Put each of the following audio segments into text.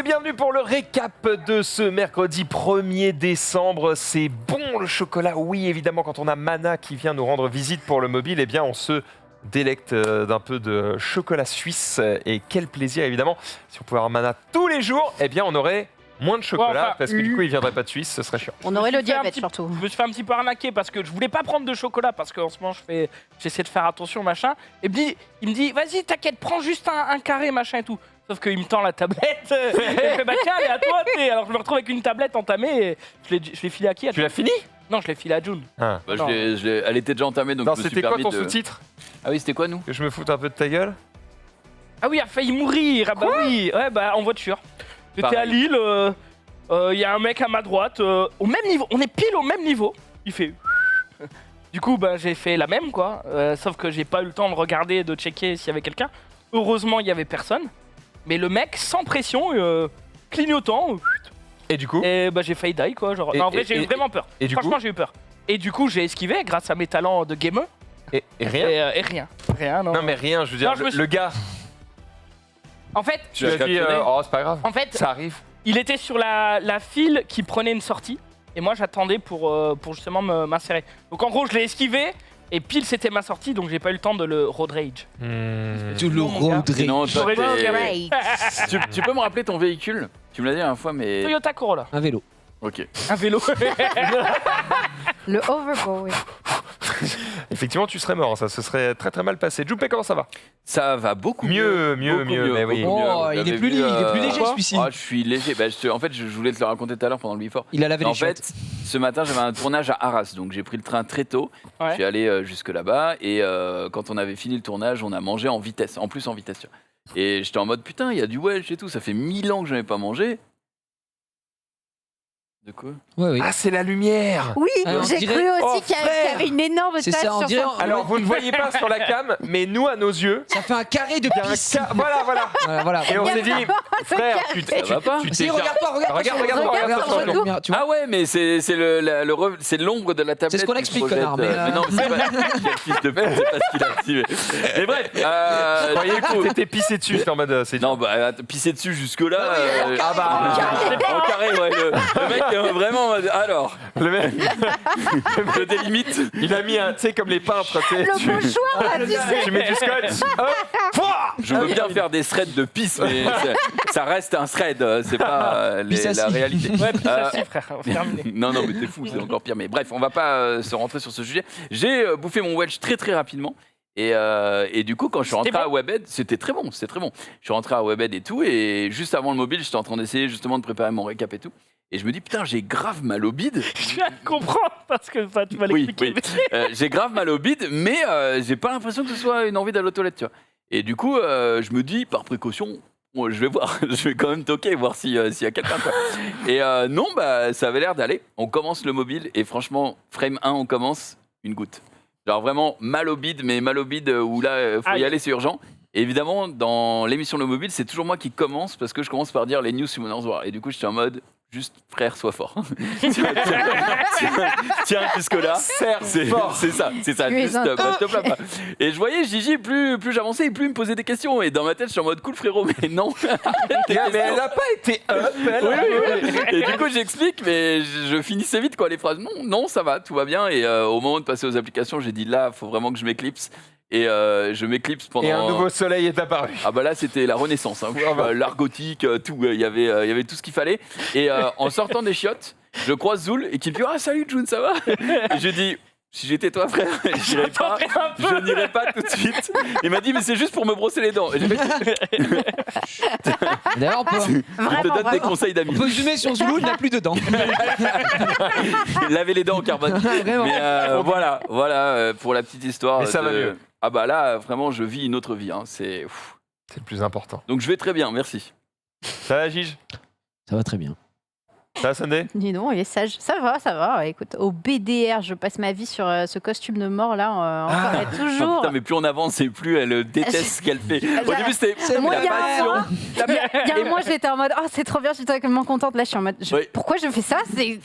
et bienvenue pour le récap de ce mercredi 1er décembre. C'est bon le chocolat, oui évidemment quand on a Mana qui vient nous rendre visite pour le mobile, eh bien on se délecte d'un peu de chocolat suisse et quel plaisir évidemment. Si on pouvait avoir Mana tous les jours, eh bien on aurait moins de chocolat parce que du coup il viendrait pas de Suisse, ce serait chiant. On aurait le diabète surtout. Je me suis fait un petit peu arnaquer parce que je voulais pas prendre de chocolat parce qu'en ce moment j'essaie de faire attention machin. Et puis il me dit vas-y t'inquiète prends juste un carré machin et tout. Sauf qu'il me tend la tablette et il fait bah tiens elle est à toi t'es. Alors je me retrouve avec une tablette entamée et je l'ai filé à qui à Tu l'as fini? Non je l'ai filé à June. Ah. Bah, elle était déjà entamée donc Non, je me suis c'était quoi permis ton de... sous-titre? Ah oui c'était quoi nous? Que je me foute un peu de ta gueule? Ah oui il a failli mourir. Ah bah oui ouais bah en voiture. J'étais à Lille, il y a un mec à ma droite, au même niveau, on est pile au même niveau. Il fait. Du coup, bah, j'ai fait la même quoi. Sauf que j'ai pas eu le temps de regarder et de checker s'il y avait quelqu'un. Heureusement, il y avait personne. Mais le mec, sans pression, clignotant. Et du coup? Et bah, j'ai failli die quoi. Genre. Et- Non, en vrai, et- j'ai eu et- vraiment peur. et du Franchement, coup j'ai eu peur. Et du coup, j'ai esquivé grâce à mes talents de gamer. Et rien? Et rien. Rien, non. Non mais rien, je veux dire, Non, je me suis- le gars, En fait, tu lui as dit captionné oh c'est pas grave, en fait, ça arrive. il était sur la file qui prenait une sortie et moi j'attendais pour justement m'insérer. Donc en gros je l'ai esquivé et pile c'était ma sortie donc j'ai pas eu le temps de le road rage. Tout le mon gars. road rage. Sinon, J'aurais toi, dû- Right. tu peux me rappeler ton véhicule? Tu me l'as dit la dernière fois mais... Toyota Corolla, Un vélo. Ok. un vélo. Le overgo. Effectivement tu serais mort, ça se serait très très mal passé. Joupé, comment ça va? Ça va beaucoup Mieux, mieux. Beaucoup mais oui. beaucoup mieux. Oh, Vous il est l'avez plus vu, li- il est plus léger, celui-ci. Ah, je suis léger. Bah, en fait, je voulais te le raconter tout à l'heure pendant le before. Il a lavé En les chiottes. fait, ce matin, j'avais un tournage à Arras, donc j'ai pris le train très tôt. Ouais. Je suis allé jusque là-bas et quand on avait fini le tournage, on a mangé en vitesse, en plus en vitesse. Tu vois. Et j'étais en mode putain, il y a du Welsh et tout, ça fait 1000 ans que je n'avais pas mangé. De quoi? Ouais, oui. Ah c'est la lumière. Oui, Ah, on j'ai dirait- cru Oh, aussi qu'il y frère. avait une énorme C'est tache ça, on sur dirait- son Alors vous ne voyez pas sur la cam, mais nous à nos yeux, Ça fait un carré de il y a un pisse. Voilà. Voilà. Et on s'est dit, frère, tu t'es Ça va pas tu Si, t'es regarde-toi, regarde. Regarde sur le sur dos. lumière, tu vois. Ah ouais, mais c'est c'est l'ombre de la tablette. C'est ce qu'on qui explique, projette, connard, mais non, mais c'est pas... Quel fils de pute, c'est pas ce qu'il a activé. Mais bref, Je croyais que tu t'étais pissé dessus, j'étais en mode c'est non, bah, pisser dessus jusque-là. Ah bah, en carré, ouais. Le mec est vraiment en mode. Alors, le mec, je délimite. il a mis un, tu sais, comme les peintres, tu sais, Le pochoir, là, tu sais. tu mets du scotch, hop, pouah. Je veux bien faire des threads de pisse, mais ça reste un thread, c'est pas Pisse la assis. réalité. Ouais, puis ça si frère, terminé. Non, mais t'es fou, c'est encore pire. Mais bref, on va pas se rentrer sur ce sujet. J'ai bouffé mon Welsh très très rapidement. Et du coup, quand je suis rentré C'était à Webed, c'était très bon, c'était très bon. Je suis rentré à Webed et tout, et juste avant le mobile, j'étais en train d'essayer justement de préparer mon récap et tout. Et je me dis, putain, j'ai grave mal au bide. Je viens de comprendre parce que enfin, tu vas Oui, l'expliquer. oui. J'ai grave mal au bide, mais j'ai pas l'impression que ce soit une envie d'aller aux toilettes, tu vois. Et du coup, je me dis, par précaution, bon, je vais voir, je vais quand même toquer, voir s'il y a quelqu'un, quoi. Et non, bah, ça avait l'air d'aller. On commence le mobile, et franchement, frame 1, on commence, une goutte. Genre vraiment mal au bide, mais mal au bide où là, faut y Aïe. aller, c'est urgent. Et évidemment, dans l'émission Le Mobile, c'est toujours moi qui commence, parce que je commence par dire les news Summoners War. Et du coup, j'étais en mode, juste frère, sois fort. tiens, jusque-là. C'est fort. c'est ça, Tu es juste un- te plains pas. Et je voyais Gigi, plus j'avançais, et plus il me posait des questions. Et dans ma tête, je suis en mode cool frérot, mais non. Mais elle n'a pas été up, elle. Oui. Et du coup, j'explique, mais je finissais vite quoi les phrases. Non, ça va, tout va bien. Et au moment de passer aux applications, j'ai dit là, faut vraiment que je m'éclipse. Et je m'éclipse pendant. Et un nouveau soleil est apparu. Ah bah là c'était la renaissance, hein. Ah bah. L'art gothique, tout, il y avait tout ce qu'il fallait. Et en sortant des chiottes, je croise Zoul et qui me dit ah salut June, ça va? Et je dis si j'étais toi frère, je n'irais pas tout de suite. Il m'a dit mais c'est juste pour me brosser les dents. Et j'ai fait, D'ailleurs, on il te donne des conseils d'amis. peut zoomer sur Zulu, il n'a plus de dents. Laver les dents au carbone. Vraiment. Mais voilà pour la petite histoire. Et ça va mieux. Ah bah là vraiment je vis une autre vie, hein. C'est ouf. C'est le plus important. Donc je vais très bien, merci. Ça va, Gige? Ça va très bien. Ça va, Sunday? Dis donc, il est sage. Ça va. Écoute, au BDR, je passe ma vie sur ce costume de mort là. Encore et Oh, toujours. putain, mais plus on avance et plus elle déteste ce qu'elle fait. Au début c'était Moi, la il y a un passion. mois, il y a un mois, j'étais en mode oh c'est trop bien, je suis tellement contente. Là, je suis en mode Oui. pourquoi je fais ça? C'est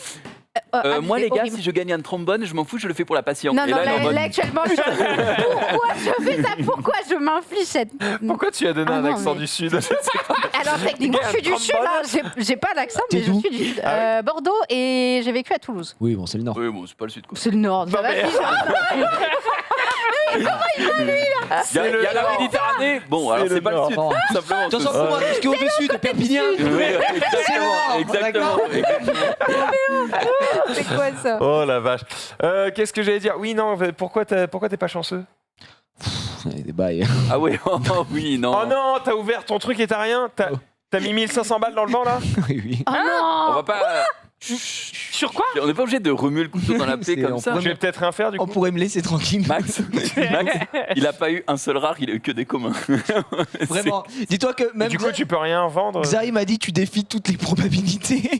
Moi, c'est les gars, horrible. si je gagne un trombone, je m'en fous, je le fais pour la passion. Non, Et non, là, elle est en là, mode- là, actuellement, pourquoi je fais ça? Pourquoi je m'inflige cette... Pourquoi tu as donné Ah un non, accent mais- du Sud? Je sais pas. Alors techniquement, je suis du Sud, hein. J'ai pas d'accent, mais T'es je d'où suis du Sud. Ah Bordeaux, et j'ai vécu à Toulouse. Oui, bon, c'est le Nord. Oui, bon, c'est pas le sud, quoi. C'est le Nord, ça Non, va, mais- Figeac. Il y a la Méditerranée. Bon, alors C'est c'est le pas le Nord. sud, Bon. tout simplement. T'en s'en fous, moi, parce qu'au-dessus de Perpignan. Oui, Nord, exactement. C'est quoi ça? Oh la vache. Qu'est-ce que j'allais dire? Oui, non, pourquoi t'es pas chanceux? Des bails. Ah oui, oh oui, non. Oh non, t'as ouvert ton truc et t'as rien? T'as mis 1500 balles dans le vent là? Oui, oui. Oh On non! va pas. Sur quoi? On n'est pas obligé de remuer le couteau dans la plaie C'est- comme on ça. pourrait- Je vais peut-être rien faire du On coup. pourrait me laisser tranquille. Max, il a pas eu un seul rare, il a eu que des communs. Vraiment. Dis-toi que même Du coup, tu peux rien vendre. Xari m'a dit tu défies toutes les probabilités.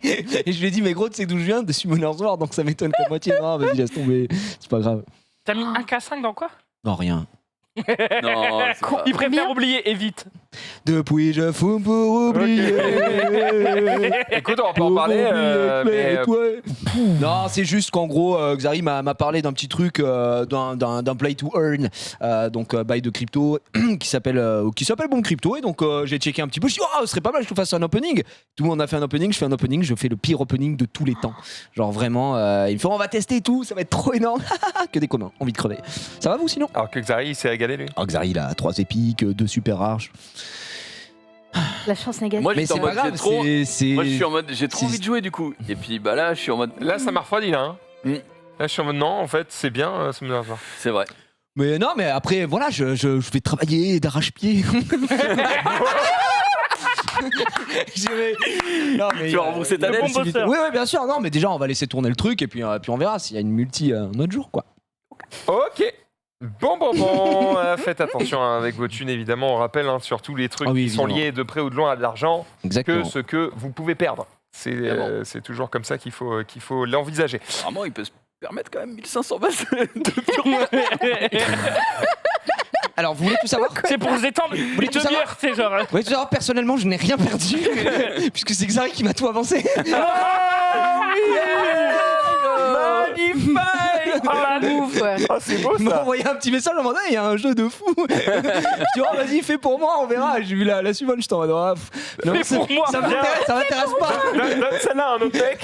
Et je lui ai dit mais gros, tu sais d'où je viens? De Summoner's War, donc ça m'étonne qu'à moitié. Non, vas-y, laisse tomber. C'est pas grave. T'as mis un K5 dans quoi? Non, rien. Non, c'est pas- Il préfère Combien oublier et vite. Depuis je fous pour oublier. Écoute, on va pas en parler. Mais Non, c'est juste qu'en gros, Xari m'a parlé d'un petit truc, d'un play to earn, donc buy de crypto, qui s'appelle Bon Crypto. Et donc j'ai checké un petit peu. Je me suis dit, oh, ce serait pas mal que je fasse un opening. Tout le monde a fait un opening, je fais un opening, je fais le pire opening de tous les temps. Genre vraiment, il me fait, on va tester tout, ça va être trop énorme. Que des communs, envie de crever. Ça va vous sinon? alors que Xari, il s'est régalé lui. Oh, Xari, il a 3 épiques, 2 super rares. La chance négative. Moi, Mais j'étais en c'est pas mode, j'ai grave, trop. c'est. Moi, je suis en mode, j'ai trop c'est- envie de jouer du coup. Et puis, bah là, je suis en mode. Là, ça m'a refroidi là. Hein. Mm. Là, je suis en mode non, en fait, c'est bien. Ça me dérange pas. C'est vrai. Mais non, mais après, voilà, je vais travailler d'arrache-pied. Non, mais, Tu vas rembourser ta le dette. bon bosseur. Oui, bien sûr. Non, mais déjà, on va laisser tourner le truc et puis on verra s'il y a une multi un autre jour, quoi. Ok. Bon. Faites attention hein, avec vos thunes, évidemment. On rappelle hein, sur tous les trucs Ah oui, qui sont évidemment. liés de près ou de loin à de l'argent que Exactement. ce que vous pouvez perdre. Évidemment. C'est toujours comme ça qu'il faut l'envisager. Vraiment, il peut se permettre quand même 1500 balles de Alors, vous voulez tout savoir? C'est pour se détendre voulez une tout savoir demi-heure, c'est genre. Vous voulez tout savoir? Personnellement, je n'ai rien perdu puisque c'est Xari qui m'a tout avancé. Magnifique. Oh la Ouf, ouais. Oh, c'est beau Il m'a ça. envoyé un petit message en mode, il y a un jeu de fou. Je dis, oh, vas-y, fais pour moi, on verra. J'ai vu la suivante, je t'en mode, oh, non, Fais ça- pour moi. ça m'intéresse pas. Donne celle-là à un autre mec.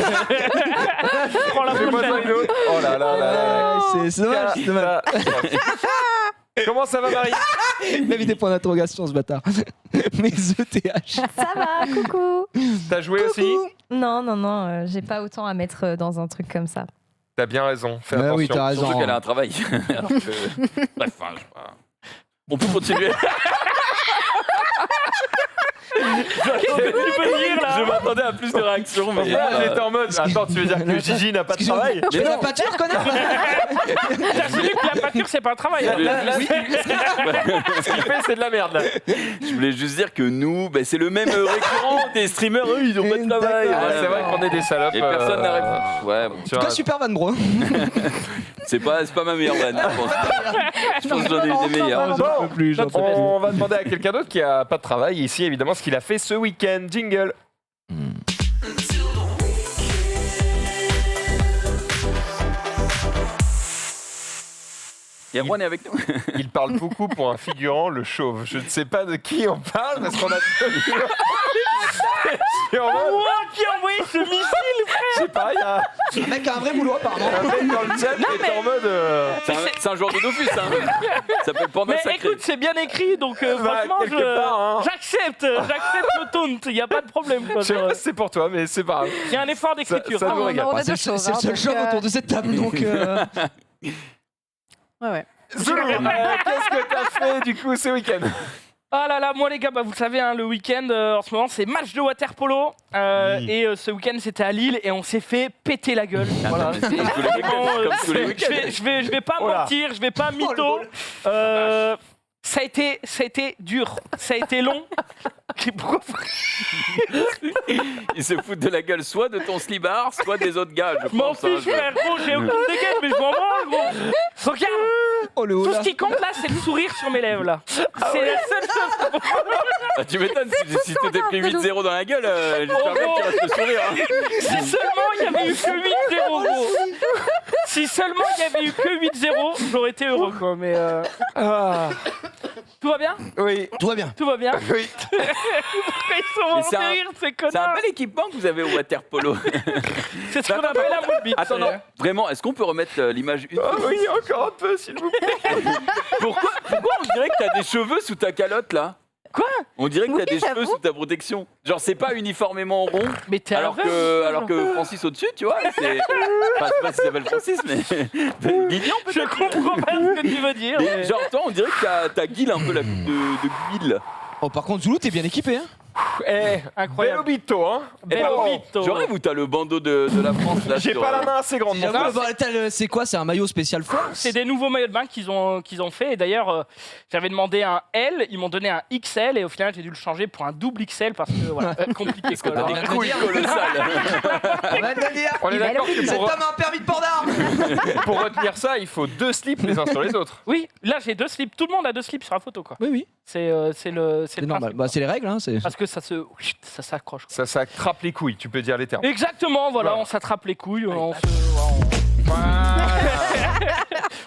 Prends la Fais-moi ça prochaine. une autre. Oh là là là là. C'est dommage, c'est dommage. Comment ça va, Marie? Il a mis des points d'interrogation, ce bâtard. Mes ETH. Ça va, coucou. T'as joué aussi? Non, j'ai pas autant à mettre dans un truc comme ça. T'as bien raison. Fais Ouais, attention. oui, t'as raison. Surtout qu'elle a un travail. Alors que- Bref, enfin, je sais pas. On peut continuer. Qu'est-ce que tu peux dire Je là? m'attendais à plus de réactions, mais. Là, j'étais en mode. Attends, tu veux dire que Gigi n'a pas de travail? Je fais la pâture, connard. T'as vu que la pâture, c'est pas un travail. hein. Là, ce qu'il fait, c'est de la merde. Là. Je voulais juste dire que nous, bah, c'est le même récurrent des streamers, eux, ils ont pas de travail. D'accord. Voilà, c'est vrai bah. qu'on est des salopes. Et personne n'a répondu. Ouais, bon. Tu En tout vois, cas, super Van Bro. C'est pas ma meilleure vanne, je pense. Je pense que j'en ai eu des meilleures. Bon, plus, j'en peux plus. on va demander à quelqu'un d'autre qui a pas de travail ici, évidemment, ce qu'il a fait ce week-end. Jingle. Et Erwan est avec nous. Il parle beaucoup pour un figurant, le chauve. Je ne sais pas de qui on parle parce qu'on a. C'est en mode- Moi qui a envoyé ce missile. Je sais pas, il y a Un mec a un vrai boulot, pardon. un mec dans le chat qui est en mode. C'est un joueur de Dofus, hein. Ça s'appelle Panda Mais Sacré. écoute, c'est bien écrit, donc Bah, franchement, quelque part, hein. j'accepte le taunt, il y a pas de problème. Quoi, Je sais pas si c'est pour toi, mais c'est pas grave. il y a un effort d'écriture. Ça nous régale. on Bah, a c'est deux choses, c'est le hein, seul donc, chauve autour de cette table, donc. Ouais. Zoulou, qu'est-ce que t'as fait du coup ce week-end? Ah là là, moi les gars, bah, vous le savez, hein, le week-end en ce moment c'est match de water polo et ce week-end c'était à Lille et on s'est fait péter la gueule. Voilà. Comme tous les week-ends, comme tous les week-ends. Je vais pas Oh là. mentir, je vais pas mytho. Ça a été dur, ça a été long. Pourquoi Ils se foutent de la gueule soit de ton slibard, soit des autres gars, je m'en pense. hein, fiche, frère, gros, j'ai aucune dégaine, mais je m'en branle, gros. Regarde, Oh le Tout hola. ce qui compte là, c'est le sourire sur mes lèvres là. C'est la seule chose. Ah, tu m'étonnes, si tu t'es pris 8-0 dans la gueule, j'espère bien que tu vas te sourire. Hein. Si seulement il y avait eu que 8-0, gros. Si seulement il y avait eu que 8-0, j'aurais été heureux quoi. Mais tout va bien? Oui. Tout va bien. Tout va bien? Oui. Ils sont morts c'est de un- rire, ces C'est un connards. bel équipement que vous avez au water polo. C'est ce qu'on appelle la rugby. Attends, non, vraiment, est-ce qu'on peut remettre l'image une fois? Oui, encore un peu, s'il vous plaît. Pourquoi on dirait que t'as des cheveux sous ta calotte là? Quoi? On dirait que t'as Oui, des cheveux j'avoue. sous ta protection. Genre, c'est pas uniformément rond. Mais t'es Alors que Francis au-dessus, tu vois, c'est. Enfin, je sais pas s'il s'appelle Francis, mais. Guignon, Je comprends pas ce que tu veux dire. mais mais- genre, toi, on dirait que t'as Guil un peu la coupe de Guil. Oh, par contre, Zulu, t'es bien équipé, hein. Incroyable. Belobito, hein. Belobito. J'aurais où t'as le bandeau de la France là. J'ai sur, pas la main assez grande. Ah, mon frère. bah, c'est quoi? C'est un maillot spécial France? C'est des nouveaux maillots de bain qu'ils ont fait. Et d'ailleurs, j'avais demandé un L, ils m'ont donné un XL. Et au final, j'ai dû le changer pour un double XL parce que voilà, compliqué. Parce que quoi. t'as Alors, des couilles colossales. On va te dire. On est d'accord que Cet pour, homme a un permis de port d'armes. pour retenir ça, il faut 2 slips les uns sur les autres. Oui, là j'ai 2 slips. Tout le monde a 2 slips sur la photo. Quoi. Oui, oui. C'est le C'est normal. principe. Bah, c'est les règles, hein. Parce que ça s'accroche. quoi. Ça attrape les couilles, tu peux dire les termes. Exactement, voilà, Voilà. on s'attrape les couilles,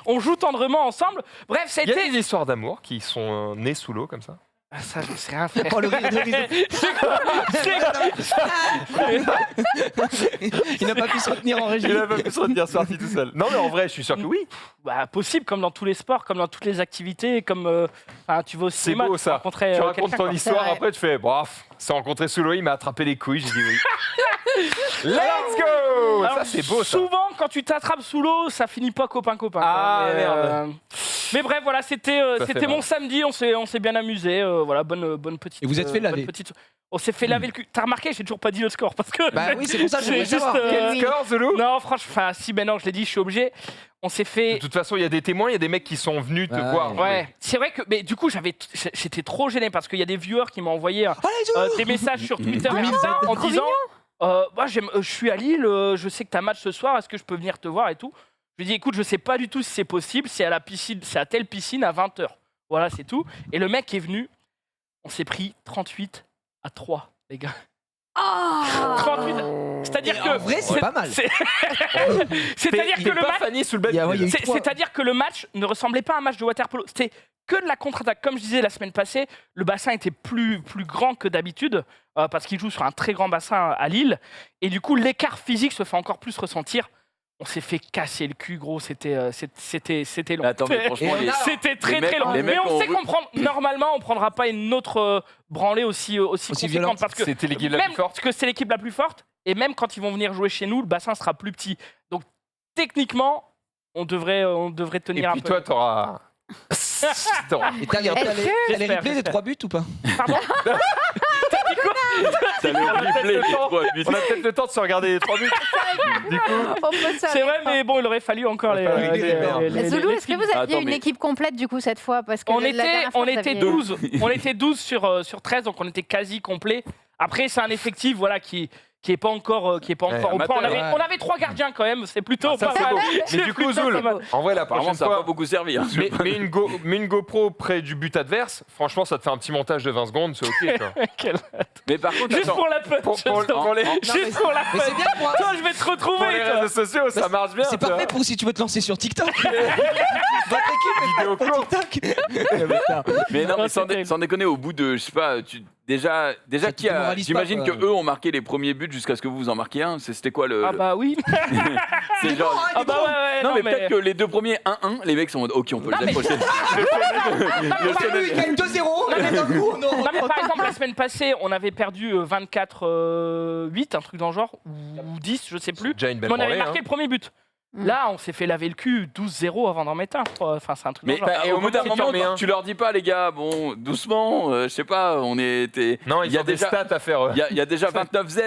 on joue tendrement ensemble. Bref, Il y a c'était. des histoires d'amour qui sont nées sous l'eau comme ça. Ah, ça, je sais rien faire. Oh, le rire, le rire. Il n'a pas pu se retenir en régie. Il a pas pu se retenir sorti tout seul. Non mais en vrai, je suis sûr que oui. Bah, possible, comme dans tous les sports, comme dans toutes les activités, comme enfin, tu vas au C'est cinéma, beau tu ça. rencontrais, Tu euh, racontes quelqu'un, ton quoi. histoire, C'est vrai. après tu fais, bof, c'est rencontré sous l'eau, il m'a attrapé les couilles, j'ai dit oui. Let's go. Alors, Ça c'est beau ça. Souvent, quand tu t'attrapes sous l'eau, ça finit pas copain-copain. Ah, quoi. merde. Mais bref, voilà, c'était Ça fait c'était mon mal. samedi, on s'est bien amusé. Voilà, bonne petite. Et vous êtes fait bonne laver. petite- On s'est fait laver le cul. T'as remarqué, j'ai toujours pas dit le score parce que. Bah oui, c'est pour ça que je j'ai voulais savoir. Quel score Zulu? Non, franchement, enfin, si, ben non, je l'ai dit, je suis obligé. On s'est fait. De toute façon, il y a des témoins, il y a des mecs qui sont venus te Ouais. voir. jouer. Ouais, c'est vrai que. Mais du coup, j'étais trop gêné parce qu'il y a des viewers qui m'ont envoyé Allez, Zulu. des messages sur Twitter Combien comme ça, vous êtes en trop disant moi, je suis à Lille, je sais que t'as match ce soir, est-ce que je peux venir te voir et tout. Je lui ai dit, écoute, je sais pas du tout si c'est possible, c'est à la piscine, c'est à telle piscine à 20h. Voilà, c'est tout. Et le mec est venu, on s'est pris 38-3, les gars. 38. C'est-à-dire Et que. en vrai, c'est pas mal. C'est-à-dire que T'es le pas match. Fanny sous le Il y a- ouais, il y a eu baby. trois. C'est-à-dire que le match ne ressemblait pas à un match de water polo. C'était que de la contre-attaque. Comme je disais la semaine passée, le bassin était plus grand que d'habitude parce qu'il joue sur un très grand bassin à Lille. Et du coup, l'écart physique se fait encore plus ressentir. On s'est fait casser le cul, gros. C'était long. Attends, mais franchement, Et on a- C'était très les mecs- très long. les Mais mecs on ont- sait qu'on prend. Normalement, on prendra pas une autre branlée aussi conséquente violente. parce que C'était l'équipe la même plus forte. parce que c'est l'équipe la plus forte. Et même quand ils vont venir jouer chez nous, le bassin sera plus petit. Donc techniquement, on devrait Et tenir puis un peu. toi, t'auras. T'auras- Et t'as regardé Est-ce les J'espère, replays des j'espère. 3 buts ou pas? Pardon. t'as le replay des 3 buts. On a peut-être le temps de se regarder les 3 buts. Du coup, On peut ça. C'est vrai, mais bon, il aurait fallu encore les. fallu les Zoulou, est-ce que films. vous aviez Attends, une mais- équipe complète du coup cette fois parce que On la était, dernière fois, on vous était aviez- 12. On était 12 sur 13, donc on était quasi complet. Après, c'est un effectif voilà, qui est pas encore, au point. amateur, On avait 3 gardiens quand même, c'est plutôt ça pas c'est mal. beau. Mais du coup, Zoul, en vrai, la Apparemment, prochaine ça n'a pas fois, beaucoup servi. Hein. mets une GoPro près du but adverse. Franchement, ça te fait un petit montage de 20 secondes, c'est ok. Quoi. Mais par contre, Juste attends, pour la punch. Pour les, Juste pour la Mais c'est punch. bien pour Toi, je vais te pour retrouver. les toi. réseaux sociaux, ça marche bien. C'est tu vois. parfait pour si tu veux te lancer sur TikTok. Votre équipe Vidéo est pas courte. TikTok. mais non, Non, mais sans, c'est terrible. sans déconner, au bout de, je sais pas, déjà Ça qui te a. démoralise J'imagine pas, que quoi. eux ont marqué les premiers buts jusqu'à ce que vous en marquiez un. C'était quoi le. Ah bah oui. C'est genre. Ah bah ouais, Non, mais peut-être que les deux premiers 1-1, les mecs sont en mode ok, on peut Non, les mais- approcher. Il gagne 2-0. Et d'un coup, on Non mais par exemple la semaine passée on avait perdu 24-8 un truc dans le genre ou 10 je sais plus Déjà une belle mais on avait branlée, marqué hein. le premier but. Mm. Là on s'est fait laver le cul 12-0 avant d'en mettre un je crois. Enfin c'est un truc Mais dans le genre. et au au bout d'un moment où tu en mets moment, un. tu leur dis pas, les gars, bon, doucement, je sais pas, on était. Non, Il il y y a a des déjà- stats à faire. Il y a déjà 29 Z.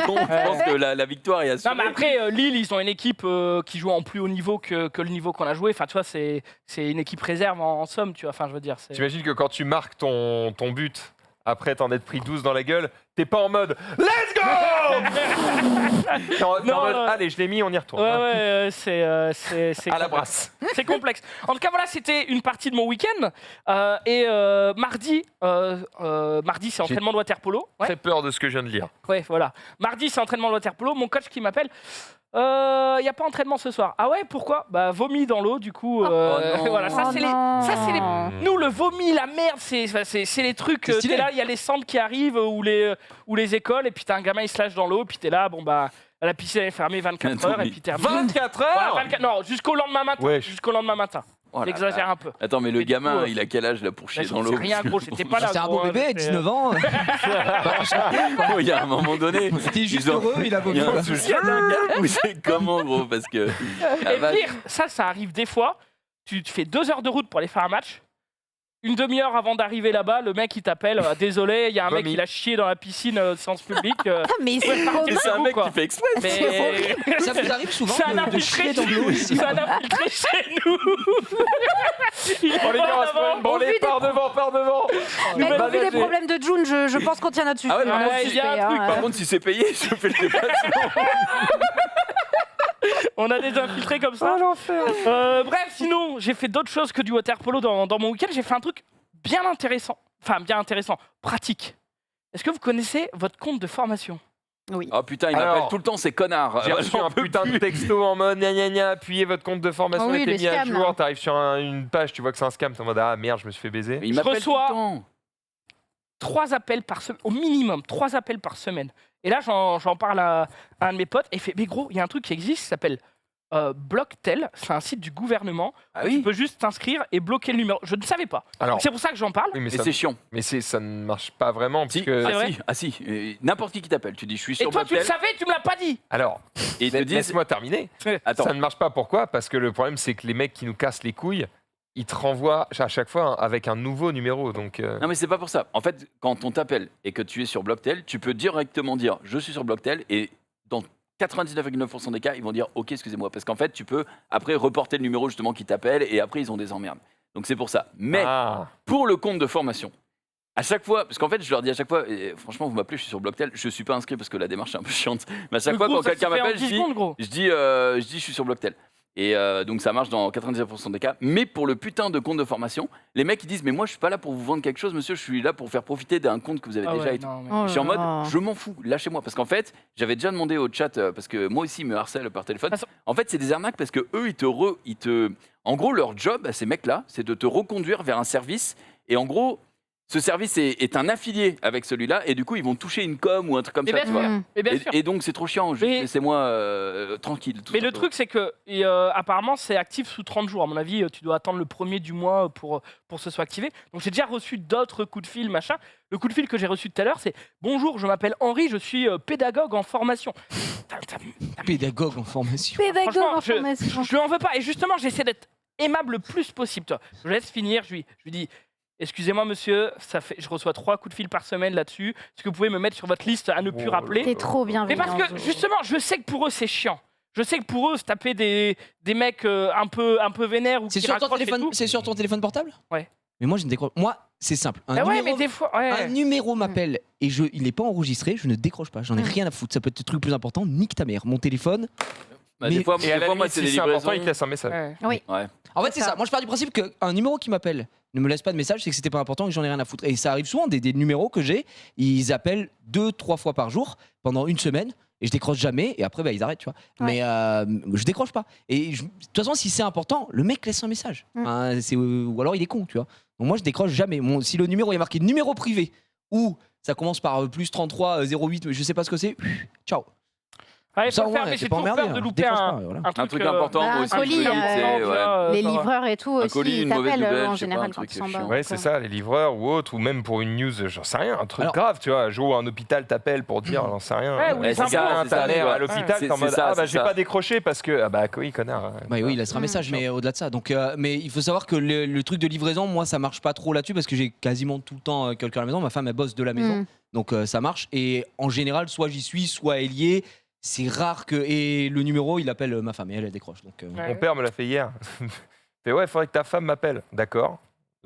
Bon, je pense que la victoire est assurée. Non mais après Lille ils ont une équipe qui joue en plus haut niveau que le niveau qu'on a joué. Enfin tu vois c'est une équipe réserve en somme tu vois. Enfin je veux dire c'est. T'imagines que quand tu marques ton but, après t'en être pris 12 dans la gueule, t'es pas en mode Let's go Allez, je l'ai mis, on y retourne. Ouais, hein. ouais, c'est À la complexe. brasse. C'est complexe. En tout cas, voilà, c'était une partie de mon week-end. Mardi, c'est entraînement de waterpolo. Ouais, Très peur de ce que je viens de lire. ouais, voilà. Mardi, c'est entraînement de waterpolo. Mon coach qui m'appelle. Il n'y a pas entraînement ce soir. Ah ouais, pourquoi? Bah, vomi dans l'eau, du coup. non. Voilà, ça, c'est les. Nous, le vomi, la merde, c'est les trucs. C'est stylé. T'es là, il y a les centres qui arrivent ou les écoles, et puis t'as un gamin, il se lâche dans l'eau, puis t'es là, bon, bah, la piscine est fermée 24 Attends, heures, et mais puis t'es 24 Voilà, heures 24 non, jusqu'au lendemain matin. Ouais. Jusqu'au lendemain matin. Oh là J'exagère là. un peu. Attends, mais le Mais du gamin, coup, il a quel âge là pour chier Là, dans j'en l'eau sais rien, gros, j'étais pas là. C'est un gros, beau hein, bébé, j'étais- 19 ans. Oh, il y a un moment donné. C'était juste ils ont- heureux, il a Il vomi. y a quoi. un souci à un gars où c'est comment, gros? Parce que. la Et vache. pire, ça arrive des fois. Tu te fais 2 heures de route pour aller faire un match. Une demi-heure avant d'arriver là-bas, le mec il t'appelle. Désolé, il y a un mec Vomi. qui a chié dans la piscine sens public. Mais c'est Ouais, trop Et c'est un vous, mec quoi. qui fait exprès. Mais Ça vous arrive souvent c'est un de infiltré chier dans de l'eau ici? C'est un infiltré chez nous. Il est Bon, les pas gars, en on se avant. met- bon, Au vu les des par devant, par devant. Au vu des Balader. problèmes de June, je pense qu'on tient notre sujet. Ah ouais, par contre, il y a un hein, truc, Par contre, si c'est payé, je fais le déplacement. On a des infiltrés comme ça. Bref, sinon, j'ai fait d'autres choses que du waterpolo dans mon week-end. J'ai fait un truc bien intéressant. Enfin, bien intéressant. Pratique. Est-ce que vous connaissez votre compte de formation? Oui. Oh putain, il Alors, m'appelle tout le temps, ces connards. J'ai reçu un putain de texto en mode gna gna gna, appuyez votre compte de formation Oh oui, a été le mis à scam, jour. là. T'arrives sur une page, tu vois que c'est un scam, t'es en mode ah merde, je me suis fait baiser. Il Je m'appelle tout reçois- le temps. 3 appels par semaine, au minimum, 3 appels par semaine. Et là, j'en parle à un de mes potes et il fait mais gros, il y a un truc qui existe, ça s'appelle Blocktel. C'est un site du gouvernement. Ah Tu oui. peux juste t'inscrire et bloquer le numéro. Je ne savais pas. Alors, C'est pour ça que j'en parle. oui, mais Et ça, c'est chiant. ça ne marche pas vraiment. Parce Si, que... C'est vrai si. N'importe qui t'appelle. Tu dis, je suis Et sur toi, tu le Blocktel. savais, tu me l'as pas dit. Alors, Et ils te disent, laisse-moi terminer. attends, Ça ne marche pas, pourquoi? Parce que le problème, c'est que les mecs qui nous cassent les couilles, ils te renvoient à chaque fois avec un nouveau numéro. Donc, non mais c'est pas pour ça. En fait, quand on t'appelle et que tu es sur Blocktel, tu peux directement dire, je suis sur Blocktel et dans 99,9% des cas, ils vont dire, ok, excusez-moi, parce qu'en fait, tu peux après reporter le numéro justement qui t'appelle et après ils ont des emmerdes. Donc c'est pour ça. Mais Ah. pour le compte de formation, à chaque fois, parce qu'en fait, je leur dis à chaque fois, franchement, vous m'appelez, je suis sur Blocktel, je suis pas inscrit parce que la démarche est un peu chiante. Mais à chaque Le fois, gros, quand ça quelqu'un se fait en m'appelle, 10 secondes, gros. je dis, je suis sur Blocktel. Et donc ça marche dans 99% des cas. Mais pour le putain de compte de formation, les mecs ils disent, mais moi je suis pas là pour vous vendre quelque chose, monsieur, je suis là pour faire profiter d'un compte que vous avez Ah déjà ouais, et tout. non, mais- Oh Je suis en là mode, là. je m'en fous, lâchez-moi. Parce qu'en fait, j'avais déjà demandé au chat, parce que moi aussi, ils me harcèlent par téléphone. Attends. En fait, c'est des arnaques parce que eux, en gros, leur job à ces mecs-là, c'est de te reconduire vers un service. Et en gros, ce service est un affilié avec celui-là. Et du coup, ils vont toucher une com ou un truc comme Mais ça, bien tu sûr. vois. Mm. Mais bien sûr. Et donc, c'est trop chiant. Juste Mais- laissez-moi tranquille. tout Mais le simplement. truc, c'est que apparemment, c'est actif sous 30 jours. À mon avis, tu dois attendre le premier du mois pour que ce soit activé. Donc, j'ai déjà reçu d'autres coups de fil, machin. Le coup de fil que j'ai reçu tout à l'heure, c'est bonjour, je m'appelle Henri, je suis pédagogue en formation. Pédagogue en formation. Pédagogue Franchement, en formation. Je lui en veux pas. Et justement, j'essaie d'être aimable le plus possible. Toi. Je laisse finir. Je lui dis excusez-moi, monsieur, je reçois 3 coups de fil par semaine là-dessus. Est-ce que vous pouvez me mettre sur votre liste à ne plus Oh. rappeler? T'es trop Mais bienveillant. parce que justement, je sais que pour eux, c'est chiant. Je sais que pour eux, se taper des mecs un peu vénères ou C'est qui sur ton raccrochent et téléphone, tout. c'est sur ton téléphone portable? Ouais. Mais moi je ne décroche. Moi c'est simple. Un Ah ouais, numéro, mais des fois. Ouais. un numéro m'appelle et il n'est pas enregistré, je ne décroche pas. J'en ai rien à foutre. Ça peut être le truc plus important. Nique ta mère. Mon téléphone. Bah, mais- des fois, Et à la moi, limite, c'est si des c'est important, livraisons. il te laisse un message. Ouais. En fait, C'est c'est ça. ça. Moi, je pars du principe qu'un numéro qui m'appelle ne me laisse pas de message, c'est que c'était pas important et que j'en ai rien à foutre. Et ça arrive souvent, des numéros que j'ai, ils appellent 2-3 fois par jour pendant une semaine et je décroche jamais. Et après, bah, ils arrêtent, tu vois. Ouais. Mais je décroche pas. Et de toute façon, si c'est important, le mec laisse un message. Mm. Enfin, ou alors il est con, tu vois. Donc moi, je décroche jamais. Si le numéro est marqué numéro privé ou ça commence par plus 33 08, mais je sais pas ce que c'est, ciao. Ouais, Ça, faut au le faire, moins, mais t'es j'ai pas toujours emmerdé, peur de hein. louper Décroche un, pas, voilà. Un truc important, Bah, moi un aussi, colis, je peux éviter, ouais. Les livreurs et tout Un aussi, colis, ils une mauvaise t'appellent nouvelle, en je sais pas, général un quand truc ils s'en chiant. battent. Ouais, c'est ça, les livreurs ou autres, ou même pour une news, j'en sais rien, un truc Alors- grave, tu vois, un jour un hôpital t'appelle pour dire, j'en sais rien. Ouais, ou les c'est impôts, ça, c'est t'as ça, l'air ouais. à l'hôpital, C'est- t'es en c'est mode, ça, ah bah c'est j'ai ça. pas décroché parce que, ah bah oui, connard. Bah oui, il laissera un message, mais au-delà de ça. Donc, mais il faut savoir que le truc de livraison, moi, ça marche pas trop là-dessus parce que j'ai quasiment tout le temps quelqu'un à la maison. Ma femme, elle bosse de la maison, Mm. donc ça marche. Et en général, soit j'y suis, soit elle y est. C'est rare que. Et le numéro, il appelle ma femme et elle décroche. Donc, Ouais. Mon père me l'a fait hier. Il fait, ouais, il faudrait que ta femme m'appelle. D'accord.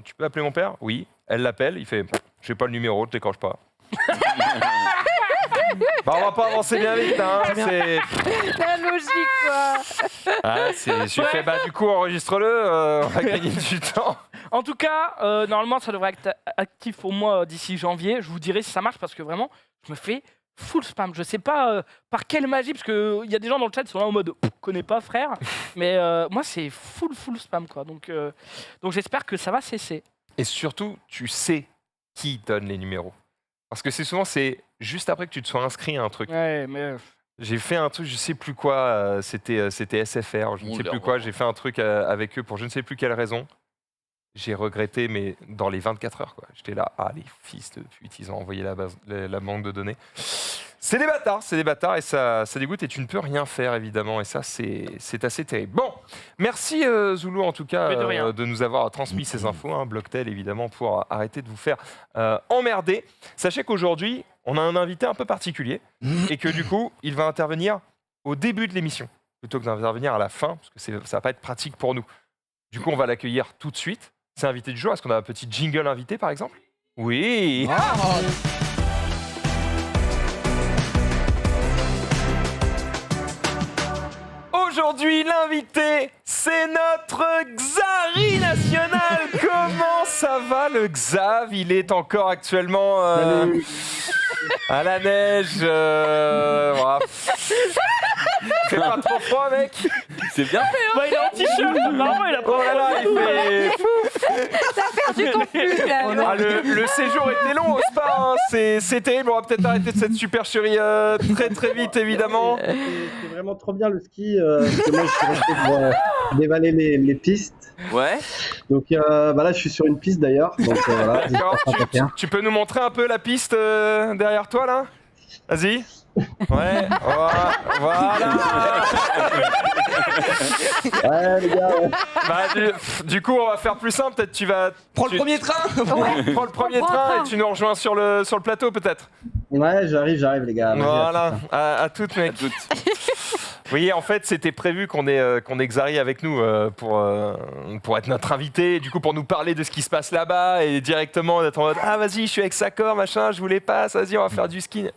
Tu peux appeler mon père? Oui. Elle l'appelle, il fait, j'ai pas le numéro, je décroche pas. Bah, on va pas avancer bien vite, hein. C'est... La logique, quoi. Ah, je fais, bah du coup, enregistre-le, on va gagner du temps. En tout cas, normalement, ça devrait être actif pour moi d'ici janvier. Je vous dirai si ça marche parce que vraiment, je me fais full spam. Je sais pas par quelle magie, parce qu'il y a des gens dans le chat qui sont là en mode « connais pas, frère ». Mais moi, c'est full spam, quoi. Donc j'espère que ça va cesser. Et surtout, tu sais qui donne les numéros. Parce que c'est juste après que tu te sois inscrit à un truc. Ouais, mais... J'ai fait un truc, je sais plus quoi, c'était SFR, je ne sais plus quoi, j'ai fait un truc avec eux pour je ne sais plus quelle raison. J'ai regretté, mais dans les 24 heures, quoi. J'étais là, les fils de pute, ils ont envoyé la banque de données. C'est des bâtards et ça dégoûte et tu ne peux rien faire, évidemment. Et ça, c'est assez terrible. Bon, merci Zoulou, en tout cas, Mais de rien. de nous avoir transmis ces infos. Hein, Blocktel, évidemment, pour arrêter de vous faire emmerder. Sachez qu'aujourd'hui, on a un invité un peu particulier et que du coup, il va intervenir au début de l'émission plutôt que d'intervenir à la fin, parce que ça ne va pas être pratique pour nous. Du coup, on va l'accueillir tout de suite. C'est invité du jour. Est-ce qu'on a un petit jingle invité, par exemple? Oui. Aujourd'hui, l'invité, c'est notre Xari national. Comment ça va, le Xav? Il est encore actuellement à la neige. Voilà. Fait pas trop froid, mec. C'est bien fait, Bah, il est en t-shirt, normalement, il a pas... Oh là là, il fait... T'as perdu ton flux, là. Ah, le séjour était long au spa, hein. C'est terrible. On va peut-être arrêter de cette supercherie très vite, évidemment. C'est vraiment trop bien le ski. Parce que moi, je suis resté pour dévaler les pistes. Ouais. Donc là, je suis sur une piste d'ailleurs. Donc voilà. D'accord. Tu peux nous montrer un peu la piste derrière toi, là? Vas-y. Ouais, voilà. Ouais, les gars. Ouais. Bah, du coup, on va faire plus simple. Peut-être tu vas... Prends le premier train. Prends le premier train et tu nous rejoins sur le plateau, peut-être. Ouais, j'arrive, les gars. Vas-y, Voilà, à à toutes, mec. Oui, en fait, c'était prévu qu'on ait Xari avec nous pour être notre invité, et du coup pour nous parler de ce qui se passe là-bas et directement d'être en mode vas-y, je suis avec Sakor, machin, je vous les passe, vas-y, on va faire du ski.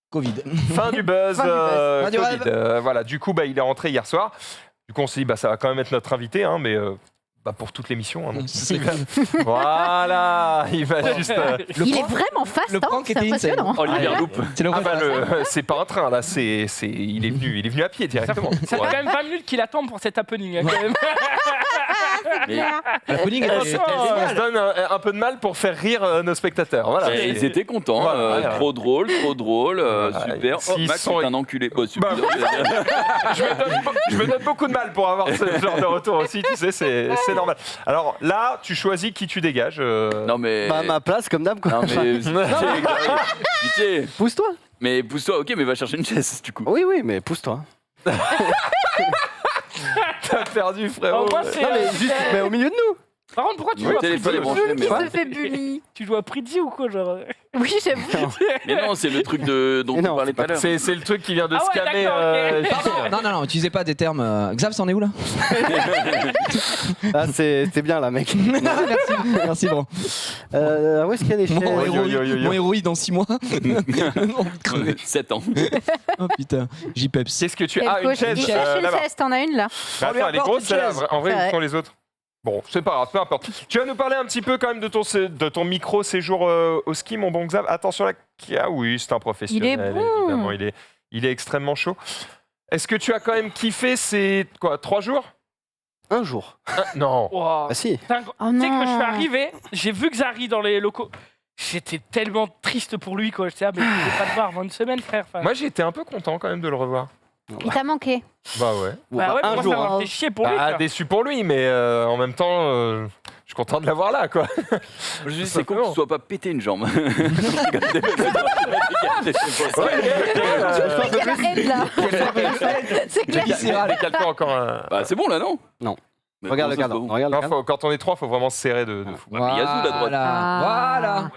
Covid. Fin du buzz. Fin du buzz. Fin du Covid. rêve. Voilà, du coup, il est rentré hier soir. Du coup, on s'est dit, ça va quand même être notre invité, hein, mais pour toute l'émission. Hein, donc, C'est voilà, il va juste. Il est vraiment fast, le hein, prank c'est était insane. impressionnant. Olivier Loop. C'est le vrai. C'est pas un train là, il est venu à pied directement. Ça fait quand même 20 minutes qu'il attend pour cet happening, hein, quand même. Mais- La pudding était On se donne un peu de mal pour faire rire nos spectateurs. Voilà. Et ils étaient contents. Voilà, voilà. Trop drôle, Voilà, super. s'ils Max, sont- c'est un enculé. Oh, super. Je me donne beaucoup de mal pour avoir ce genre de retour aussi, tu sais, c'est normal. Alors là, tu choisis qui tu dégages. Non, mais. Bah, ma place, comme d'hab, quoi. Non, mais. Pitié. Pousse-toi. Mais pousse-toi, ok, mais va chercher une chaise, du coup. Oui, mais pousse-toi. T'as perdu, frérot. Moi, c'est, Non, mais juste, mais au milieu de nous. Par contre, pourquoi tu Le joues à téléphone est Pridi branché, mais. Qui se fait bully? Tu joues à Pridi ou quoi, genre? Oui, j'avoue. Mais non, c'est le truc dont Mais on non, parlait c'est tout à l'heure. C'est le truc qui vient de Ah ouais, scammer. d'accord, ok. Non, utilisez pas des termes. Xav, c'en est où là? Ah, c'est bien là, mec. Merci, bro. Où est-ce qu'il y a des chaises Mon yo, yo, yo, yo. mon héroïne dans 6 mois. Non, 7 ans. oh putain, J-Peps. Qu'est-ce que tu Quel as? Une coach. chaise Il cherche une là-bas. chaise, t'en as une là. Mais On lui attends, elle est apporte grosse une celle-là. chaise. En vrai, Ouais. où sont les autres? Bon, c'est pas grave, peu importe. Tu vas nous parler un petit peu quand même de ton micro-séjour au ski, mon bon Xav. Attention là. Ah oui, c'est un professionnel. Il est bon. Évidemment, il est extrêmement chaud. Est-ce que tu as quand même kiffé ces 3 jours? Un jour. Non. Wow. Ah si. Putain, Oh tu sais que quand je suis non. arrivé, j'ai vu Xari dans les locaux. J'étais tellement triste pour lui, quoi. J'étais mais je voulais pas te voir avant une semaine, frère. Enfin, Moi, j'ai été un peu content quand même de le revoir. Il t'a manqué. Bah ouais. bah ouais, un moi, jour. ça hein. m'a fait chier pour lui. Ah, frère. déçu pour lui, mais en même temps, je suis content de l'avoir là, quoi. Je dis, c'est con que tu sois pas pété une jambe. Il y a la haine là. C'est clair. Calme-toi encore un. Bah, c'est bon là, non Non. Mais Regarde le comment ça, cadre. c'est bon Regarde le Non, cadre. quand on est 3, faut vraiment se serrer de fou. Ouais, mais Yazoo, la droite. Voilà. Ah. Voilà.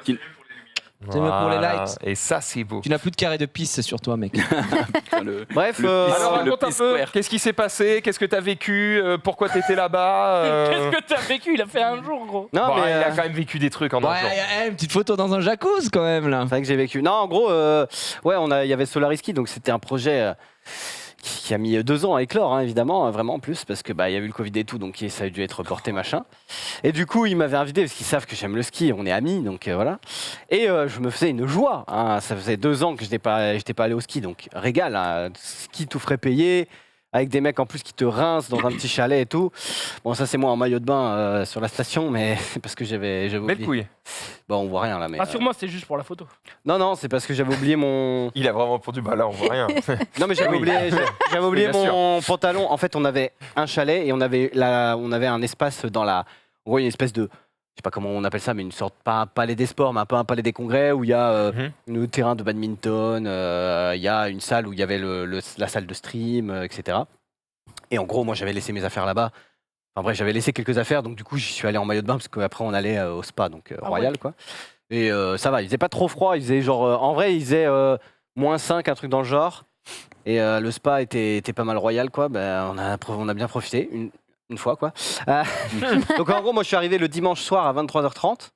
C'est mieux pour les Voilà. likes. Et ça, c'est beau. Tu n'as plus de carré de pisse sur toi, mec. Putain, Bref, Alors le raconte un Peace peu, Square. qu'est-ce qui s'est passé? Qu'est-ce que t'as vécu? Pourquoi t'étais là-bas? Qu'est-ce que t'as vécu? Il a fait un jour, gros. non, Bon, mais il a quand même vécu des trucs en un jour. Une petite photo dans un jacuzzi quand même là. c'est vrai que j'ai vécu. Non, en gros, ouais, il y avait Solariski, donc c'était un projet qui a mis 2 ans à éclore, hein, évidemment, vraiment en plus, parce que il y a eu le Covid et tout, donc ça a dû être reporté, machin. Et du coup, ils m'avaient invité parce qu'ils savent que j'aime le ski, on est amis, donc voilà. Et je me faisais une joie. Hein, ça faisait 2 ans que j'étais pas allé au ski, donc régal, hein, ski tout frais payé. Avec des mecs en plus qui te rincent dans un petit chalet et tout. Bon, ça c'est moi en maillot de bain sur la station, mais c'est parce que j'avais Belle oublié. couille. Bon, on voit rien là, mais. Rassure-moi, c'était juste pour la photo. Non, c'est parce que j'avais oublié mon. Il a vraiment répondu, bah là on voit rien. Non, mais j'avais Oui. oublié Bien sûr. mon pantalon. En fait, on avait un chalet et on avait un espace dans la. En gros, une espèce de. Je sais pas comment on appelle ça, mais une sorte, pas un palais des sports, mais un peu un palais des congrès où il y a le terrain de badminton, il y a une salle où il y avait la salle de stream, etc. Et en gros, moi, j'avais laissé mes affaires là-bas. Enfin bref, j'avais laissé quelques affaires, donc du coup, j'y suis allé en maillot de bain parce qu'après, on allait au spa, donc royal, quoi. Et ça va, il faisait pas trop froid, il faisait genre. En vrai, il faisait -5, un truc dans le genre. Et le spa était pas mal royal, quoi. On a bien profité, une fois, quoi. Donc en gros, moi, je suis arrivé le dimanche soir à 23h30,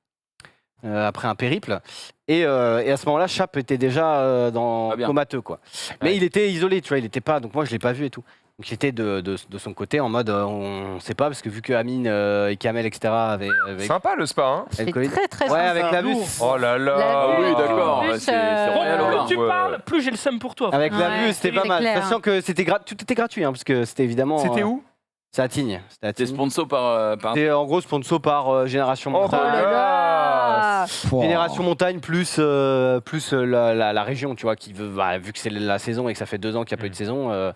après un périple. Et à ce moment-là, Chap était déjà Pas bien. comateux, quoi. Mais il était isolé, tu vois, il était pas. Donc moi, je l'ai pas vu et tout. Donc il était de son côté en mode on sait pas parce que vu que Amine et Kamel etc avaient Sympa le spa, hein? le C'est Covid. très très Ouais, sympa. avec la vue. Oh là là. La vue, oui, d'accord. en plus, C'est Bon, royal au plus bar. tu Ouais. parles, plus j'ai le seum pour toi. Avec la Ouais, vue, c'était c'est pas mal. clair. Sachant que tout était gratuit hein, parce que c'était évidemment. C'était où? C'est à Tignes. C'était à T'es Tignes. sponsor par C'était en gros sponsor par Génération Oh, Montagne. Oh là là. Génération Montagne plus la région, tu vois, qui veut, vu que c'est la saison et que ça fait 2 ans qu'il n'y a pas eu de saison,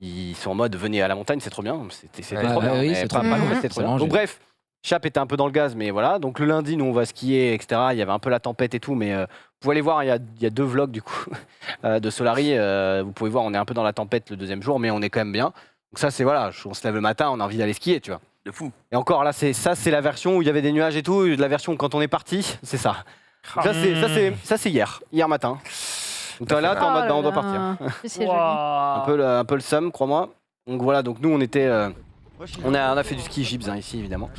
ils sont en mode venez à la montagne, c'est trop bien. C'était Ouais, trop bien. oui, mais c'est pas trop mal, bien. mais c'était trop C'est bien. rangé. Donc bref, Chap était un peu dans le gaz, mais voilà. Donc le lundi, nous on va skier, etc. Il y avait un peu la tempête et tout, mais vous pouvez aller voir, il y a 2 vlogs du coup de Solari. Vous pouvez voir, on est un peu dans la tempête le 2e jour, mais on est quand même bien. Donc ça, c'est voilà, on se lève le matin, on a envie d'aller skier, tu vois. de fou. Et encore là, c'est la version où il y avait des nuages et tout. La version quand on est parti, c'est ça. Donc ça c'est hier matin. Donc là, t'es en mode, Oh on doit là partir. là. C'est joli. Un peu le seum, crois-moi. Donc voilà, donc nous on était, on a fait du ski Gibbs hein, ici évidemment.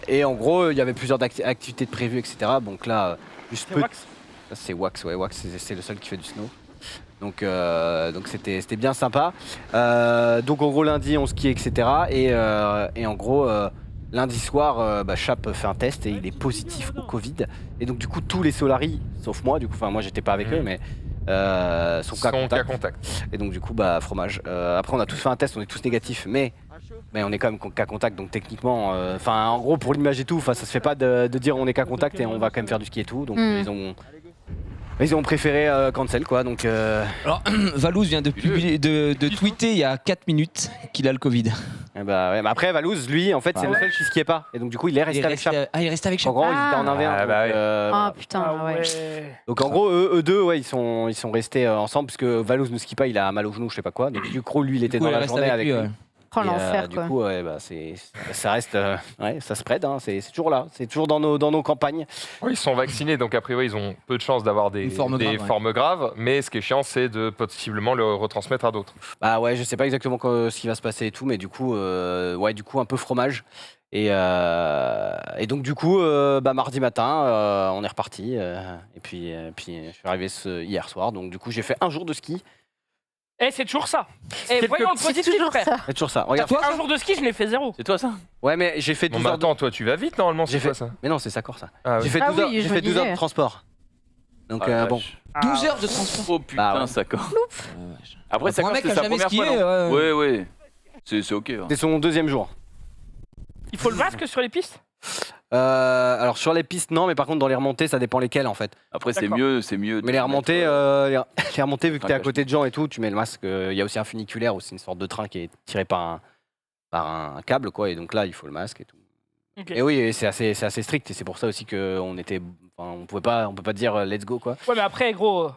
Et en gros, il y avait plusieurs activités de prévues, etc. Donc là, juste peu. Wax. Ça, c'est Wax, ouais, Wax, c'est le seul qui fait du snow. Donc c'était bien sympa. Donc en gros lundi on skie, etc. Et en gros lundi soir, Chap fait un test et il est positif au Covid. Et donc du coup tous les Solari, sauf moi, du coup, enfin moi j'étais pas avec eux, mais sont cas contact. contact. Et donc du coup fromage. Après on a tous fait un test, on est tous négatifs, mais on est quand même cas contact, donc techniquement, enfin en gros pour l'image et tout, ça se fait pas de dire on est cas contact et on va quand même faire du ski et tout. Donc ils ont préféré cancel quoi. Donc Alors, Valouz vient de tweeter il y a 4 minutes qu'il a le Covid. ouais, mais après Valouz, lui, en fait, c'est le seul qui skiait pas. Et donc du coup, il est resté avec Chap. Il est resté avec En Chap. gros, ils étaient en 1v1. Ah, donc, bah oui. Ah voilà. putain, Ah ouais. ouais. Donc en gros, eux deux, ouais, ils sont restés ensemble parce que Valouz ne skie pas, il a mal au genou, je sais pas quoi. Donc du coup, lui, il était Du coup, dans il la reste journée avec lui. ouais. Oh Et, l'enfer du quoi. coup, ouais, ça reste, ouais, ça spread, hein, c'est toujours là, c'est toujours dans nos campagnes. Oui, ils sont vaccinés, donc a priori ils ont peu de chances d'avoir des Une forme grave, ouais. formes graves, mais ce qui est chiant c'est de possiblement le retransmettre à d'autres. Bah ouais, je sais pas exactement ce qui va se passer et tout, mais du coup, un peu fromage. Et donc du coup, mardi matin, on est reparti. Et puis je suis arrivé hier soir, donc du coup j'ai fait un jour de ski. Eh, c'est toujours ça. Eh, Quelques voyons le C'est positif, toujours frère. ça. C'est toujours ça. T'as Regarde. fait un jour de ski, je n'ai fait 0. C'est toi ça? Ouais, mais j'ai fait Bon, 12 mais heures. attends, toi tu vas vite normalement, c'est J'ai quoi fait- ça? Mais non, c'est Sakor ça. Ah, J'ai oui. fait Ah 12 heures, oui, je j'ai me fait 12 heures disais. de transport. Donc Ah, la bon. vache. 12 heures de transport. Oh putain, Bah ouais. ça quoi. Après, Pour ça un mec qui c'est a sa jamais première skié, fois, non? Ouais. C'est ok. hein. C'est son 2e jour. Il faut le masque sur les pistes? Alors sur les pistes non, mais par contre dans les remontées ça dépend lesquelles en fait. Après, c'est D'accord. mieux. Mais de les remontées, mettre, les remontées vu que t'es à Craquage. côté de gens et tout, tu mets le masque. Il y a aussi un funiculaire aussi une sorte de train qui est tiré par un câble quoi, et donc là il faut le masque et tout. Ok. Et oui, et c'est assez strict et c'est pour ça aussi qu'on était, on peut pas dire let's go quoi. Ouais, mais après, gros,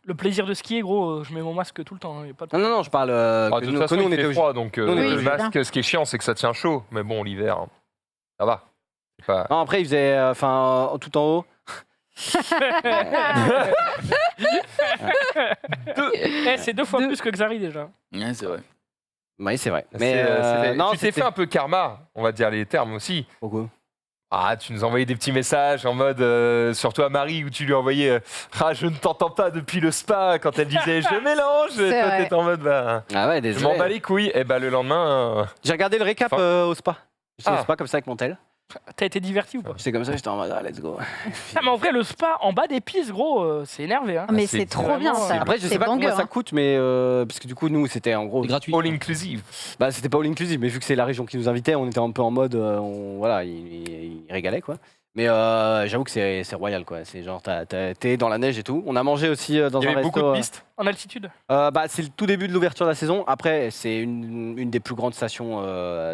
le plaisir de skier, gros, je mets mon masque tout le temps. Y a pas de... Non, je parle Ah, que de toute nous, façon que nous, on il était fait obligés. froid, donc Nous, on le était masque, ce qui est chiant c'est que ça tient chaud, mais bon l'hiver, ça va. C'est pas- Non, après, il faisait, tout en haut, C'est 2 fois plus que Xari déjà. Ouais, c'est vrai. Oui, c'est vrai. Non, tu t'es c'était- fait un peu karma, on va dire les termes aussi. Pourquoi Ah, tu nous envoyais des petits messages en mode, surtout à Marie, où tu lui envoyais ah, je ne t'entends pas depuis le spa, quand elle disait je mélange. Et C'est toi, vrai. t'étais en mode, bah, Ah ouais, je désolé. m'en bats les couilles. Et bah, le lendemain, J'ai regardé le récap au spa. J'étais au spa comme ça avec mon tel. T'as été diverti ou pas? J'étais comme ça, j'étais en mode let's go. Ah, mais en vrai, le spa en bas des pistes, gros, c'est énervé. Hein. Mais c'est c'est trop bien vraiment- ça. Après, je C'est sais pas banger, combien ça hein. coûte, mais parce que du coup, nous, c'était en gros. C'est gratuit. all inclusive. Bah, c'était pas all inclusive, mais vu que c'est la région qui nous invitait, on était un peu en mode, voilà, il régalait quoi. Mais j'avoue que c'est royal quoi. C'est genre, t'es dans la neige et tout. On a mangé aussi dans Il y un avait resto. beaucoup de pistes. En altitude. Bah, c'est le tout début de l'ouverture de la saison. Après, c'est une des plus grandes stations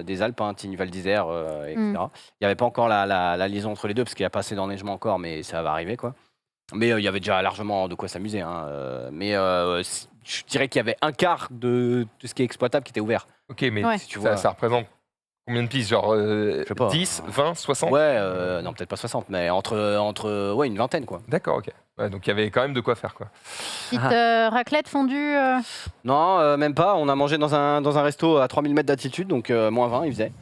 des Alpes, hein, Tignes Val d'Isère, etc. Il n'y avait pas encore la liaison entre les deux parce qu'il n'y a pas assez d'enneigement encore, mais ça va arriver quoi. Mais il y avait déjà largement de quoi s'amuser. Hein, mais je dirais qu'il y avait un quart de ce qui est exploitable qui était ouvert. Ok, mais Ouais. Si tu vois. ça représente combien de pistes? Genre sais pas. 10, 20, 60? Ouais, non, peut-être pas 60, mais entre ouais, une vingtaine quoi. D'accord, ok. Ouais, donc il y avait quand même de quoi faire, quoi. Petite raclette fondue. Non, même pas. On a mangé dans un resto à 3000 mètres d'altitude, donc moins 20, il faisait.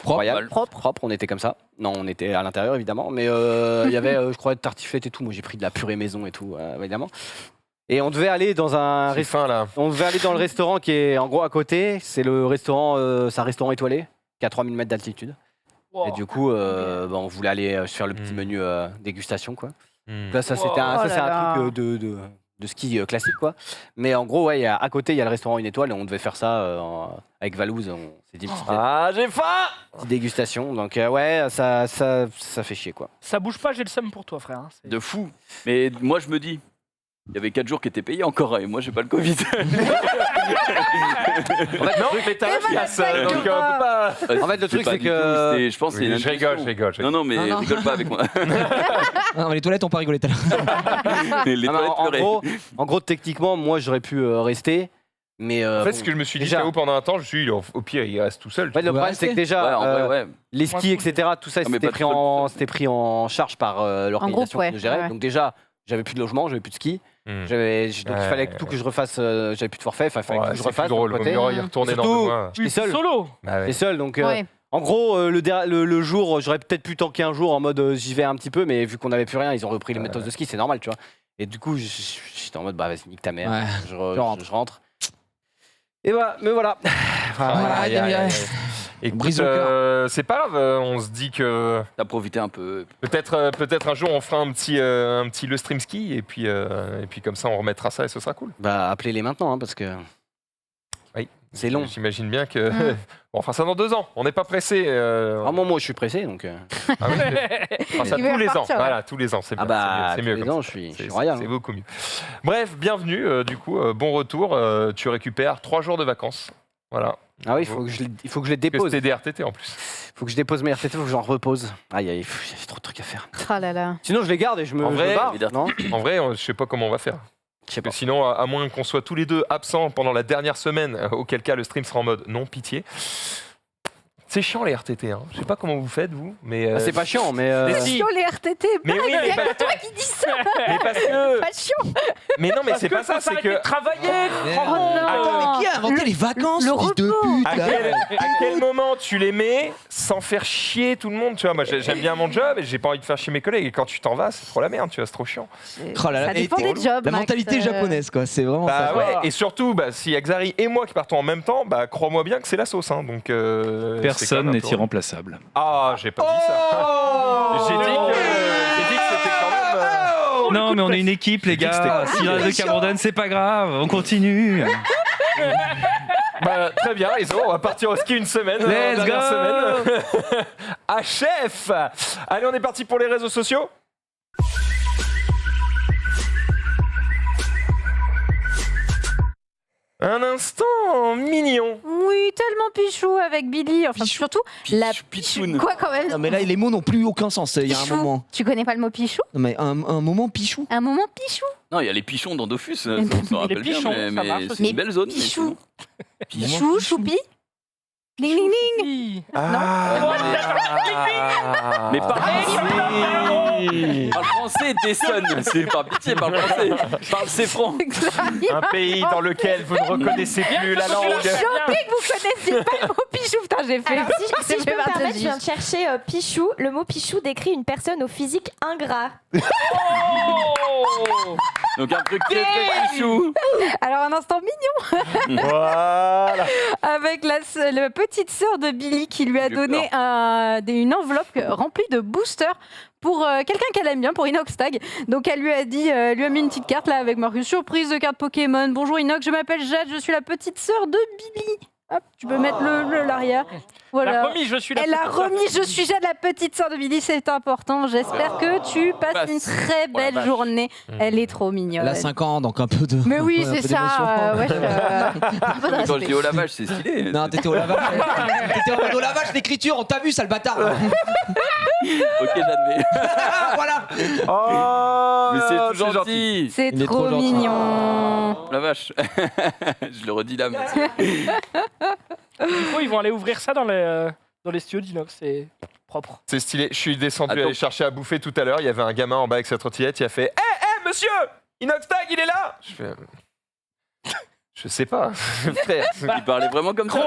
Royal, propre, on était comme ça. Non, on était à l'intérieur évidemment, mais il y avait, je crois, tartiflette et tout. Moi, j'ai pris de la purée maison et tout, évidemment. Et on devait aller dans un C'est fin, là. on devait aller dans le restaurant qui est en gros à côté. C'est le restaurant, c'est un restaurant étoilé qui est à 3000 mètres d'altitude. Wow. Et du coup, bah, on voulait aller se faire le petit menu dégustation, quoi. Hmm. Là, ça, Wow. c'était un, Oh ça, c'est là un truc de ski classique, quoi. Mais en gros, ouais, à côté, il y a le restaurant Une Étoile et on devait faire ça avec Valouz. On s'est dit Ah, j'ai faim! petite dégustation. Donc, ouais, ça fait chier, quoi. Ça bouge pas, j'ai le seum pour toi, frère. hein. C'est- De fou. Mais moi, je me dis, il y avait 4 jours qui étaient payés encore et moi, j'ai pas le Covid. Non, mais t'as la fiasse, donc on peut pas. En fait, le truc, c'est que. Je pense que c'est Oui, une je rigole, intuition. je rigole. Non, non, mais Non, non. rigole pas avec moi. Ah, les toilettes ont pas rigolé tout à l'heure. Les Ah, mais toilettes pleuraient. en gros, techniquement, moi, j'aurais pu rester. Mais En fait, bon, ce que je me suis dit, déjà- Théo, pendant un temps, je me suis dit, au pire, il reste tout seul. ouais, le problème, c'est que Ouais, déjà, en vrai, ouais. les skis, etc., tout ça, Ah, mais c'était pas pris, tout seul, en, tout c'était pris en charge par l'organisation ouais, qui nous gérait. ouais. Donc déjà, j'avais plus de logement, j'avais plus de ski. Hmm. Donc Ouais, il fallait que tout que je refasse, j'avais plus de forfait, enfin, il fallait Ouais, que je c'est refasse. plus drôle, de mon vaut côté. mieux y retourner dans Surtout- 2 mois. J'étais seul. Solo. Bah ouais. J'étais seul, donc Ouais. en gros, le jour, j'aurais peut-être pu tanker un jour en mode j'y vais un petit peu, mais vu qu'on n'avait plus rien, ils ont repris les méthodes de ski, c'est normal, tu vois. Et du coup, j'étais en mode bah vas-y, nique ta mère, Ouais. je rentre. Et voilà, mais voilà. Voilà, Aïe, aïe, aïe. Écoute, Brise le cœur. c'est pas grave, on se dit que T'as profité un peu. peut-être un jour on fera un petit le stream ski et puis comme ça on remettra ça et ce sera cool. Bah appelez-les maintenant, hein, parce que Oui. c'est long. J'imagine bien que Mm. on fera ça dans 2 ans. On n'est pas pressé. Vraiment, moi, je suis pressé, donc. Ah oui, on fera ça Il veut tous les ans. repartir, ouais. Voilà, tous les ans, c'est Ah bien. bah, c'est mieux tous les comme ans, ça. je suis C'est royal. c'est hein. beaucoup mieux. Bref, bienvenue. Du coup, bon retour. Tu récupères 3 jours de vacances. Voilà. Ah oui, il faut que je les Que dépose. c'était des RTT en plus. Il faut que je dépose mes RTT, il faut que j'en repose. Aïe, aïe, j'ai trop de trucs à faire. Ah là là. Sinon, je les garde et je me En vrai, barre, non En vrai, je sais pas comment on va faire. Je sais pas. Parce que sinon, à moins qu'on soit tous les deux absents pendant la dernière semaine, auquel cas le stream sera en mode non pitié. C'est chiant les RTT. Hein. Je sais pas comment vous faites vous, mais Ah, c'est pas chiant, mais. Mais si. Chiant les RTT. Mais oui, il y mais a que toi qui dis ça. mais parce que. Pas chiant. Mais non, mais Parce c'est que pas ça. faut C'est s'arrêter que de travailler. Oh non. Attends, mais qui a inventé les vacances, le fils de repos. pute à là quel moment tu les mets sans faire chier tout le monde, tu vois. Moi, j'aime bien mon job et j'ai pas envie de faire chier mes collègues. Et quand tu t'en vas, c'est trop la merde, tu vois, c'est trop chiant. Oh là là, Ça et dépend t'es- des jobs. La Max, mentalité japonaise, quoi. C'est vraiment Bah ça. ouais. Et surtout, bah, si y a Xari et moi qui partons en même temps, bah crois-moi bien que c'est la sauce. Hein. Donc c'est quand Personne même un n'est peu- irremplaçable. Ah, j'ai pas dit ça. J'ai dit que c'était quand même. Non, mais on est une équipe, les gars. S'il reste de qu'abandonne, c'est pas grave. On continue. Bah, très bien, Iso, on va partir au ski une semaine. Let's dernière go. semaine. À chef. Allez, on est parti pour les réseaux sociaux. Un instant mignon. Oui, tellement pichou avec Billy. Enfin, Pichou. surtout la Pichoune. Quoi quand même Non, mais là, les mots n'ont plus aucun sens. Il y a un Pichou. moment. Tu connais pas le mot pichou? Non, mais un moment pichou. Un moment pichou. Non, il y a les pichons dans Dofus, ça, Les on s'en rappelle bien, pichons, ça mais marche c'est aussi. une belle zone. mais Pichou. sinon- Pichou, choupi. Ling ling ling. Oui. Ah, Mais par français, Dessonne. C'est par pitié, parle français. Parle c'est franc. Un pays dans lequel vous ne reconnaissez plus la langue. Choqué que vous connaissiez pas le mot Pichou. Putain, j'ai fait. Alors, si j'ai je fait peux me permettre, je partager. viens de chercher Pichou. Le mot Pichou décrit une personne au physique ingrat. Donc un truc très très pichou. Alors, un instant mignon Voilà. avec la petite sœur de Billy qui lui a J'ai donné une enveloppe remplie de boosters pour quelqu'un qu'elle aime bien, pour Inox Tag. Donc elle lui a mis une petite carte là avec marqué surprise de carte Pokémon. Bonjour Inox, je m'appelle Jade, je suis la petite sœur de Billy. Hop, tu peux mettre l'arrière. Voilà. Elle a remis, je suis la Elle a petite sœur. remis, je suis Jade, la petite sœur de Billy, c'est important. J'espère que tu passes une très belle vache. journée. Elle est trop mignonne. Elle a 5 ans, donc un peu de. Mais oui, un peu c'est d'émotion. ça. Wesh, un peu de Quand je respect. dis au lavage, c'est stylé. Non, t'étais au lavage. T'étais en mode au lavage d'écriture, on t'a vu, sale bâtard. Ok, j'admets. Voilà. Oh, Mais c'est tout gentil. C'est Il est trop trop gentil. mignon. La vache. Je le redis là. Mais... Du coup, ils vont aller ouvrir ça dans les studios d'Inox. C'est propre. C'est stylé. Je suis descendu Attends. aller chercher à bouffer tout à l'heure. Il y avait un gamin en bas avec sa trottinette. Il a fait hé, monsieur Inox Tag, il est là. Je fais. Je sais pas, frère. Il parlait vraiment comme ça.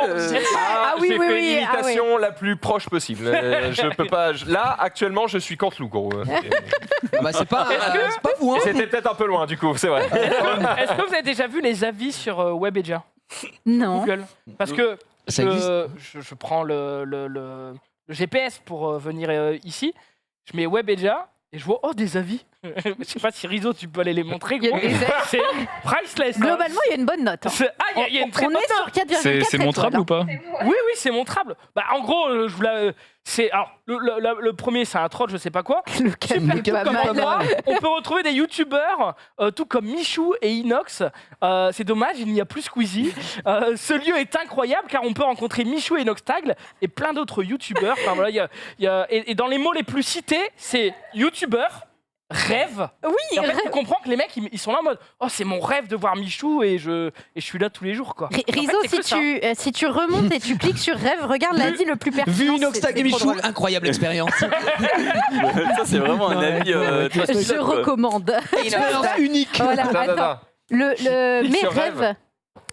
Ah oui, J'ai oui, fait oui, une imitation la plus proche possible. Je peux pas. Là, actuellement, je suis Canteloup, gros. Ah bah, c'est pas vous, hein. C'était peut-être un peu loin, du coup, c'est vrai. Est-ce que vous avez déjà vu les avis sur Webedia Non. Google? Parce que Ça existe. je prends le GPS pour venir ici, je mets Webedia et je vois des avis. Je sais pas si Rizzo, tu peux aller les montrer. Il y a Gros. des avis. C'est priceless. hein. Globalement, il y a une bonne note. hein. Il y a une très On bonne est sur note. 4,4 C'est montrable ou pas? Oui, c'est montrable. Bah, en gros, je voulais. Alors, le premier, c'est un troll, je sais pas quoi. Lequel Super, est tout pas comme mal. moi, on peut retrouver des youtubeurs, tout comme Michou et Inox. C'est dommage, il n'y a plus Squeezie. Ce lieu est incroyable car on peut rencontrer Michou et Inox Tag et plein d'autres youtubeurs. Enfin, voilà, et dans les mots les plus cités, c'est youtubeur, rêve. Oui, Et en fait, tu comprends que les mecs, ils sont là en mode c'est mon rêve de voir Michou et je suis là tous les jours. Quoi. Rizzo, En fait, c'est que si tu remontes et tu cliques sur rêve, regarde l'avis le plus pertinent. Vu Inox Tag et c'est trop Michou, drôle. incroyable expérience. Ça, c'est vraiment un avis. Je recommande. Expérience unique. Voilà, Attends, attends. Le Clique mes sur rêves. rêve.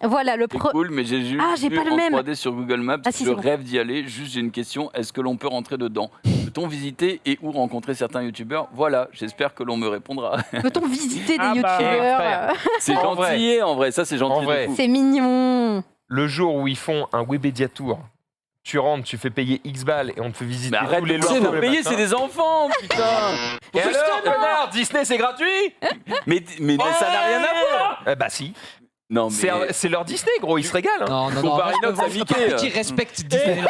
Voilà, le C'est pro. cool, mais j'ai juste Ah, j'ai vu pas le en même. 3D sur Google Maps. Ah, si, je c'est bon. rêve d'y aller. Juste, j'ai une question. Est-ce que l'on peut rentrer dedans? Peut-on visiter et ou rencontrer certains youtubeurs? Voilà, j'espère que l'on me répondra. Peut-on visiter des Ah bah, youtubeurs frère. C'est En gentil, en vrai. Ça, c'est gentil. En de vrai. fou. C'est mignon. Le jour où ils font un Webedia Tour, tu rentres, tu fais payer X balles et on te fait visiter Mais arrête tous de les vouloir locaux faire le payer, matin. c'est des enfants, putain. Et alors, connard, Disney, c'est gratuit Mais ça n'a rien à voir. Bah si. Non, mais. C'est leur Disney, gros, ils se régalent. hein. Non, non, Faut non. pas Inox à Mickey. Qui respecte Disney.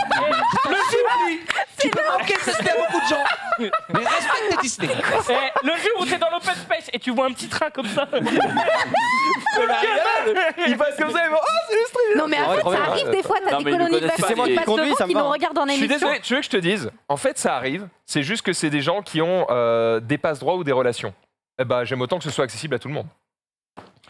Tu peux manquer de respect à beaucoup de gens. Mais respecte Disney. le jour où t'es dans l'open space et tu vois un petit train comme ça. Ils passent comme ça, ils vont c'est le stream. Non, mais en Ouais, fait, trop ça bien. arrive des fois, t'as Non, des mais ils colonies de nous connaissent vacances pas, qui les- passent conduisent, devant, ça me qui va. nous regardent en Je suis émission. désolé, tu veux que je te dise en fait, ça arrive, c'est juste que c'est des gens qui ont des passe-droits ou des relations. Eh bah, j'aime autant que ce soit accessible à tout le monde.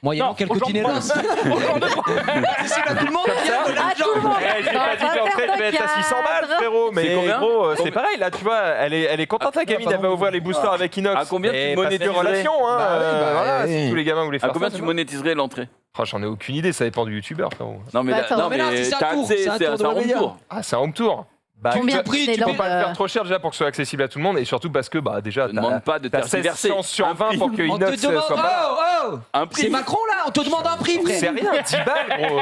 Moyennant Non, quelques au genre de tinellas. C'est à tout le monde. il y a de À l'argent. tout le monde. Eh, j'ai pas dit que l'entrée devait être à 600 balles, frérot, mais combien gros, c'est pareil, là, tu vois, elle est contente, la gamine, elle va ouvrir les boosters avec Inox. À combien tu Et parce que monétiserais relation, hein, Bah oui, bah voilà, oui. si tous les gamins voulaient À faire combien ça, tu vois. monétiserais l'entrée? Oh, j'en ai aucune idée, ça dépend du youtubeur, frérot. Non, mais Bah, là, attends, non, mais là, mais c'est un t'as tour, accès, c'est un c'est tour de un home Webedia. tour. Ah, c'est un home tour. Bah, Combien tu c'est peux dans pas le le- faire trop cher déjà pour que ce soit accessible à tout le monde et surtout parce que bah déjà Je ne demande pas de t'as 16 tergiverser. chances sur 20 pour que On te Inox demande. soit pas là. Oh, oh. Un prix. C'est Macron là, on te demande un prix, C'est frère. rien, 10 balles, gros.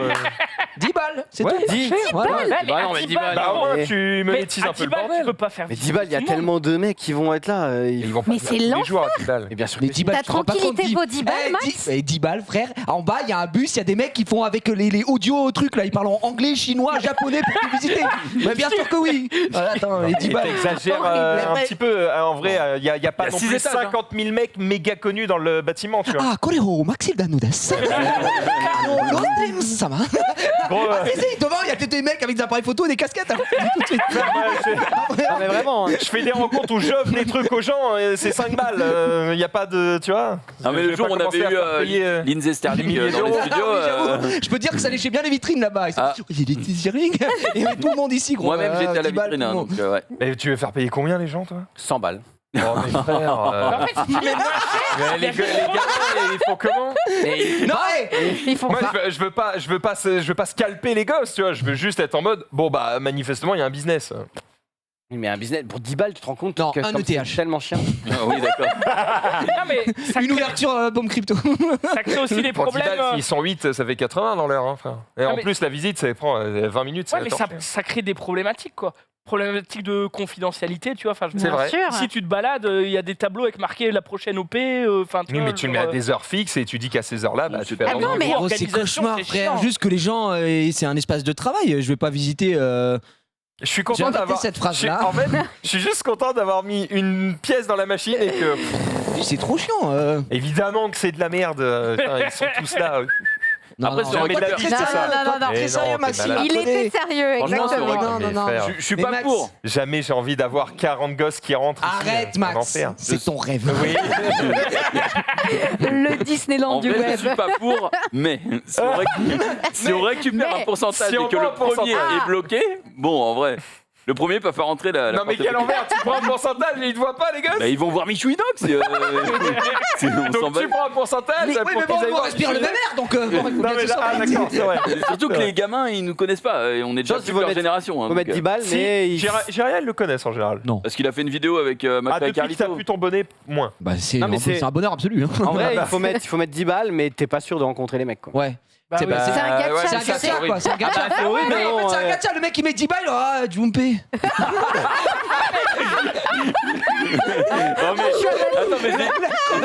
10 balles, c'est Ouais, tout. 10 Voilà. Bah non, mais 10 balles. Bah au moins mais- tu monétises Mais à un peu le 10 balles, tu bordel. peux pas faire Mais visiter 10 balles, il y a tout le monde. tellement de mecs qui vont être là. Ils vont pas Mais faire c'est tous les l'enfer. jours à 10 balles. Et bien sûr Mais que 10 balles, Ta tu te rends pas compte, tranquillité vaut 10 balles, Eh, Max 10 balles, frère. En bas, il y a un bus, il y a des mecs qui font avec les audio trucs là, ils parlent en anglais, chinois, japonais pour te visiter. Mais bien sûr que oui. Voilà, attends, les 10 Et balles. t'exagères Horrible. un petit peu. En vrai, il y a pas Il y a non 6 plus étages, hein. 50 000 mecs méga connus dans le bâtiment, tu vois. Ah, Koreo, Maxime Danudes. Stream, ça va. Gros, Si, si, devant, il y a des mecs avec des appareils photo et des casquettes. Alors, tout de suite. Non, mais vraiment. je fais des rencontres où j'offre des trucs aux gens, et c'est 5 balles. Il y a pas de, tu vois. Non, mais Je le vais jour pas où on commencer avait à faire payer, eu Lindsay Sterling milliers dans les d'euros. studios. Ah oui, j'avoue. Je peux te dire que ça léchait bien les vitrines là-bas. Ah. Il y a des teasering. Et tout le monde ici, gros. Moi-même, j'étais à la 10 balles, vitrine. Hein, bon. donc, ouais. Mais tu veux faire payer combien les gens, toi 100 balles. Oh, mes frères. En fait, si tu mets moins cher, Mais les gamins, ils font comment Non, Ils font Moi, pas. je veux pas scalper les gosses, tu vois. Je veux juste être en mode, bon, bah, manifestement, il y a un business. Mais un business pour 10 balles, tu te rends compte Non, que un comme ETH. c'est tellement chiant. Ah oui, d'accord. non, mais ça une crée, ouverture bombe crypto. ça crée aussi des Pour 10 problèmes. balles, s'ils sont 8, ça fait 80 dans l'heure, hein, frère. Et en mais- plus, la visite, ça prend 20 minutes. Ouais, va mais torcher. ça crée des problématiques, quoi. Problématiques de confidentialité, tu vois. Enfin, je veux C'est dire, vrai. Sûr. Si tu te balades, il y a des tableaux avec marqué la prochaine OP. Enfin, Oui, mais tu le mets à des heures fixes et tu dis qu'à ces heures-là, bah, tu fais Ah non, vraiment- mais- Oh, c'est organisation, cauchemar, c'est frère. chiant. Juste que les gens, c'est un espace de travail. Je vais pas visiter. Je suis J'ai content inventé d'avoir cette phrase-là. En fait, je suis juste content d'avoir mis une pièce dans la machine et que C'est trop chiant. évidemment que c'est de la merde. Enfin, ils sont tous là. Non, Après, non, ça aurait non, été non, triste, non, ça. non, non, non, Eh très non, sérieux, t'es Maxime. malade. Il était Attendez. sérieux, Franchement, exactement. c'est Non, non, non. frère. Je suis Mais pas Max, pour. Jamais j'ai envie d'avoir 40 gosses qui rentrent. ici, Arrête, un Max. enfer. C'est ton rêve. Oui. Le Disneyland En du vrai, web. je suis pas pour, mais si on récupère mais- un pourcentage si on et que prend le un pourcentage. premier est bloqué, bon, en vrai, le premier peut faire rentrer la Non mais porte- quel envers, tu prends un pourcentage et ils te voient pas les gosses. Bah, ils vont voir Michou Inox. On s'en Donc bat. tu prends un pourcentage Mais, pour oui, mais qu'ils bon, aillent on voir respire le Michel. même air, donc bon, il faut Non bien mais se sortir. ah d'accord, c'est vrai. Surtout que les gamins, ils nous connaissent pas. Et on est déjà Genre, plus faut leur mettre- génération. hein, Faut donc, mettre 10 balles, Si, mais ils- Gérial le connaissent en général. Parce qu'il a fait une vidéo avec Ah McFly et depuis que t'as Carlito. plus ton bonnet, moins. Bah, c'est Non, mais c'est un bonheur absolu. hein. en vrai, il faut mettre 10 balles, mais t'es pas sûr de rencontrer les mecs, quoi. Ouais. Bah C'est oui. pas- C'est un gacha, ouais, C'est un ça, c'est gacha, horrible. quoi. C'est un gacha. Ah bah, c'est horrible, mais En bon, fait, c'est un ouais. gacha. Le mec, il met 10 balles. Ah, tu vas me payer. Non, mais- Attends,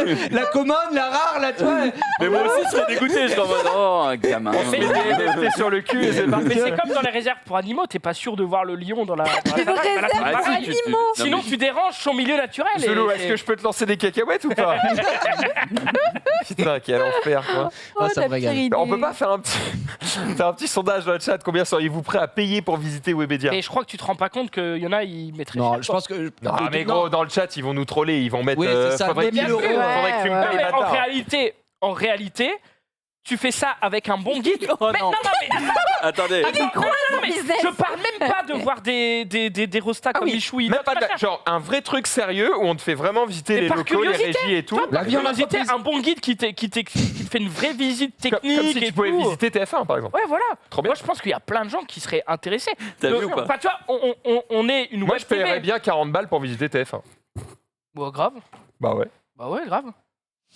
mais La commande, la rare, la toi. mais moi aussi, je serais dégoûté. Je serais en mode, oh, un gamin. On se met des NFT sur le cul et c'est parti. Mais c'est comme dans les réserves pour animaux, t'es pas sûr de voir le lion dans la. Dans la savane. Bah là, c'est Ah, si, pareil. tu- non, Sinon, mais- tu déranges son milieu naturel. et- Selou, est-ce que je peux te lancer des cacahuètes ou pas? Putain, quel enfer quoi. Oh, ça la me régale. pire idée. On peut pas faire un petit sondage dans le chat. Combien seriez-vous prêts à payer pour visiter Webedia? Et je crois que tu te rends pas compte qu'il y en a, ils mettraient. Non, cher, je quoi. pense que. Non, mais gros, dans le chat, ils vont nous troller. Ils vont mettre. Oui, c'est ça, faudrait 2000 qu'ils- euros. faudrait que tu me Ouais, payes, Mais en bâtard. réalité, tu fais ça avec un bon guide. Oh Mais non. mais Attendez. business. je parle même pas de voir des rostas comme oui, Michou. Même pas de la- genre un vrai truc sérieux où on te fait vraiment visiter Mais les par locaux, les curiosité, régies et tout. Toi, La par vie en curiosité, entreprise. un bon guide qui te fait une vraie visite Comme technique si et tu pouvais tout. visiter TF1 par exemple. Ouais, voilà. Trop bien. Moi, je pense qu'il y a plein de gens qui seraient intéressés. T'as vu ou pas Enfin, tu vois, on est une Moi, web je paierais TV. bien 40 balles pour visiter TF1. Bah, grave. Bah ouais. Bah ouais, grave.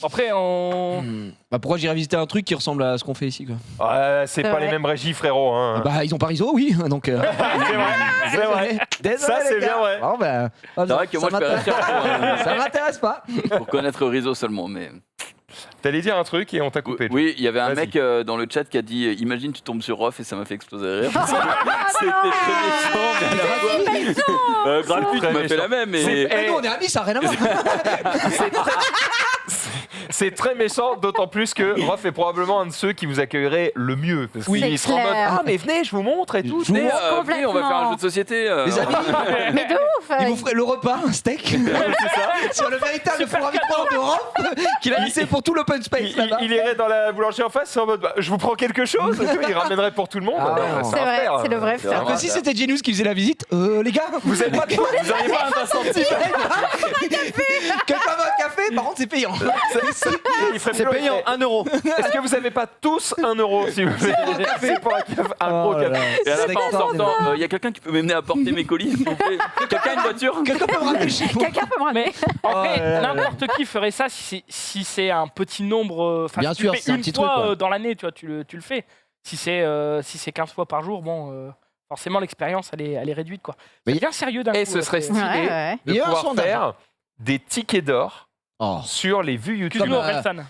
Après, on. Bah, pourquoi j'irais visiter un truc qui ressemble à ce qu'on fait ici, quoi. Ouais, c'est C'est pas vrai. les mêmes régies, frérot. Hein. Bah, ils ont pas Riso, oui. Donc. c'est vrai. C'est vrai. Désolé, Ça, c'est les gars. bien vrai. Bon, bah, C'est vrai que moi, je paierais cher Ça m'intéresse pas. pour connaître Rizzo seulement. Mais T'allais dire un truc et on t'a coupé. oui, il y avait un Vas-y. mec dans le chat qui a dit imagine tu tombes sur Rof et ça m'a fait exploser de rire. C'était très méchant. Mais à la fois, gratuit, tu Très m'as fait méchant. la même. C'est- Et... Mais nous, on est amis, ça n'a rien à voir. C'est très méchant, d'autant plus que Rof est probablement un de ceux qui vous accueillerait le mieux. Parce Oui, qu'il c'est sera en mode clair. ah, mais venez, je vous montre et tout. Je vous Venez, montre venez, on va faire un jeu de société. Les amis, Mais de ouf. il vous ferait le repas, un steak. Sur le véritable four à micro-ondes d'Europe qu'il a laissé pour tout l'open space là-bas. Il irait dans la boulangerie en face, c'est en mode bah, je vous prends quelque chose. et tout, il ramènerait pour tout le monde. Ah ouais, Bah, non. C'est un vrai, frère. c'est le vrai C'est frère. Alors que si c'était Genius qui faisait la visite, les gars, Vous avez pas de vous auriez pas un incentives. quelqu'un veut un café, par contre c'est payant. Il ferait C'est plus, payant, il ferait, 1 euro. est-ce que vous avez pas tous 1 euro si vous voulez C'est pour un gros café. Et à la C'est fin, en extraordinaire. sortant, il y a quelqu'un qui peut m'amener à porter mes colis, s'il vous plaît. Quelqu'un a une voiture Quelqu'un peut me ramener chez moi. Quelqu'un peut me ramener. Mais en fait, là là. n'importe qui ferait ça si c'est un petit nombre. Enfin, Bien si sûr, tu le c'est fais un une petit fois truc, quoi. dans l'année, tu vois, tu le fais. Si c'est 15 fois par jour, bon, forcément l'expérience elle est réduite quoi. Mais- C'est bien sérieux d'un coup. Et ce serait c'est- stylé Ouais, ouais. de Il y a un pouvoir sondage. faire des tickets d'or Oh. sur les vues YouTube. Excuse-moi, Comme, Orelsan.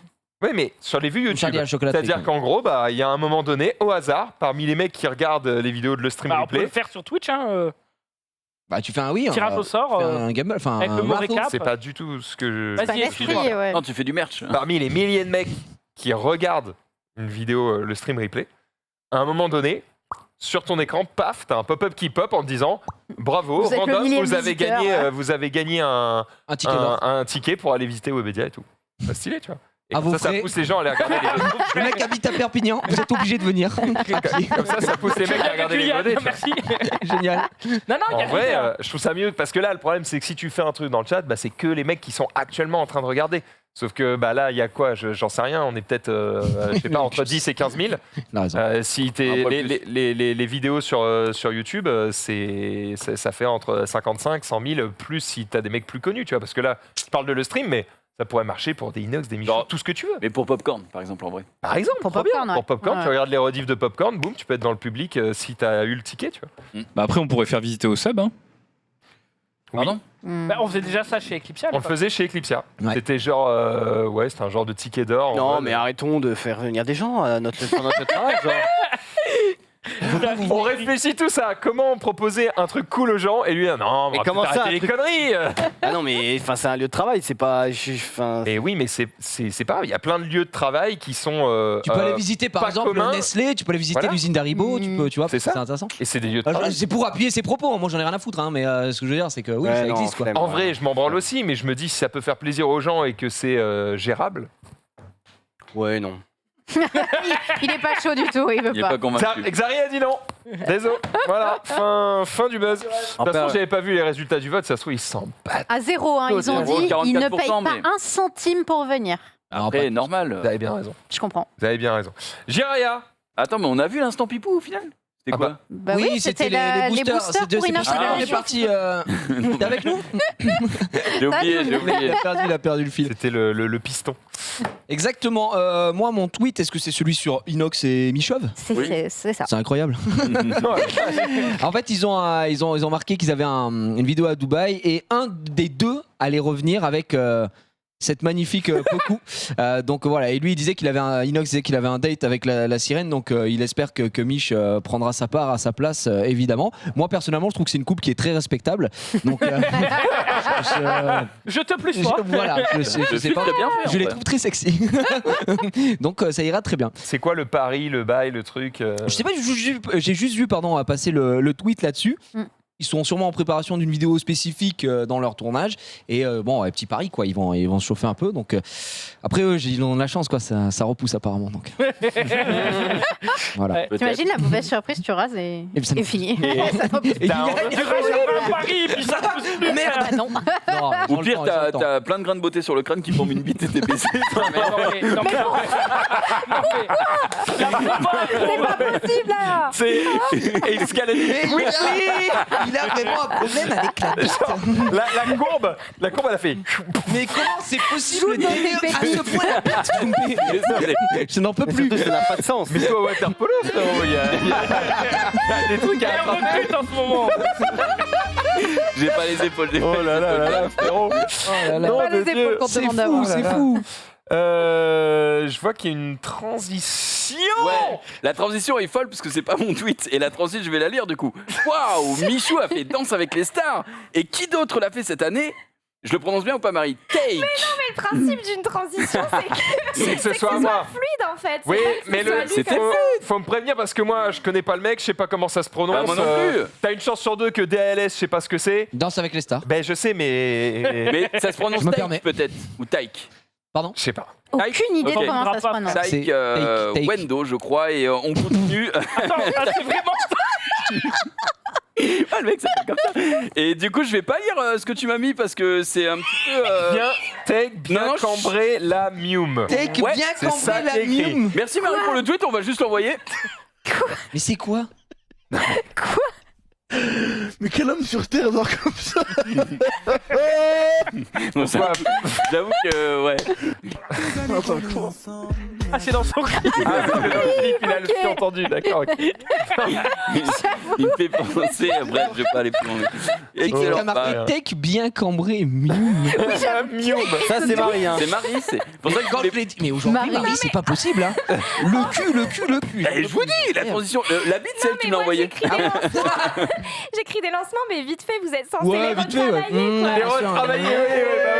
Oui, mais sur les vues YouTube. Charlie à la chocolaterie, C'est-à-dire quoi. qu'en gros, bah, il y a un moment donné, au hasard, parmi les mecs qui regardent les vidéos de le stream Bah, on peut replay, le faire sur Twitch, hein. Bah tu fais un oui. Tirage au sort. Un gamble, enfin avec un le mot raffle. récap. c'est pas du tout ce que je. Vas-y, Pas excuse-moi. l'esprit, ouais. Non, tu fais du merch. Parmi les milliers de mecs qui regardent une vidéo, le stream replay, à un moment donné, sur ton écran, paf, t'as un pop-up qui pop en te disant bravo, Vous êtes le random, millième vous avez visiteur, gagné, ouais. vous avez gagné un Un ticket d'or. ticket pour aller visiter Webedia et tout. C'est stylé, tu vois. Et À comme vos ça frais. pousse les gens à aller regarder les vidéos. Le mec habite à Perpignan, vous êtes obligé de venir. Comme ça pousse les mecs à regarder les Yann, modés. tu vois. merci. Génial. Non, il y En a vrai, rien. je trouve ça mieux parce que là, le problème, c'est que si tu fais un truc dans le chat, bah, c'est que les mecs qui sont actuellement en train de regarder. Sauf que bah, là, il y a quoi J'en sais rien. On est peut-être, je sais pas, entre 10 et 15 000. Il a raison. Si Un poil les vidéos sur YouTube, ça fait entre 55 100 000 plus si tu as des mecs plus connus. Tu vois, parce que là, je parle de le stream, mais ça pourrait marcher pour des Inox, des Michou, Genre- tout ce que tu veux. Mais pour Popcorn, par exemple, en vrai. Par exemple, Pour trop Popcorn, bien. ouais. Pour Popcorn, Ouais. tu regardes les rediffs de Popcorn, boum, tu peux être dans le public si tu as eu le ticket. Tu vois. Bah après, on pourrait faire visiter au sub. Hein. Pardon Hmm. Bah, on faisait déjà ça chez Eclipse. On le faisait chez Eclipsia. Ouais. C'était genre, ouais, c'était un genre de ticket d'or. en Non, mode, mais arrêtons de faire venir des gens à sur notre travail. Genre. On réfléchit tout ça. Comment proposer un truc cool aux gens et lui, non, on Mais va comment peut-être ça, arrêter un les truc- conneries. Ah non, mais c'est un lieu de travail, c'est pas. Enfin, Et oui, mais c'est pas grave. Il y a plein de lieux de travail qui sont. Tu peux aller visiter par pas exemple commun. Nestlé, tu peux aller visiter Voilà. l'usine d'Haribo, tu peux, tu vois, C'est ça. intéressant. Et c'est des lieux de travail. C'est pour appuyer ses propos, moi j'en ai rien à foutre, hein, mais ce que je veux dire c'est que oui, Ouais, ça non, existe quoi. flemme. En vrai, je m'en branle aussi, mais je me dis si ça peut faire plaisir aux gens et que c'est gérable. ouais, non. Il est pas chaud du tout, il veut Il est pas. pas convaincu. Xari a dit non. Désolé. Voilà, fin du buzz. De toute façon, Enfin, j'avais pas vu les résultats du vote, ça se trouve, ils s'en battent. À 0, hein, ils ont Zéro, dit ils ne 44%, payent pas mais- un centime pour venir. Alors, Après, normal. Vous avez bien raison. Je comprends. Vous avez bien raison. Jiraya. Attends, mais on a vu l'instant pipou au final C'était Ah quoi Bah oui, c'était les boosters c'est pour pour ça Inox. qu'on est parti. T'es avec nous J'ai oublié, j'ai oublié. Il a perdu le fil. C'était le piston. Exactement. Moi, mon tweet, est-ce que c'est celui sur Inox et Michov? C'est ça. C'est incroyable. En fait, ils ont marqué qu'ils avaient une vidéo à Dubaï et un des deux allait revenir avec cette magnifique Poku. Donc voilà, et lui il disait qu'il avait Inox disait qu'il avait un date avec la sirène, donc il espère que Mich prendra sa part à sa place, évidemment. Moi personnellement, je trouve que c'est une coupe qui est très respectable. Donc Je te plus toi. voilà, je sais suis pas. très bien fait, en Je les vrai. trouve très sexy. Donc ça ira très bien. C'est quoi le pari, le bail, le truc Je sais pas, j'ai juste vu passer le tweet là-dessus. Mm. Ils sont sûrement en préparation d'une vidéo spécifique dans leur tournage et bon, petit pari quoi, ils vont se chauffer un peu. Donc après eux, ils ont de la chance quoi, ça repousse apparemment. Donc voilà. Ouais. T'imagines la mauvaise surprise, tu rases et ça- fini. Ça va- Et T'as un- Tu rajoutes un pari, puis ça pousse plus. Merde, bah non. Non, Ou pire, ils ont le temps. t'as plein de grains de beauté sur le crâne qui forment une bite et t'es baissé. Non, mais C'est pas possible là. C'est escalade. Mais il a vraiment un problème avec la bite. La courbe, elle a fait. Mais comment c'est possible Joue dans d'aimer tes à ce point la bite? Désolé. Je n'en peux Mais plus. surtout, ça n'a pas de sens. Mais toi, water polo, frérot, il y a des trucs à elle attraper. recrute en ce moment. J'ai pas les épaules. j'ai Oh pas là les là épaules. là là, frérot. Oh là là. Non, Pas de les Dieu. épaules qu'on te C'est demande fou, d'avoir. c'est fou. Je vois qu'il y a une transition. Ouais, la transition est folle parce que c'est pas mon tweet. Et la transition, je vais la lire du coup. Waouh, Michou a fait Danse avec les stars. Et qui d'autre l'a fait cette année? Je le prononce bien ou pas, Marie? Take. Le principe d'une transition, C'est que ce soit moi. fluide en fait. Oui, mais C'était faut me prévenir parce que moi, je connais pas le mec, je sais pas comment ça se prononce. Bah, moi non plus. T'as une chance sur deux que DLS, je sais pas ce que c'est. Danse avec les stars. Ben, je sais, mais. Mais ça se prononce Je me permets. Take peut-être. Ou Take. Pardon. Je sais pas. Aucune idée Ok. de comment ça se prononce. C'est Take, Take. Wendo, je crois. Et on continue. Attends, c'est vraiment Ah, le mec s'appelle comme ça. Et du coup, je vais pas lire ce que tu m'as mis parce que c'est un petit peu. Bien, take, bien non, cambré la mium. Take Ouais, bien c'est ça cambré qui est la écrit. mium. Merci Marie pour le tweet, on va juste l'envoyer. Mais c'est quoi? Mais quel homme sur Terre dort comme ça? Non, ça- J'avoue que ouais. Ah, c'est dans son clip. Ah, parce que dans le clip, il a le plus entendu, d'accord. ok. Il me fait penser. Bref, je vais pas aller plus loin. C'est qui qui Excellent. a marqué Bah, take bien cambré mium? Mium. Ça, c'est Marie. Hein. c'est Marie, c'est pour ça que je Quand voulais- je l'ai dit, mais aujourd'hui, Marie. Marie, c'est pas possible, hein. Le cul. Eh, je vous dis, la transition, la bite, c'est elle qui me l'a envoyé. J'écris des lancements, mais vite fait, vous êtes censés Ouais, les vite fait, ouais. retravailler, quoi. Et retravailler, oui, bah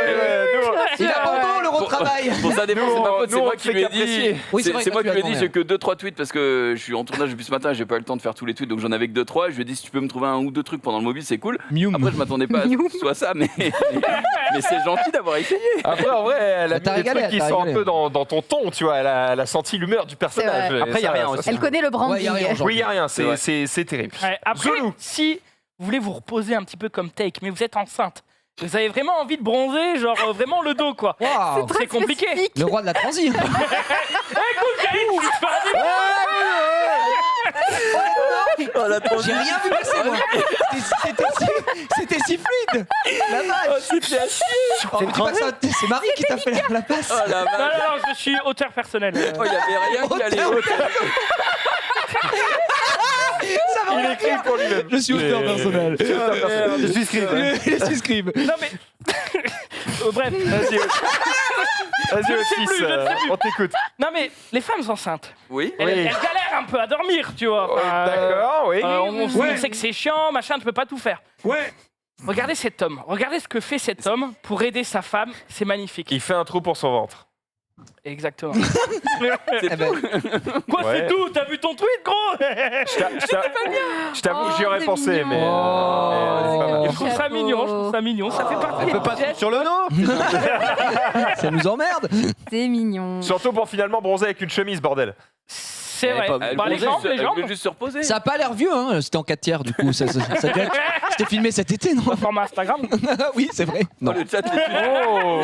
oui, Il a bon le retravail. Pour ça défense, c'est pas faute, c'est nous, moi on qui fait lui ai dit. qu'apprécier. Oui, c'est vrai C'est que moi tu qui lui ai l'as dit, demandé, j'ai que 2-3 tweets parce que je suis en tournage depuis ce matin, j'ai pas eu le temps de faire tous les tweets, donc j'en avais que 2-3. Je lui ai dit, si tu peux me trouver un ou deux trucs pendant le mobile, c'est cool. Après, je m'attendais pas à ce que ce soit ça, mais c'est gentil d'avoir essayé. Après, en vrai, elle a T'as mis des régalé, trucs qui t'as sont un régalé. peu dans ton ton, tu vois. Elle a senti l'humeur du personnage. C'est Et Après, y a ça, rien ça, aussi. c'est Elle connaît le branding. Ouais, y a rien, genre. Oui, il n'y a rien, vrai. c'est terrible. Ouais, après, Zolou. si vous voulez vous reposer un petit peu comme Take, mais vous êtes enceinte, vous avez vraiment envie de bronzer, genre vraiment le dos, quoi. Waouh. C'est compliqué. Le roi de la transi. Écoute, Karine, tu te fais un dé- Oh, la J'ai rien vu passer moi. C'était si fluide. La vache. Oh, mais tu vois que ça- c'est Marie qui t'a fait la passe. Oh la Non, vache. non, je suis auteur personnel. Oh, il y avait rien qui allait. Ça va Il écrit pour lui-même. Je suis auteur personnel. Je suis scribe. Je suis scribe. Non, mais. Bref. Vas-y, Otis, plus, je ne sais plus. on t'écoute. Non, mais les femmes enceintes, Oui. elles galèrent un peu à dormir, tu vois. Enfin, D'accord, oui. on sait que c'est chiant, machin, tu peux pas tout faire. Ouais. Regardez cet homme. Regardez ce que fait cet homme pour aider sa femme. C'est magnifique. Il fait un trou pour son ventre. Exactement. Eh ben, Quoi, Ouais. c'est tout? T'as vu ton tweet, gros? Je t'avoue que j'y aurais c'est pensé, mignon. mais. c'est pas mal. Je trouve ça mignon, je trouve ça mignon. Ça fait partie Elle des peut pas gestes. sur le dos. ça nous emmerde. C'est mignon. Surtout pour finalement bronzer avec une chemise, bordel. C'est Elle est vrai. pas- Elle Bah, les bronzait, jambes, les elle voulait jambes. juste se reposer. Ça a pas l'air vieux, hein. C'était en 4 tiers, du coup. C'était filmé cet été, non? Format Instagram. Oui, c'est vrai. Oh, Non. le chat est Oh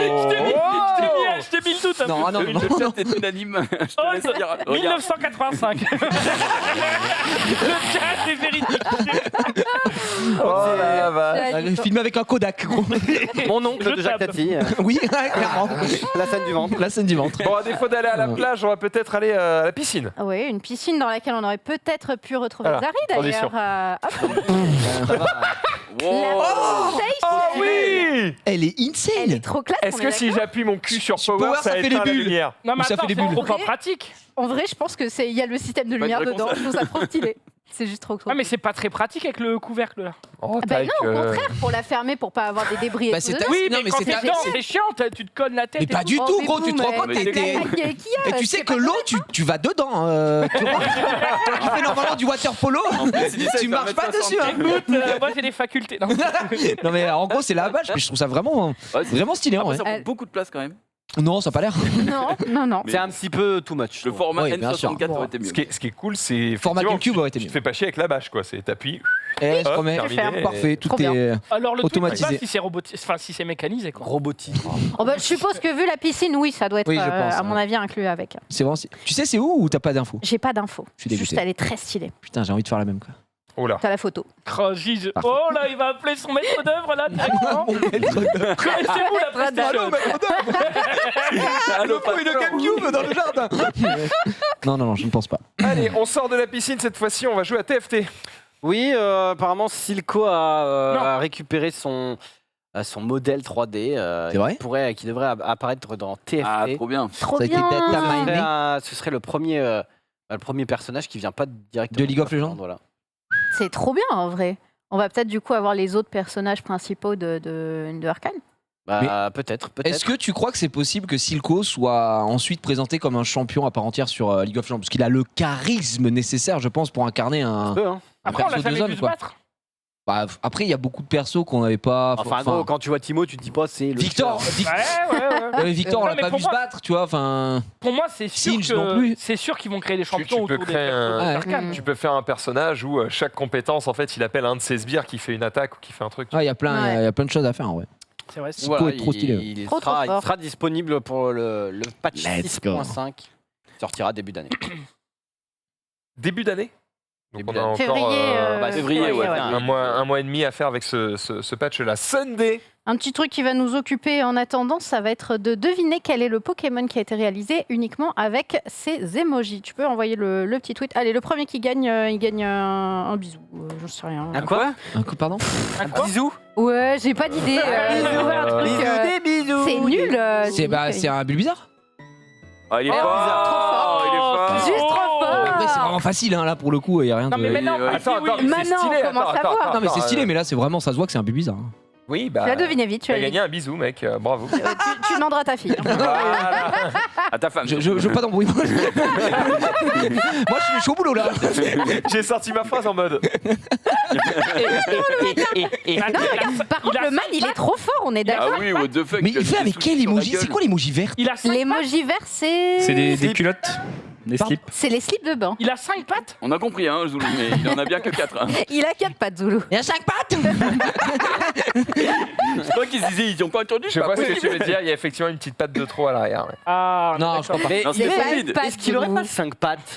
Je t'ai mis le doute. Non, ah non, le non, chat non. est unanime. Je te Oh, laisse c'est- dire. Regarde. 1985. Le chat est véridique. Oh la vache. Filmé avec un Kodak, gros. Mon oncle Je de Jacques tape. Tati. Oui, clairement. La scène du ventre. La scène du ventre. Bon, à défaut d'aller à la plage, on va peut-être aller à la piscine. Oui, une piscine dans laquelle on aurait peut-être pu retrouver Voilà, Zari transition. d'ailleurs. Wow. Oh oui. Elle est Elle insane. est trop classe. Est-ce on que est si d'accord. j'appuie mon cul sur Power, Power, ça ça fait éteint des la bulles. lumière? Non, mais Ou ça attends, fait des c'est bulles. trop pas pratique. En vrai, je pense que il y a le système de Pas de lumière réponse. dedans. Je trouve ça trop stylé. C'est juste trop cool. Ah, mais c'est pas très pratique avec le couvercle là. Oh, Ah bah non, au contraire, pour la fermer, pour pas avoir des débris. Bah, et c'est tout ta- dedans. Oui, non, mais mais quand c'est t'es ta- dedans, c'est chiant, tu te colles la tête. Mais et pas tout. du Oh, tout, mais gros. Tu te rends mais- compte mais t'es- c'est t'es- Et Et tu sais que l'eau, tu vas dedans. Tu vois. Tu fais normalement du water polo. Tu marches pas dessus. Hein. Écoute, moi j'ai des facultés. Non. Non mais en gros c'est la vache, mais je trouve ça vraiment, Ouais, c'est- vraiment stylé. en Après, vrai. ça prend beaucoup de place quand même. Non, ça a pas l'air. Non. Mais C'est un petit peu too much. le format Oui, bien sûr. N64 aurait été mieux. Ce qui est cool, c'est. Format effectivement, GameCube aurait été tu mieux. te fais pas chier avec la bâche, quoi. C'est t'appuies. Eh, je hop, promets. terminé. Parfait, tout Trop bien. est. Alors le truc, je sais Automatisé. pas si c'est enfin si c'est mécanisé quoi. Robotique. Oh bah, je suppose que vu la piscine, oui, ça doit être, Oui, je pense, à mon ouais. avis, inclus avec. C'est vraiment. Tu sais c'est où ou t'as pas d'infos? J'ai pas d'infos. Je suis dégoûté. Juste, elle est très stylée. Putain, j'ai envie de faire la même quoi. Oh là. T'as la photo. Oh, Gigi. Parfait. Oh là, il va appeler son maître d'œuvre là directement. Connaissez-vous la PlayStation? Allô, une GameCube dans le jardin. Non, je ne pense pas. Allez, on sort de la piscine cette fois-ci, on va jouer à TFT. Oui, apparemment Silco Non. a récupéré son modèle 3D C'est vrai qui devrait apparaître dans TFT. Ah, trop bien. Trop Ça a été bien. data Ce mining. ce serait le premier personnage qui vient pas directement De League of Legends. Voilà. C'est trop bien en vrai. On va peut-être du coup avoir les autres personnages principaux de Arcane. Bah, peut-être. Est-ce que tu crois que c'est possible que Silco soit ensuite présenté comme un champion à part entière sur League of Legends? Parce qu'il a le charisme nécessaire, je pense, pour incarner un. Hein. Après, on l'a perso de jamais zone, vu se quoi. battre. Bah, après, il y a beaucoup de persos qu'on n'avait pas. Enfin, gros, quand tu vois Timo, tu te dis pas c'est le Victor, tueur. Ouais. Victor, on Non, l'a mais pas pour vu se moi- battre, tu vois. Enfin, Pour moi, c'est sûr Singe non que plus. c'est sûr qu'ils vont créer des Tu champions peux autour des créer persos Ouais. d'Arcane. Tu peux faire un personnage où chaque compétence, en fait, il appelle un de ses sbires qui fait une attaque ou qui fait un truc. il y a plein, Ouais. il y a plein de choses à faire, ouais. C'est vrai. Silco est trop stylé. Il Trop sera fort. disponible pour le patch Let's go. 6.5 qui sortira début d'année. Début d'année. Donc Début on a encore Février. février, ouais. un mois et demi à faire avec ce patch-là. Sunday. Un petit truc qui va nous occuper en attendant, ça va être de deviner quel est le Pokémon qui a été réalisé uniquement avec ces emojis. Tu peux envoyer le petit tweet. Allez, le premier qui gagne, il gagne un bisou. J'en sais rien. Un quoi Un coup, pardon. Un quoi? Bisous. Ouais, j'ai pas d'idée. J'ai trouvé un truc, Des bisous. c'est nul. C'est un Bulbizarre. Ah, il est Oh, fort. trop fort. Il est fort. Juste trop fort. Après, c'est vraiment facile, hein, là, pour le coup, il y a rien Non, de. mais maintenant, Ouais. Attends, oui, mais c'est Maintenant, stylé. on commence à voir. Non, mais c'est stylé, mais là, c'est vraiment, ça se voit que c'est un Bulbizarre. Hein. Oui, bah. Tu as deviné vite, tu Tu as as gagné un bisou, mec. Bravo. tu demanderas à ta fille. Voilà. À ta femme. Je veux pas d'embrouille. Moi, je suis au boulot là. J'ai sorti ma phrase en mode. Non, regarde, par contre, le man, il est trop fort, on est Ah d'accord. oui, what the fuck. Mais il fait avec quel emoji? C'est quoi l'emoji vert? Il a 5 pattes. L'emoji vert, c'est. C'est des culottes, des Pardon slips. C'est les slips de bain. Il a 5 pattes. On a compris, hein, Zoulou, mais il en a bien que 4. Hein. Il a 4 pattes, Zoulou. Il y a 5 pattes. C'est toi qui se disais, ils ont pas entendu. Je vois ce que tu veux dire. Il y a effectivement une petite patte de trop à l'arrière. Ouais. Ah, Non, je crois pas. Mais Non, C'est c'était pas solide. une patte, est-ce qu'il aurait Zoulou. pas 5 pattes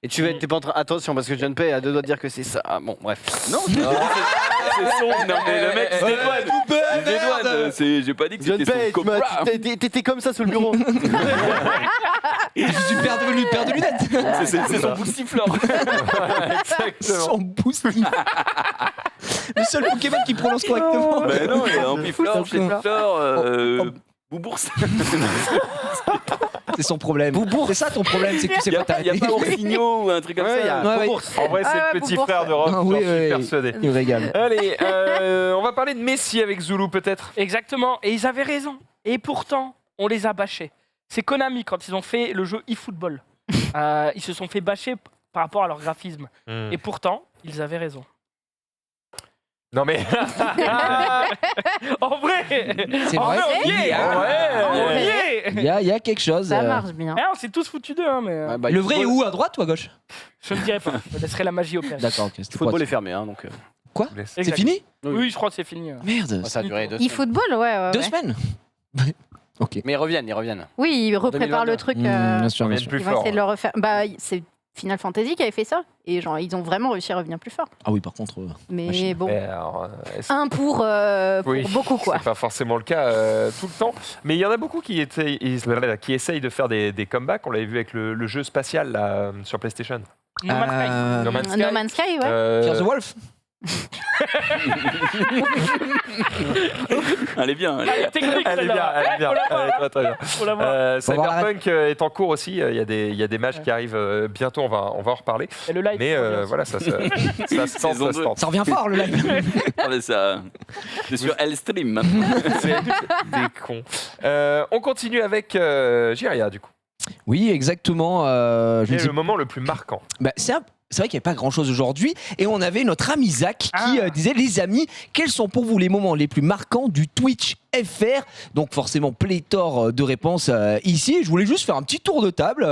Et t'es pas en train. Attention, parce que Junpei a 2 doigts de dire que c'est ça. Ah, bon, bref. Non, c'est son. Non, mais le mec, il se dédouane. Il se dédouane. J'ai pas dit que c'était Junpei, son cobra. t'étais comme ça sous le bureau. Je suis père de lunettes. C'est son boussiflore. Son boosty. Le seul Pokémon qui prononce correctement. Ben non, il y a Ampiflore, Chéflore, Boubours. C'est son problème. C'est ça ton problème, c'est que tu sais Il y pas a t'arrêter. pas Oursigno ou un truc comme Ouais, il y ça. a Ouais, Bourse. En vrai, c'est Ah, le petit pour frère de Rob. Ah, J'en oui, suis oui. persuadé. Il me régale. Allez, on va parler de Messi avec Zoulou peut-être. Exactement, et ils avaient raison. Et pourtant, on les a bâchés. C'est Konami, quand ils ont fait le jeu eFootball. Ils se sont fait bâcher par rapport à leur graphisme. Et pourtant, ils avaient raison. Non mais. En vrai, C'est en vrai. vrai, on y est, hein. On y est. Il y a quelque chose. Ça marche bien. Ah, on s'est tous foutus d'eux, hein, mais Ouais, bah, Le vrai est où? À droite ou à gauche? je ne dirais pas. Je laisserai la magie opérer. D'accord, ok. Le C'était football quoi? est fermé, hein, donc. Quoi? C'est Exact. fini? Oui, je crois que c'est fini. Merde. Ça a duré 2 semaines. E-football, ouais. 2 semaines? Ok. Mais ils reviennent. Oui, ils repréparent 2022. le truc. Bien sûr, On bien vient sûr. plus Ils vont fort. essayer de le refaire. Bah, c'est Final Fantasy qui avait fait ça. Et genre, ils ont vraiment réussi à revenir plus fort. Ah oui, par contre. Mais Machine. bon, Mais alors, est-ce- un pour Oui. beaucoup, quoi. C'est pas forcément le cas tout le temps, mais il y en a beaucoup qui essayent de faire des comebacks. On l'avait vu avec le jeu spatial là, sur PlayStation. No Man's Sky. No Man's Sky. No Man's Sky, ouais. Fear the Wolf. Elle est bien. Elle est bien. Technique, Elle est bien, celle-là. elle est bien, Faut la elle voir, est très très bien. faut la voir. Faut voir la Cyberpunk est en cours aussi. Il y a des matchs qui arrivent bientôt. On va en reparler. Et le live. Mais faut dire aussi. voilà, ça se tente, Saison ça se 2. tente. Ça revient fort le live. Ah, mais ça. C'est sur L-Stream. C'est des cons. On continue avec Jiria du coup. Oui, exactement. Je C'est ne sais le moment le plus marquant. Bah, c'est vrai qu'il n'y avait pas grand chose aujourd'hui et on avait notre ami Zach qui disait les amis, quels sont pour vous les moments les plus marquants du Twitch FR? Donc forcément pléthore de réponses ici. Je voulais juste faire un petit tour de table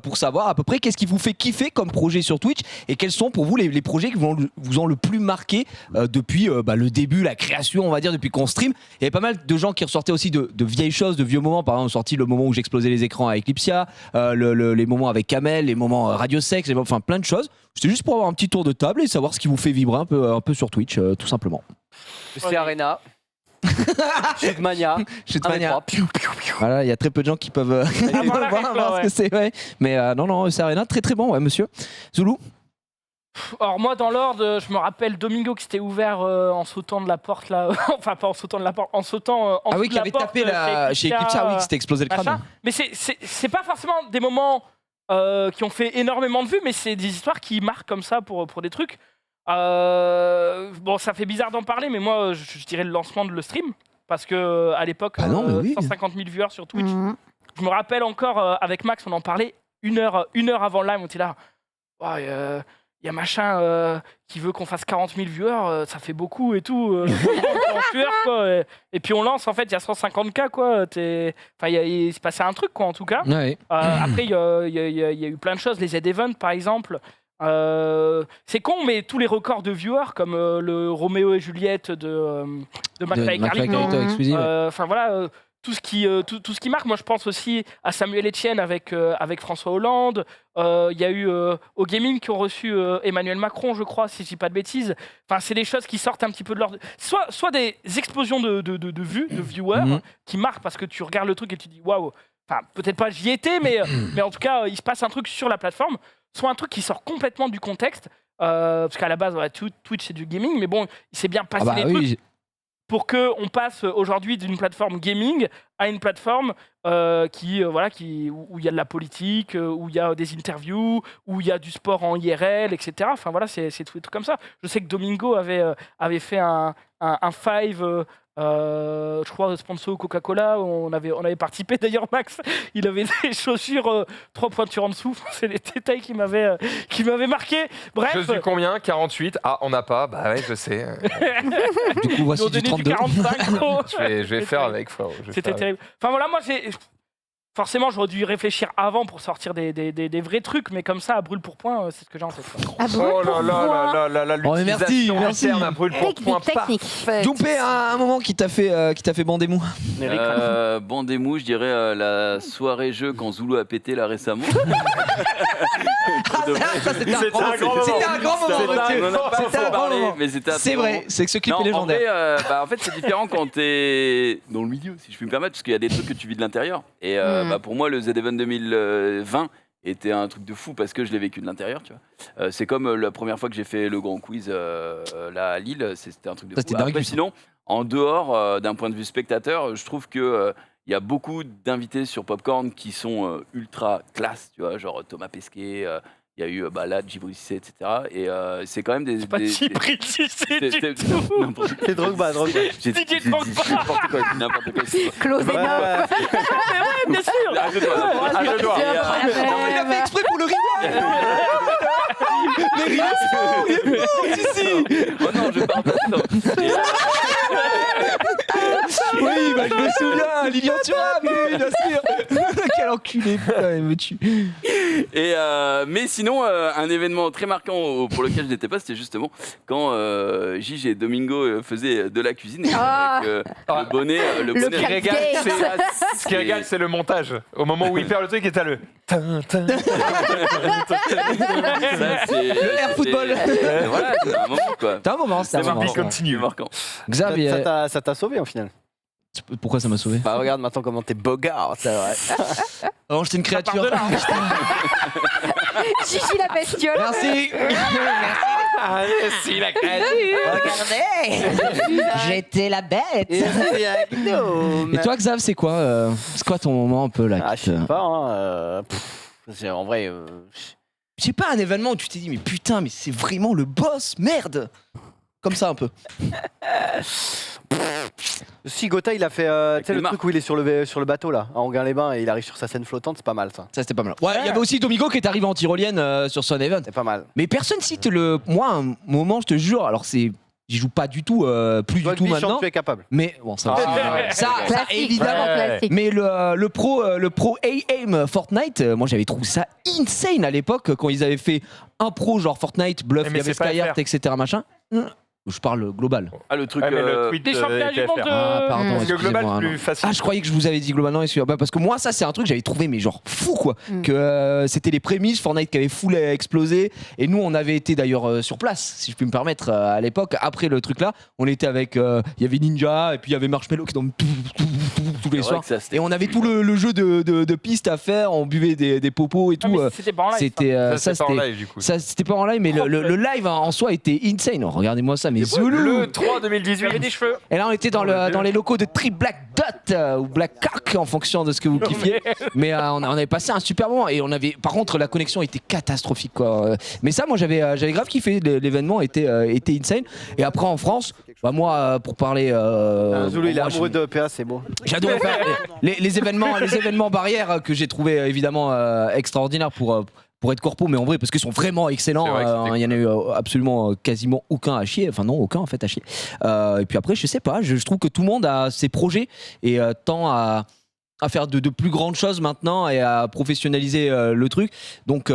pour savoir à peu près qu'est-ce qui vous fait kiffer comme projet sur Twitch et quels sont pour vous les projets qui vous ont le plus marqué depuis le début, la création, on va dire, depuis qu'on stream. Il y avait pas mal de gens qui ressortaient aussi de vieilles choses, de vieux moments. Par exemple, sorti le moment où j'explosais les écrans avec Lipsia, les moments avec Kamel, les moments Radio Sex, enfin plein de choses. C'était juste pour avoir un petit tour de table et savoir ce qui vous fait vibrer un peu sur Twitch, tout simplement. C'est Arena. Shootmania. Shootmania. Voilà, il y a très peu de gens qui peuvent voir ce que c'est. Ouais. Mais non, c'est Arena, très très bon, ouais, monsieur. Zoulou. Alors moi dans l'ordre, je me rappelle Domingo qui s'était ouvert en sautant de la porte là, enfin pas en sautant de la porte, en sautant en Ah oui, dessous qui de avait la porte tapé chez Eclipse, oui, qui s'était explosé le crâne. machin. Mais c'est pas forcément des moments qui ont fait énormément de vues, mais c'est des histoires qui marquent comme ça pour des trucs. Bon, ça fait bizarre d'en parler, mais moi je dirais le lancement de le stream parce que à l'époque, Ah non, mais oui. 150 000 viewers sur Twitch. Mhm. Je me rappelle encore avec Max, on en parlait une heure avant le live, on était là. Il y a machin qui veut qu'on fasse 40 000 viewers, ça fait beaucoup et tout. En tueur, quoi. Et puis on lance, en fait, il y a 150K, quoi. Enfin, il s'est passé un truc, quoi, en tout cas. Ouais. Après, il y a eu plein de choses. Les Z-Events, par exemple. C'est con, mais tous les records de viewers, comme le Roméo et Juliette de McFly et Carlito. Enfin, voilà. Tout ce qui marque, moi je pense aussi à Samuel Etienne avec François Hollande. Il y a eu au gaming qui ont reçu Emmanuel Macron, je crois, si je dis pas de bêtises. Enfin, c'est des choses qui sortent un petit peu de l'ordre. Soit des explosions de vues, de viewers, qui marquent parce que tu regardes le truc et tu dis waouh. Enfin, peut-être pas j'y étais, mais en tout cas, il se passe un truc sur la plateforme. Soit un truc qui sort complètement du contexte. Parce qu'à la base, Twitch c'est du gaming, mais bon, il s'est bien passé des trucs. Pour qu'on passe aujourd'hui d'une plateforme gaming à une plateforme où il y a de la politique, où il y a des interviews, où il y a du sport en IRL, etc. Enfin voilà, c'est tous les trucs comme ça. Je sais que Domingo avait fait un five. Je crois sponsor Coca-Cola, on avait participé d'ailleurs. Max, il avait des chaussures 3 pointures en dessous. C'est des détails qui m'avaient marqué. Bref. Je suis combien 48. Ah, on n'a pas. Bah ouais, je sais. Du coup, voici du 32. 45, gros. Je vais faire avec. C'était terrible. Enfin voilà, moi forcément, j'aurais dû réfléchir avant pour sortir des vrais trucs, mais comme ça, à brûle pour point, c'est ce que j'ai en tête. Quoi. Oh là là, l'utilisation interne à brûle pour point. Technique. Dompé, un moment qui t'a fait bander mou. Bandez-mou, je dirais la soirée jeu quand Zulu a pété là récemment. Ça, c'était un grand moment. C'est vrai, c'est que ce clip est légendaire. En fait, c'est différent quand t'es dans le milieu, si je puis me permettre, parce qu'il y a des trucs que tu vis de l'intérieur. Et pour moi, le Z-Event 2020 était un truc de fou parce que je l'ai vécu de l'intérieur, tu vois. C'est comme la première fois que j'ai fait le grand quiz là à Lille, c'était un truc de fou. Après, sinon, en dehors, d'un point de vue spectateur, je trouve que il y a beaucoup d'invités sur Popcorn qui sont ultra classe, tu vois, genre Thomas Pesquet. Il y a eu là Djibril Cissé, etc. Et c'est quand même des. C'est pas Djibril Cissé du tout. C'est Drogba. Didier Drogba. N'importe quoi. Close enough. Ouais, bien sûr. Je dois. Il a fait exprès pour le rewind. Mais il est fou, si. Oh non, je parle pas de ça. Oui, je me souviens, Lilian Thuram, oui, bien sûr. Quel enculé, putain, il me tue. Mais sinon, un événement très marquant pour lequel je n'étais pas, c'était justement quand Gigi et Domingo faisaient de la cuisine et avec le bonnet. Ce qui régale, c'est le montage. Au moment où il perd le truc, et t'as le. Ça, Le air football. Voilà, c'est un moment quoi. C'est un moment, c'est un moment. Continue. Marquant. Xavier, Ça t'a sauvé au final. pourquoi ça m'a sauvé? Bah regarde maintenant comment t'es bogart, c'est vrai. Oh, j'étais une créature. Gigi la bestiole. Merci. Si, la créature. Regardez, j'étais la bête. Et toi, Xav, c'est quoi ton moment un peu là? Je sais pas. En vrai. Je sais pas, un événement où tu t'es dit, mais putain, mais c'est vraiment le boss, merde. Comme ça un peu. Si Gotha il a fait le truc où il est sur le bateau là, à Anguin-les-Bains et il arrive sur sa scène flottante, c'est pas mal ça. Ça c'était pas mal. Ouais, il y avait aussi Domingo qui est arrivé en tyrolienne sur son event. C'est pas mal. Mais personne cite moi un moment, je te jure, alors j'y joue pas du tout, plus du tout maintenant. Tu es capable. Mais bon, ça Classique, évidemment. classique. Mais le pro A-Aim Fortnite, moi j'avais trouvé ça insane à l'époque quand ils avaient fait un pro genre Fortnite, Bluff, il y avait Skyheart, etc. machin. Je parle global. Ah, le truc. le tweet Des championnats du monde. Pardon, Parce que global, excusez-moi, plus non. facile. Ah, je croyais que je vous avais dit globalement, excusez-moi. Parce que moi, ça, c'est un truc que j'avais trouvé, mais genre fou, quoi. Que c'était les prémices, Fortnite qui avait full explosé. Et nous, on avait été d'ailleurs sur place, si je puis me permettre, à l'époque. Après le truc là, on était avec. Il y avait Ninja, et puis il y avait Marshmello qui tombe tous les soirs. Et on avait tout le jeu de piste à faire, on buvait des popos et tout. C'était pas en live. Ça, c'était pas en live, du coup. Ça, c'était pas en live, mais le live en soi était insane. Oh, regardez-moi ça, mais Zulu. Le 3 2018. Il avait des cheveux. Et là, on était dans les locaux de Tri Black Dot ou Black Cock en fonction de ce que vous kiffiez. Mais on avait passé un super moment et par contre, la connexion était catastrophique, quoi. Mais ça, moi, j'avais grave kiffé. L'événement était insane. Et après, en France, moi, pour parler. Zulu, il est amoureux de PA, c'est beau. J'adore faire les événements barrières que j'ai trouvé évidemment extraordinaires pour être corpo, mais en vrai, parce qu'ils sont vraiment excellents. Il y en a eu absolument quasiment aucun à chier. Enfin, non, aucun en fait à chier. Et puis après, je sais pas, je trouve que tout le monde a ses projets et tend à faire de plus grandes choses maintenant et à professionnaliser le truc. Donc,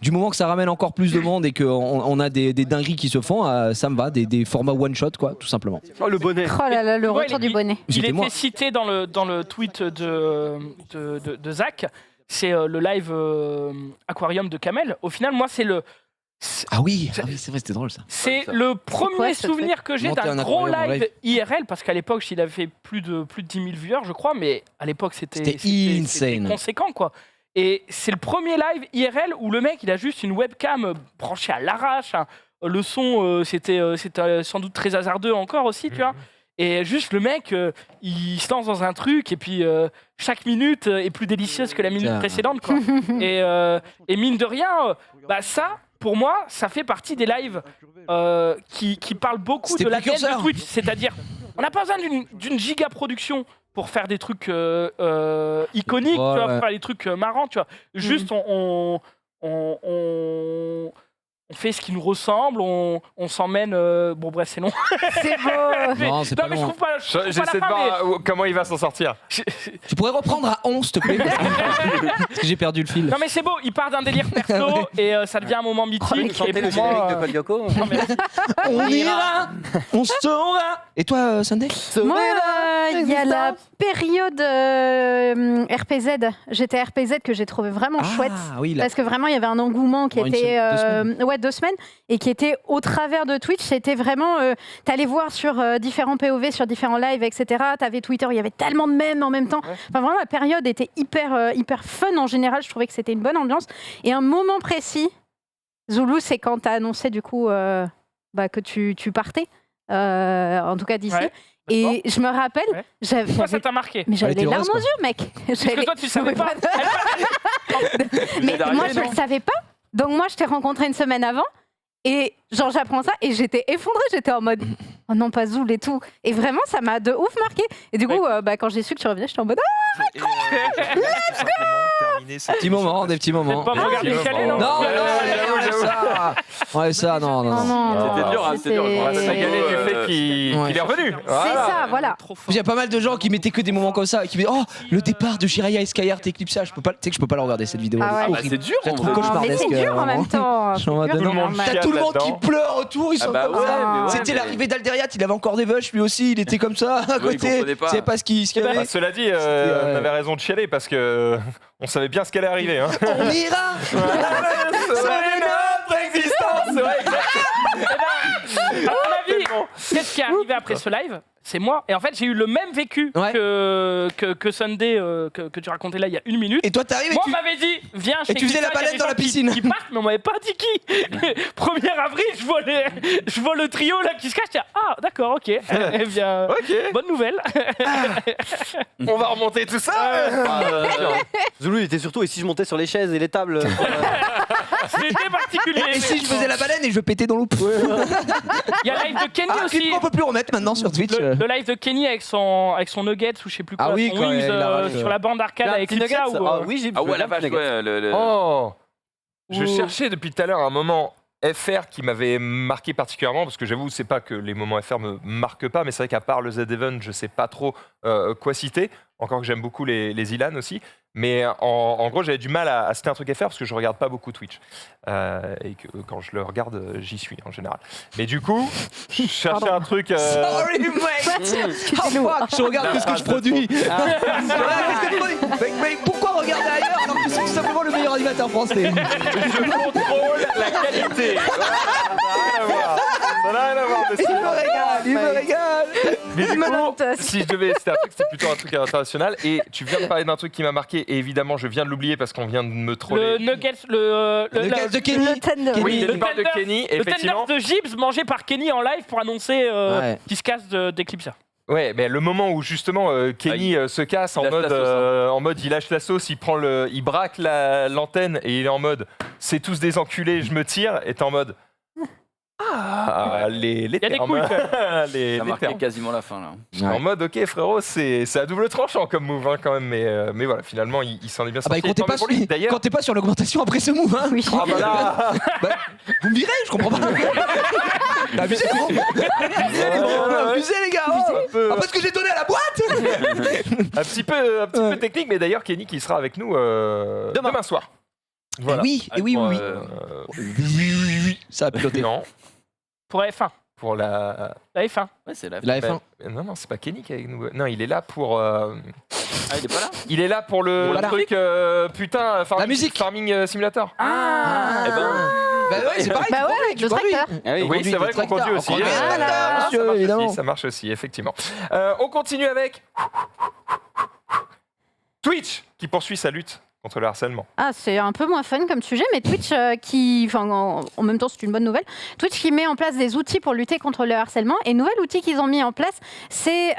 du moment que ça ramène encore plus de monde et qu'on a des dingueries qui se font, ça me va, des formats one-shot, quoi, tout simplement. Oh, le bonnet. Oh là là, le retour du bonnet. Il était cité dans le tweet de Zach. C'est le live aquarium de Kamel. Au final, moi, c'est le. Ah oui, c'est vrai, c'était drôle ça. C'est le premier souvenir que j'ai d'un gros live IRL, parce qu'à l'époque, il avait fait plus de 10 000 viewers, je crois, mais à l'époque, c'était insane. Conséquent, quoi. Et c'est le premier live IRL où le mec, il a juste une webcam branchée à l'arrache. Le son, c'était sans doute très hasardeux encore aussi, tu vois. Et juste le mec, il se lance dans un truc et puis chaque minute est plus délicieuse que la minute précédente, quoi. Et mine de rien, bah ça, pour moi, ça fait partie des lives qui parlent beaucoup de la gaine de Twitch. C'est-à-dire, on n'a pas besoin d'une giga production pour faire des trucs iconiques, tu vois, pour faire des trucs marrants, tu vois. Juste, on fait ce qui nous ressemble, on s'emmène. Bon, bref, c'est long. C'est beau. Non, c'est pas mais je long. trouve pas. J'essaie de voir comment il va s'en sortir. Tu pourrais reprendre à 11, s'il te plaît. Parce que j'ai perdu le fil. Non, mais c'est beau, il part d'un délire perso et ça devient un moment mythique. Chantez et le pour moi, générique de Code Lyoko. On ira, on saura. Et toi, Sunday? Moi, il y a la période RPZ. J'étais RPZ que j'ai trouvé vraiment chouette. Oui, là. Parce que vraiment, il y avait un engouement qui était 2 semaines et qui était au travers de Twitch. C'était vraiment, t'allais voir sur différents POV, sur différents lives, etc. T'avais Twitter, il y avait tellement de mèmes en même temps. Enfin, vraiment, la période était hyper fun en général. Je trouvais que c'était une bonne ambiance. Et un moment précis, Zoulou, c'est quand t'as annoncé du coup que tu partais, en tout cas d'ici. Ouais. Et je me rappelle, Pourquoi ça t'a marqué? mais j'avais Elle était les larmes heureuse, aux yeux, mec. Parce que toi, tu savais pas. Mais moi, je le savais pas. Donc moi, je t'ai rencontré une semaine avant. Et genre, j'apprends ça et j'étais effondrée. J'étais en mode, oh non, pas Zoul et tout. Et vraiment, ça m'a de ouf marqué. Et du coup, quand j'ai su que tu revenais, j'étais en mode, Des petits moments. Pas me regarder caler, non? Non, ouais, ça, non. C'était dur, hein, c'était dur. Ça galait du fait qu'il est revenu. c'est ça, voilà. Il y a pas mal de gens qui mettaient que des moments comme ça, qui me disaient oh le départ de Jiraiya et Skyheart Eclipse, je peux pas, tu sais que je peux pas le regarder cette vidéo. Ah ouais. Elle est horrible. C'est dur, Je la en trouve vrai. Mais cauchemardesque. c'est dur en vraiment. même temps. Je suis en mode, C'est dur, non. c'est T'as tout le monde là-dedans. qui pleure autour, ils sont bah comme ouais, ça. mais ouais, C'était mais- l'arrivée d'Alderiat, il avait encore des vush lui aussi, il était comme ça à Ouais, il côté. comprenait pas. Il savait pas ce qu'il y Bah, avait. cela dit, on avait raison de chialer parce que on savait bien ce qu'allait arriver. Hein. On ira. Sauver notre existence. Ouais, À ton avis, qu'est-ce qui est arrivé après ce live? C'est moi. Et en fait, j'ai eu le même vécu Ouais. que Sunday, que tu racontais là il y a 1 minute. Et toi t'arrives et Moi, tu. on m'avait dit, viens chez Et tu faisais Eclipse, la il y a baleine des dans gens la piscine. Qui partent, mais on m'avait pas dit qui. 1er avril, je vois le trio là qui se cache. Je dis, ah, d'accord, ok. Eh bien, Ok, bonne nouvelle. on va remonter tout ça. Zoulou, il était surtout, et si je montais sur les chaises et les tables C'était particulier. Et si je faisais la baleine et je pétais dans l'eau. Il y a le live de Kenny Ah, aussi. clip qu'on peut plus remettre maintenant sur Twitch. Le live de Kenny avec son Nuggets ou je sais plus quoi, Ah oui, son quand Wings il arrache, sur la bande arcade Un avec petit Eclipse nugget, ou ah oui, j'ai Ah ouais, la vache, ouais. Oh, je Ou- cherchais depuis tout à l'heure un moment FR qui m'avait marqué particulièrement parce que j'avoue c'est pas que les moments FR me marquent pas, mais c'est vrai qu'à part le Z-Event je sais pas trop quoi citer. Encore que j'aime beaucoup les Ilan aussi, mais en gros j'avais du mal à citer un truc FR parce que je regarde pas beaucoup Twitch et que quand je le regarde j'y suis en général. Mais du coup je cherchais un truc. Sorry mate. Oh fuck, je regarde ce que je produis. Voilà, qu'est-ce que tu produis mais pourquoi regarder ailleurs alors que c'est tout simplement le meilleur animateur français? Je contrôle la qualité. Voilà, ça n'a rien à voir. Ça n'a rien à voir. Il me régale, il me régale. Mais du coup, note. si je devais, c'était plutôt un truc international. Et tu viens de parler d'un truc qui m'a marqué. Et évidemment, je viens de l'oublier parce qu'on vient de me le troller. Nuggets, Le gars de Kenny. Le tender. Kenny. Oui, le il parle de tender- Kenny, le effectivement. tender de Gibbs mangé par Kenny en live pour annoncer Ouais. qu'il se casse d'Eclipse. Ouais, mais le moment où justement Kenny se casse en lâche mode, la sauce, en mode, il lâche la sauce, il braque l'antenne et il est en mode, c'est tous des enculés, je me tire. Et t'es en mode, les y a des termes. couilles, les Ça marquait termes. quasiment la fin là. En mode, ok frérot, c'est à double tranchant comme move hein, quand même, mais voilà, finalement il s'en est bien Ah bah sorti. comptez Tant mieux pas, pour lui. D'ailleurs, comptez pas sur l'augmentation après ce move hein. Oui. ah bah là, Vous me virez, je comprends pas. Abusez, abusez les gars. Oh. un peu, Ah, parce que j'ai donné à la boîte. un petit peu technique, mais d'ailleurs Kenny qui sera avec nous demain soir. Voilà. Oui, et oui, oui, oui. Ça a piloté. Non, Pour la F1. pour la. La F1. Ouais, c'est la. La F1. Non, c'est pas Kenny qui est avec nous. Non, il est là pour. Ah, il est pas là. Il est là pour le Voilà. truc putain. La musique. Farming Simulator. Ah. Eh ben, Bah ouais, c'est pareil. Bah tu ouais, conduis, le tu conduis. tracteur. Ah oui. Oui, c'est vrai qu'on conduit aussi. conduit le tracteur, ça monsieur, marche évidemment. aussi, ça marche aussi, effectivement. On continue avec Twitch qui poursuit sa lutte contre le harcèlement. Ah, c'est un peu moins fun comme sujet, mais Twitch en même temps c'est une bonne nouvelle. Twitch qui met en place des outils pour lutter contre le harcèlement, et nouvel outil qu'ils ont mis en place, c'est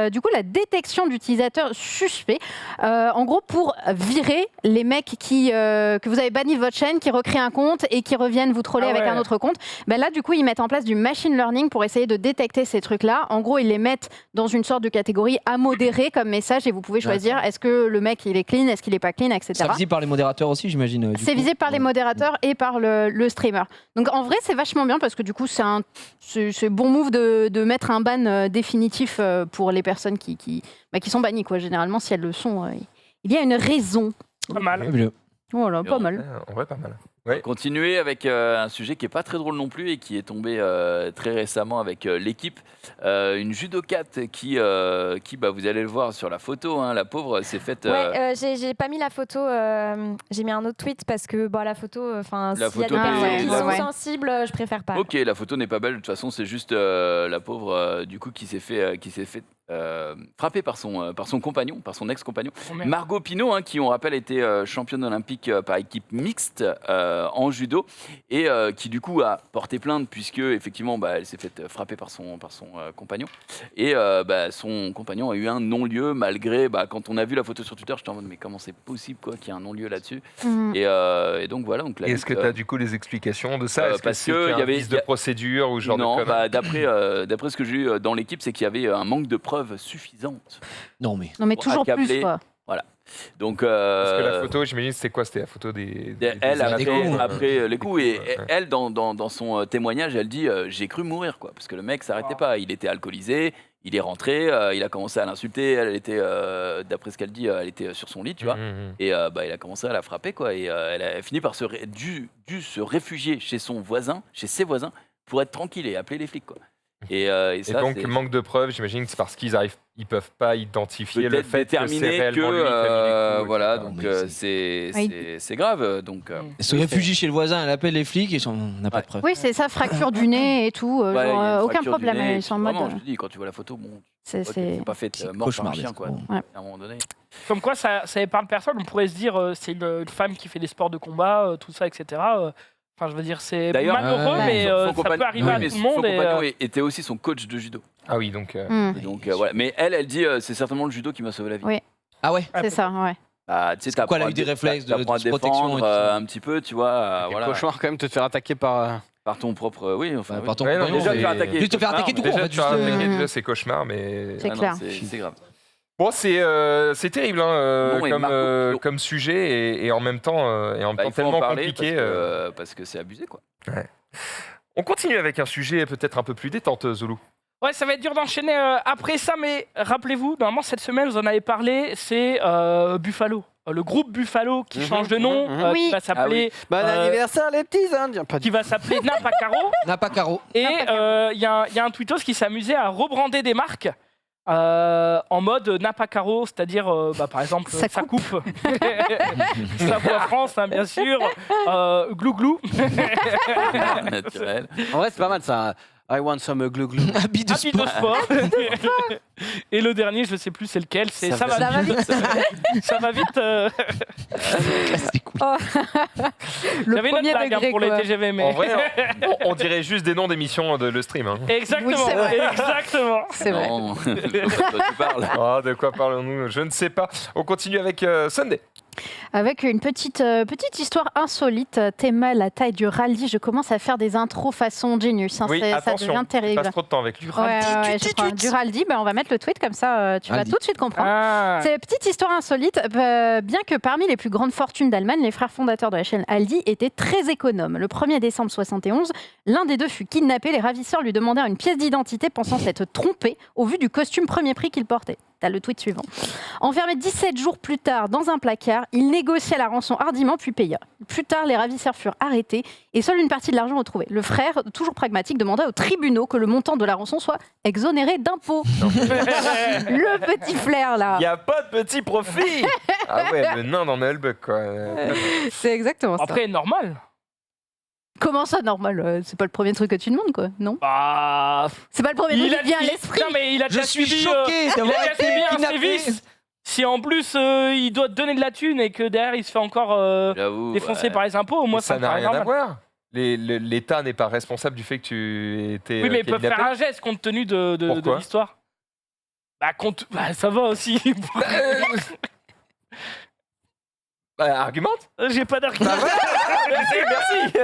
du coup la détection d'utilisateurs suspects. En gros, pour virer les mecs que vous avez banni de votre chaîne, qui recréent un compte et qui reviennent vous troller avec un autre compte. Ben là, du coup, ils mettent en place du machine learning pour essayer de détecter ces trucs-là. En gros, ils les mettent dans une sorte de catégorie à modérer comme message, et vous pouvez choisir est-ce que le mec il est clean, est-ce qu'il est pas clean, etc. C'est visible par les modérateurs aussi, j'imagine. C'est visible par les modérateurs et par le streamer. Donc en vrai, c'est vachement bien parce que du coup, c'est bon move de mettre un ban définitif pour les personnes qui sont bannies, quoi. Généralement, si elles le sont, il y a une raison. Pas mal. Voilà, pas mal. En vrai, pas mal. On va continuer avec un sujet qui est pas très drôle non plus et qui est tombé très récemment avec l'équipe. Une judokate qui vous allez le voir sur la photo, hein, la pauvre s'est faite... j'ai pas mis la photo, j'ai mis un autre tweet parce que la photo, s'il y a des photo personnes qui sont sensibles, je préfère pas. Ok, la photo n'est pas belle, de toute façon c'est juste la pauvre du coup qui s'est fait frapper par son compagnon, par son ex-compagnon. Margot Pino, hein, qui on rappelle était championne olympique par équipe mixte en judo et qui du coup a porté plainte puisque effectivement elle s'est fait frapper par son compagnon et son compagnon a eu un non-lieu malgré quand on a vu la photo sur Twitter, j'étais en mode mais comment c'est possible quoi qu'il y ait un non-lieu là-dessus et donc voilà. Donc, est-ce que tu as du coup les explications de ça? Est-ce parce qu'il y avait un vice de procédure ou genre non, de d'après ce que j'ai eu dans l'équipe, c'est qu'il y avait un manque de preuves suffisantes. Non mais toujours plus quoi. Voilà. Donc, parce que la photo, j'imagine, c'était quoi? C'était la photo elle après les coups. Et elle, dans son témoignage, elle dit j'ai cru mourir, quoi. Parce que le mec s'arrêtait pas. Il était alcoolisé, il est rentré, il a commencé à l'insulter. Elle était, d'après ce qu'elle dit, elle était sur son lit, tu vois. Et il a commencé à la frapper, quoi. Et elle a fini par dû se réfugier chez ses voisins, pour être tranquille et appeler les flics, quoi. Et ça, donc manque de preuves, j'imagine que c'est parce ils peuvent pas identifier le fait que c'est réellement lui qui a mis les coups, voilà, donc c'est grave. Donc elle se réfugie chez le voisin, elle appelle les flics et on n'a pas de preuves. Oui, c'est ça, fracture du nez et tout, aucun problème. Ils sont en mode. Vraiment, je te dis, quand tu vois la photo, c'est pas fait mort par un chien, quoi. À un moment donné. Comme quoi, ça épargne personne. On pourrait se dire, c'est une femme qui fait des sports de combat, tout ça, etc. Enfin, je veux dire, c'est malheureux, mais ça peut arriver à tout le monde. Son compagnon était aussi son coach de judo. Ah oui, donc. Voilà. Mais elle dit, c'est certainement le judo qui m'a sauvé la vie. Oui. Ah ouais. C'est ça, ouais. Tu sais, elle a eu des réflexes de protection un petit peu, tu vois. Quel cauchemar quand même de te faire attaquer par ton propre, par ton compagnon. Déjà te faire attaquer. Juste te faire attaquer tout court. Déjà, c'est cauchemar, mais. C'est clair. C'est grave. Bon, c'est terrible comme sujet et en même temps, tellement compliqué. Parce que c'est abusé, quoi. Ouais. On continue avec un sujet peut-être un peu plus détente, Zoulou. Ouais, ça va être dur d'enchaîner après ça, mais rappelez-vous, normalement cette semaine, vous en avez parlé, c'est Buffalo. Le groupe Buffalo qui change de nom, qui va s'appeler... Bon anniversaire les petits Indiens. Qui va s'appeler Napacaro. Napacaro. Et il y a un tweetos qui s'amusait à rebrander des marques. En mode Napacaro, c'est-à-dire par exemple ça coupe. Savoie France, hein, bien sûr. Glou glou. Naturel. En vrai, c'est pas mal ça. I want some glou glou. Habit de sport. Et le dernier, je sais plus c'est lequel. C'est ça va vite. Ça va vite. J'avais une autre blague pour les TGV, mais en vrai, on dirait juste des noms d'émissions de le stream. Hein. Exactement. Oui, exactement. C'est vrai. De quoi tu parles? De quoi parlons-nous? Je ne sais pas. On continue avec Sunday. Avec une petite histoire insolite. Théma, la taille du rallye. Je commence à faire des intros façon Genius. Hein. Oui, ça attention, devient terrible. passe trop de temps avec lui. Du rallye, on va mettre le tweet comme ça, tu vas tout de suite comprendre. C'est une petite histoire insolite. Bien que parmi les plus grandes fortunes d'Allemagne, les frères fondateurs de la chaîne Aldi étaient très économes. Le 1er décembre 71, l'un des deux fut kidnappé. Les ravisseurs lui demandèrent une pièce d'identité pensant s'être trompé au vu du costume premier prix qu'il portait. T'as le tweet suivant. Enfermé 17 jours plus tard dans un placard, il négociait la rançon hardiment puis paya. Plus tard, les ravisseurs furent arrêtés et seule une partie de l'argent retrouvée. Le frère, toujours pragmatique, demanda aux tribunaux que le montant de la rançon soit exonéré d'impôts. Le petit flair, là. Il n'y a pas de petit profit. Ah ouais, le nain dans Nullbuck, quoi. C'est exactement ça. Après, normal. Comment ça, normal? C'est pas le premier truc que tu demandes, quoi, non? C'est pas le premier truc qui vient à l'esprit. Non, mais il a déjà Je suis subi, choqué d'avoir été kidnappé. si en plus il doit te donner de la thune et que derrière il se fait encore J'avoue. défoncer par les impôts, moi ça me n'a paraît rien à normal. voir. L'État n'est pas responsable du fait que tu étais. Oui, mais ils peuvent kidnappé. faire un geste compte tenu de Pourquoi l'histoire. Bah, ça va aussi. Argumente. J'ai pas d'argument. Bah merci.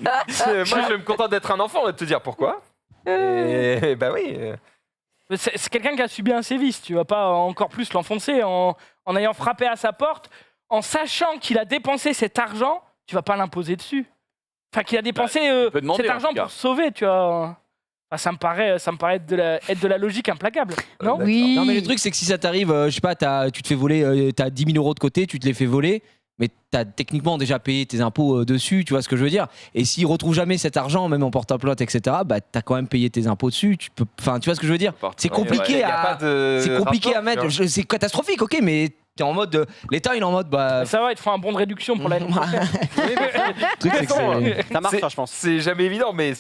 Moi, je me contente d'être un enfant et de te dire pourquoi. Et bah oui. C'est quelqu'un qui a subi un sévice, tu vas pas encore plus l'enfoncer en ayant frappé à sa porte, en sachant qu'il a dépensé cet argent, tu vas pas l'imposer dessus. Enfin, qu'il a dépensé peut demander, cet en argent tout cas. pour se sauver, tu vois. Enfin, ça me paraît être de la logique implacable, non? Oui. Non, mais le truc, c'est que si ça t'arrive, je sais pas, tu te fais voler, t'as 10 000 euros de côté, tu te les fais voler, mais t'as techniquement déjà payé tes impôts dessus, tu vois ce que je veux dire. Et s'ils retrouvent jamais cet argent, même en porte-à-plainte, etc., bah t'as quand même payé tes impôts dessus. Enfin, tu vois ce que je veux dire. C'est compliqué Y a pas à, de c'est compliqué rapport, à mettre. tu vois. C'est catastrophique, ok, mais t'es en mode, l'État, il est en mode, bah. Ça va, ils te font un bon de réduction pour l'année prochaine. Le truc, c'est que c'est- Ça marche, ça, je pense. C'est jamais évident, mais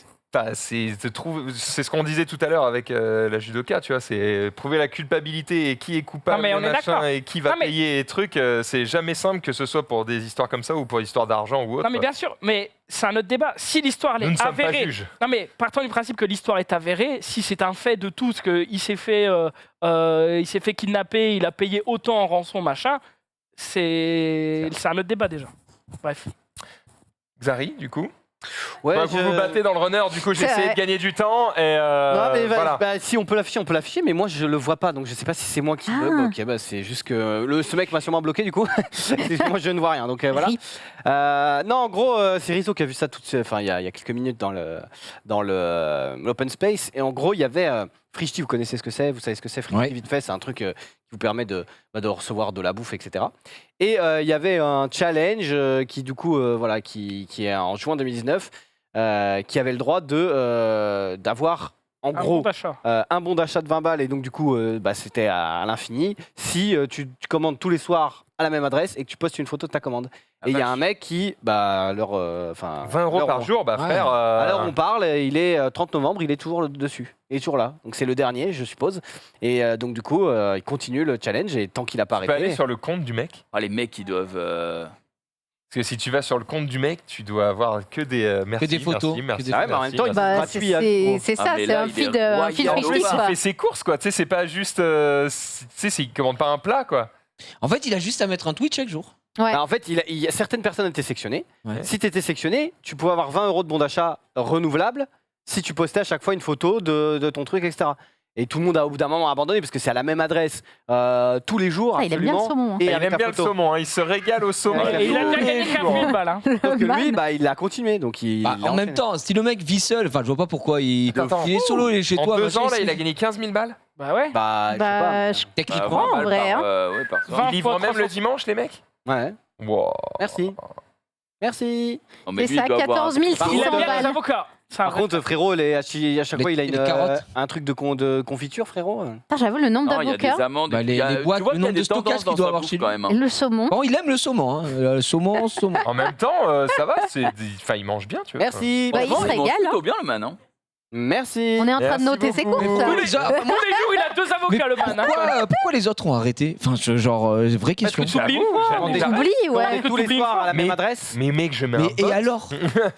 c'est ce qu'on disait tout à l'heure avec la judoka, tu vois, c'est prouver la culpabilité et qui est coupable, Non, mais on est machin, d'accord. et qui va Non, mais- payer les trucs. C'est jamais simple, que ce soit pour des histoires comme ça ou pour l'histoire d'argent ou autre. Non, mais bien sûr, mais c'est un autre débat. Si l'histoire elle Nous ne est sommes pas avérée. juges. Non, mais partons du principe que l'histoire est avérée, si c'est un fait de tout, ce qu'il s'est fait, kidnapper, il a payé autant en rançon, machin, c'est un autre débat déjà. Bref. Xari, du coup. Ouais, Bah, vous vous battez dans le runner, du coup j'ai C'est essayé vrai. de gagner du temps et Non, mais voilà. si on peut l'afficher, mais moi je le vois pas, donc je sais pas si c'est moi qui bug. Ok, bah c'est juste que ce mec m'a sûrement bloqué du coup. Moi je ne vois rien, donc voilà. Non, en gros, c'est Rizzo qui a vu ça il y a quelques minutes dans l'open space, et en gros il y avait Frishti, vous connaissez ce que c'est, vous savez ce que c'est Frishti, Ouais. vite fait, c'est un truc qui vous permet de recevoir de la bouffe, etc. Et il y avait un challenge qui du coup qui est en juin 2019. Qui avait le droit d'avoir en Un gros bon d'achat. un bon d'achat de 20 balles, et donc du coup c'était à l'infini si tu commandes tous les soirs à la même adresse et que tu postes une photo de ta commande. Et il y a un mec qui 20 euros par jour, bah Ouais. frère. Alors on parle, il est 30 novembre, il est toujours dessus, il est toujours là, donc c'est le dernier je suppose, et donc du coup il continue le challenge, et tant qu'il a pas tu peux aller arrêté. sur le compte du mec. Ah, les mecs, ils doivent. Parce que si tu vas sur le compte du mec, tu dois avoir que des merci, des photos, merci, merci, que des- Ah ouais, mais en même merci, temps, merci. Bah, gratuit, hein, c'est Ah, ça, mais c'est là, un il est feed royal. En plus, Frishti, il quoi. fait ses courses, quoi. Tu sais, c'est pas juste. Tu sais, il commande pas un plat, quoi. En fait, il a juste à mettre un tweet chaque jour. Ouais. Bah, en fait, il y a certaines personnes étaient sectionnées. Ouais. Si tu étais sectionné, tu pouvais avoir 20 euros de bon d'achat renouvelable si tu postais à chaque fois une photo de ton truc, etc. Et tout le monde a au bout d'un moment abandonné parce que c'est à la même adresse tous les jours. Ah, il aime bien le absolument. saumon. Hein. Et Il avec aime ta bien le photo. saumon, hein. Il se régale au saumon. Ouais, Et il a tous déjà les gagné jours. 15 000 balles. Hein. Sauf que lui, Man. il a continué. Donc il Bah, a en même enchaîné. temps, si le mec vit seul, enfin, je vois pas pourquoi il. Attends, Il est solo, il est chez En toi. 2 machin, ans, là, c'est- il a gagné 15 000 balles. Bah ouais. Bah, je sais Bah, pas. je- Techniquement, en vrai, hein. Ouais, par soir. 20 Ils livrent fois même le 300. dimanche, les mecs. Ouais. Wow. Merci. Merci. Non, mais C'est lui, ça, il doit avoir un- 14 Par 600 Il aime bien les balles. avocats. C'est un Par vrai- contre, frérot, à chaque fois, il a les carottes. un truc de confiture, frérot. Putain, j'avoue, le nombre Non, il y a des d'avocats, amendes. Bah, et puis il y a- les boîtes, tu vois le qu'il y a nombre des de stockages tendances qu'il dans doit sa avoir bouffe, chez lui. quand même. hein. le saumon. Bon, il aime le saumon, hein. Le saumon, saumon. En même temps, ça va. Enfin, il mange bien, tu vois. Merci. Bah, il Franchement, se mange régale, plutôt bien, le man. Hein. Merci. On est en train de Merci noter ses beaucoup. courses. Pourquoi là. les autres- Tous les jours, il a 2 avocats, le man. Hein. pourquoi les autres ont arrêté? Enfin, vraie Parce que question. tu oublies une J'avoue, fois. j'avoue. Des- T'oublies, ouais. Comment Tous les t'oublies soirs une à la même Mais- adresse. Mais mec, je mets Mais un et bot. alors?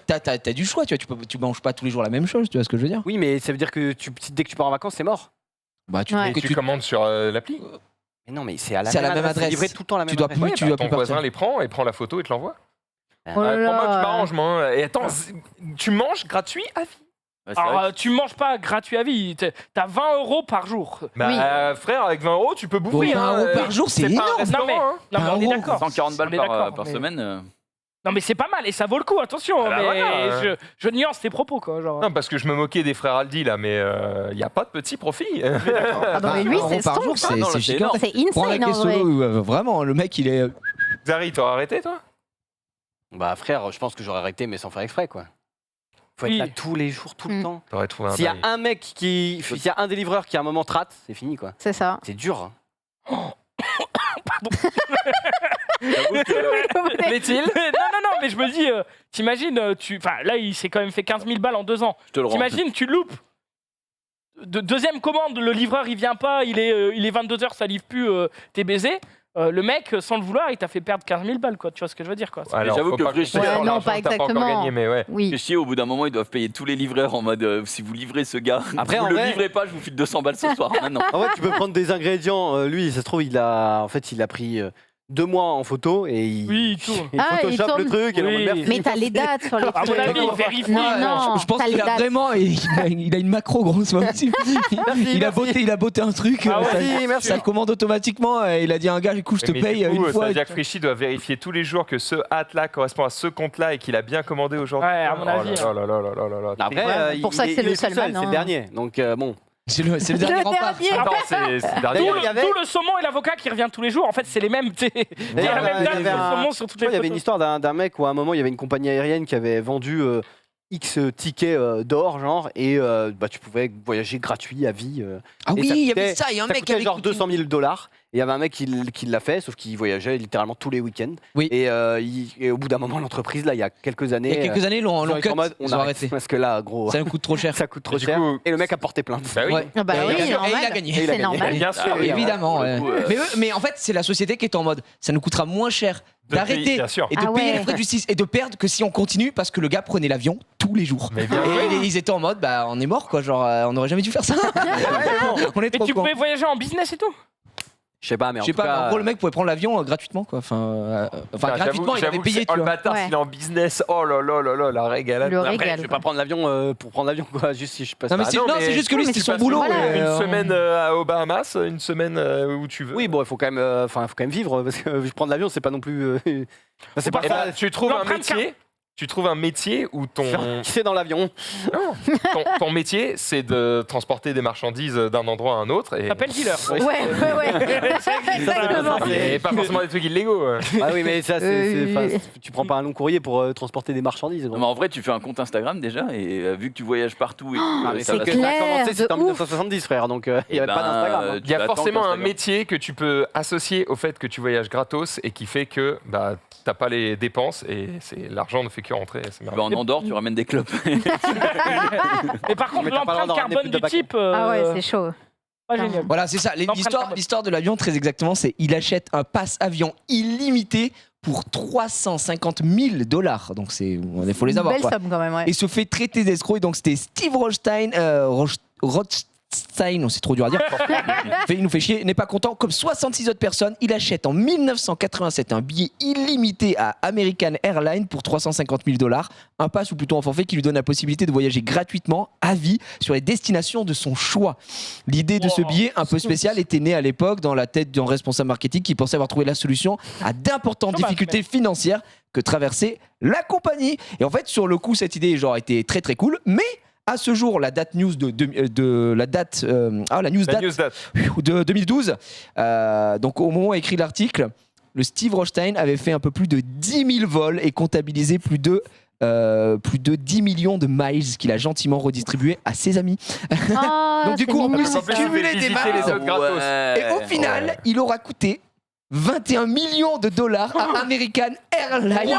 T'as du choix, tu vois, tu manges pas tous les jours la même chose, tu vois ce que je veux dire? Oui, mais ça veut dire que dès que tu pars en vacances, c'est mort. Bah, tu, Ouais. Et que tu tu, commandes sur l'appli. Mais non, mais c'est à la C'est même adresse. adresse. C'est livré tout le temps à la même tu dois adresse. plus, Ouais, tu bah, dois ton plus voisin partir. les prend et prend la photo et te l'envoie. Oh là Pour moi, là. tu m'arranges, moi. Et attends, tu manges gratuit à vie. Ouais, c'est Alors, vrai tu manges pas gratuit à vie. T'as 20 euros par jour. Bah, Oui. frère, avec 20 euros, tu peux Bon, bouffer. 20 hein, euros par jour, c'est pas un énorme. restaurant, Non, mais- hein. Non, mais on est Ah, d'accord. 140 balles On est par d'accord, mais- semaine. Non, mais c'est pas mal et ça vaut le coup, attention. Ah bah mais voilà, je nuance tes propos, quoi. Genre. Non, parce que je me moquais des frères Aldi là, mais il n'y a pas de petit profit. Ah non, mais lui, 20 euros c'est par jour, stonk, c'est non, là, c'est c'est gigant. énorme. C'est Prends la insane en caisse vrai. solo, vraiment, le mec, il est. Zari, t'aurais arrêté toi? Bah, frère, je pense que j'aurais arrêté, mais sans faire exprès, quoi. Faut être Oui. là tous les jours, tout le Mm. temps. T'aurais trouvé un S'il y a bail. un mec s'il y a un délivreur qui à un moment te rate, c'est fini, quoi. C'est ça. C'est dur. Hein. J'avoue que L'est-il? Non, mais je me dis, t'imagines, enfin là, il s'est quand même fait 15 000 balles en 2 ans. je te le rends. T'imagines, tu loupes. Deuxième commande, le livreur il vient pas, il est 22h, ça livre plus, t'es baisé. Le mec, sans le vouloir, il t'a fait perdre 15 000 balles, quoi. Tu vois ce que je veux dire, quoi. Alors, j'avoue faut que pas Frichy, compter sur non, l'argent pas que t'as exactement. encore gagné, mais ouais. Oui. Frichy, au bout d'un moment, ils doivent payer tous les livreurs en mode si vous livrez ce gars, Après, vous en le vrai- livrez pas, je vous file 200 balles ce soir. Maintenant. En vrai, tu peux prendre des ingrédients. Lui, ça se trouve, il a pris 2 mois en photo et il, Oui, il tourne. il Ah, il Photoshop tourne. le truc. Et Oui. merci, Mais t'as les dates sur les À mon trucs. avis, il vérifie. Non, Je pense t'as qu'il les a dates. vraiment, il a une macro grosse aussi. Il a botté un truc, Ah ouais, ça, merci. ça commande automatiquement. Et il a dit à un gars, écoute, je te Mais paye du coup, une ça fois. veut dire que Frichy doit vérifier tous les jours que ce hâte-là correspond à ce compte-là et qu'il a bien commandé aujourd'hui. Ouais, à mon avis, Oh là là là là là là. Après, Ouais, pour ça que c'est le est tout seul, Salman, c'est le hein. dernier. Donc bon. C'est le dernier Le rempart. dernier. Attends, c'est le dernier. D'ailleurs, il y avait- Tout le saumon et l'avocat qui revient tous les jours, en fait, c'est les mêmes. Il y a D'ailleurs, la même il y date avait sur le un- saumon sur toutes Tu vois, les il y avait une photos. histoire d'un mec où à un moment il y avait une compagnie aérienne qui avait vendu X tickets d'or, genre, et tu pouvais voyager gratuit à vie. Ah Et oui, ça il y coûtait- avait ça. Il y a un Ça mec coûtait avec genre 200 000 $. Et il y avait un mec qui l'a fait, sauf qu'il voyageait littéralement tous les week-ends. Oui. Et au bout d'un moment, l'entreprise, là, il y a quelques années, Il y a quelques années, ils l'ont ont été cut, en mode, on ils ont arrête, arrêté. parce que là, gros, Ça nous coûte trop cher. ça coûte trop Et du cher. coup- Et le mec a porté plainte. Bah oui. Ah bah Et oui, il a- et normal. il a gagné. Et il a C'est gagné. normal. Bien sûr, Ah oui, Évidemment. pour le ouais. coup, Mais en fait, c'est la société qui est en mode, ça nous coûtera moins cher De d'arrêter payer, bien sûr. et de Ah payer ouais. les frais de justice et de perdre que si on continue parce que le gars prenait l'avion tous les jours. Mais bien Et ils étaient en mode, bah on est mort quoi, genre on n'aurait jamais dû faire ça. On est Mais trop tu cons. pouvais voyager en business et tout. Je sais pas, mais en Je sais tout pas, cas, en gros le mec pouvait prendre l'avion gratuitement quoi. Enfin gratuitement, il avait j'avoue que payé c'est- tu oh, le vois. bâtard, Ouais. s'il est en business, oh là là là là, la régalade. Le Après, régal. je vais pas prendre l'avion pour prendre l'avion, quoi, juste si je passe Non mais pas. c'est non, non, mais- c'est juste que non, lui mais c'était tu son passes- boulot. voilà. et, Une semaine aux Bahamas, une semaine où tu veux. Oui, bon, il faut quand même, faut quand même vivre, parce que je prends l'avion, c'est pas non plus. C'est pas Eh ça. ben, tu trouves un L'empreinte métier. Tu trouves un métier où Qui c'est dans l'avion? ton métier, c'est de transporter des marchandises d'un endroit à un autre. Et, Ça s'appelle dealer. Ouais, ouais. Exactement. et pas forcément des trucs illégaux. Ah oui, mais ça, tu prends pas un long courrier pour transporter des marchandises. Non, mais en vrai, tu fais un compte Instagram déjà, et vu que tu voyages partout, et que, Ah, mais ça c'est va que se- ça a clair, commencé, c'était en de ouf. 1970, frère, donc il y avait ben, pas d'Instagram. hein. Il y a tu attends forcément un qu'Instagram- métier que tu peux associer au fait que tu voyages gratos et qui fait que bah, t'as pas les dépenses et l'argent ne fait que rentrer. C'est Tu vas merveilleux. en Andorre, tu ramènes des clopes. Mais par contre, Mais t'as pas le droit l'empreinte d'en ramener carbone plus de du paquets. type. Ah ouais, c'est chaud. Pas génial. Voilà, c'est ça. L'empreinte carbone. L'histoire de l'avion, très exactement, c'est il achète un passe-avion illimité pour 350 000 $. Donc il faut les avoir. Belle quoi. somme quand même, ouais. Et se fait traiter d'escroc. Et donc c'était Steve Rothstein, Rothstein, c'est trop dur à dire. Il nous fait chier, n'est pas content. Comme 66 autres personnes, il achète en 1987 un billet illimité à American Airlines pour 350 000 $, un pass ou plutôt un forfait qui lui donne la possibilité de voyager gratuitement à vie sur les destinations de son choix. L'idée de ce billet un peu spécial était née à l'époque dans la tête d'un responsable marketing qui pensait avoir trouvé la solution à d'importantes Chômage, difficultés financières que traversait la compagnie. Et en fait, sur le coup, cette idée genre était très très cool, mais à ce jour, la date news la news date de 2012. Donc au moment où a écrit l'article, le Steve Rothstein avait fait un peu plus de 10 000 vols et comptabilisé plus de 10 millions de miles qu'il a gentiment redistribué à ses amis. Oh, Donc du c'est coup, en mignon. plus, En plus, il cumuler fait des visiter les miles. autres gratos. Et au final, il aura coûté 21 millions de dollars à American Airlines.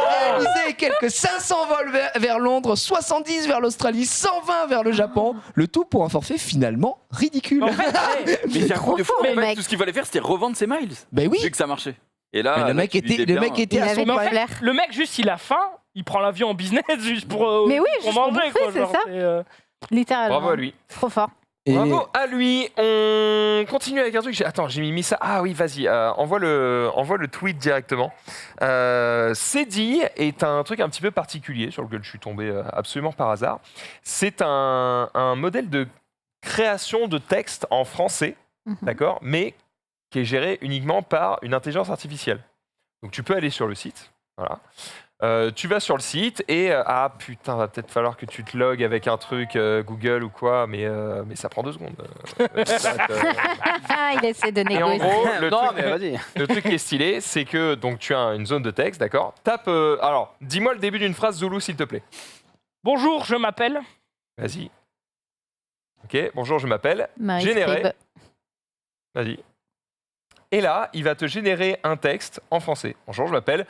Réalisé quelques 500 vols vers Londres, 70 vers l'Australie, 120 vers le Japon. Le tout pour un forfait finalement ridicule. En fait, Mais c'est un Trop coup de fou. fort, le En fait, mec. tout ce qu'il fallait faire, c'était revendre ses miles. Ben oui. Vu que ça marchait. Et là, Mais le là, mec tu était, disais le bien, mec était Il à son avait Mais en pas fait, flair. le mec, juste, il a faim, il prend l'avion en business juste pour, Mais oui, pour juste pour manger. bouffer, quoi, c'est genre, ça. Littéralement. Bravo à lui. Trop fort. Et- Bravo à lui. On continue avec un truc. Attends, j'ai mis ça. Ah oui, vas-y. Envoie le tweet directement. C'est dit est un truc un petit peu particulier sur lequel je suis tombé absolument par hasard. C'est un modèle de création de texte en français, d'accord, mais qui est géré uniquement par une intelligence artificielle. Donc tu peux aller sur le site. Voilà. Tu vas sur le site et ah putain, va peut-être falloir que tu te logues avec un truc Google ou quoi, mais ça prend 2 secondes. Il essaie de Et en négocier. gros, Non, mais vas-y. le truc qui est stylé, c'est que donc tu as une zone de texte, d'accord. Tape. Alors, dis-moi le début d'une phrase Zoulou, s'il te plaît. Bonjour, je m'appelle. Vas-y. Ok. Bonjour, je m'appelle. Marie Générer. Scribe. Vas-y. Et là, il va te générer un texte en français. Bonjour, je m'appelle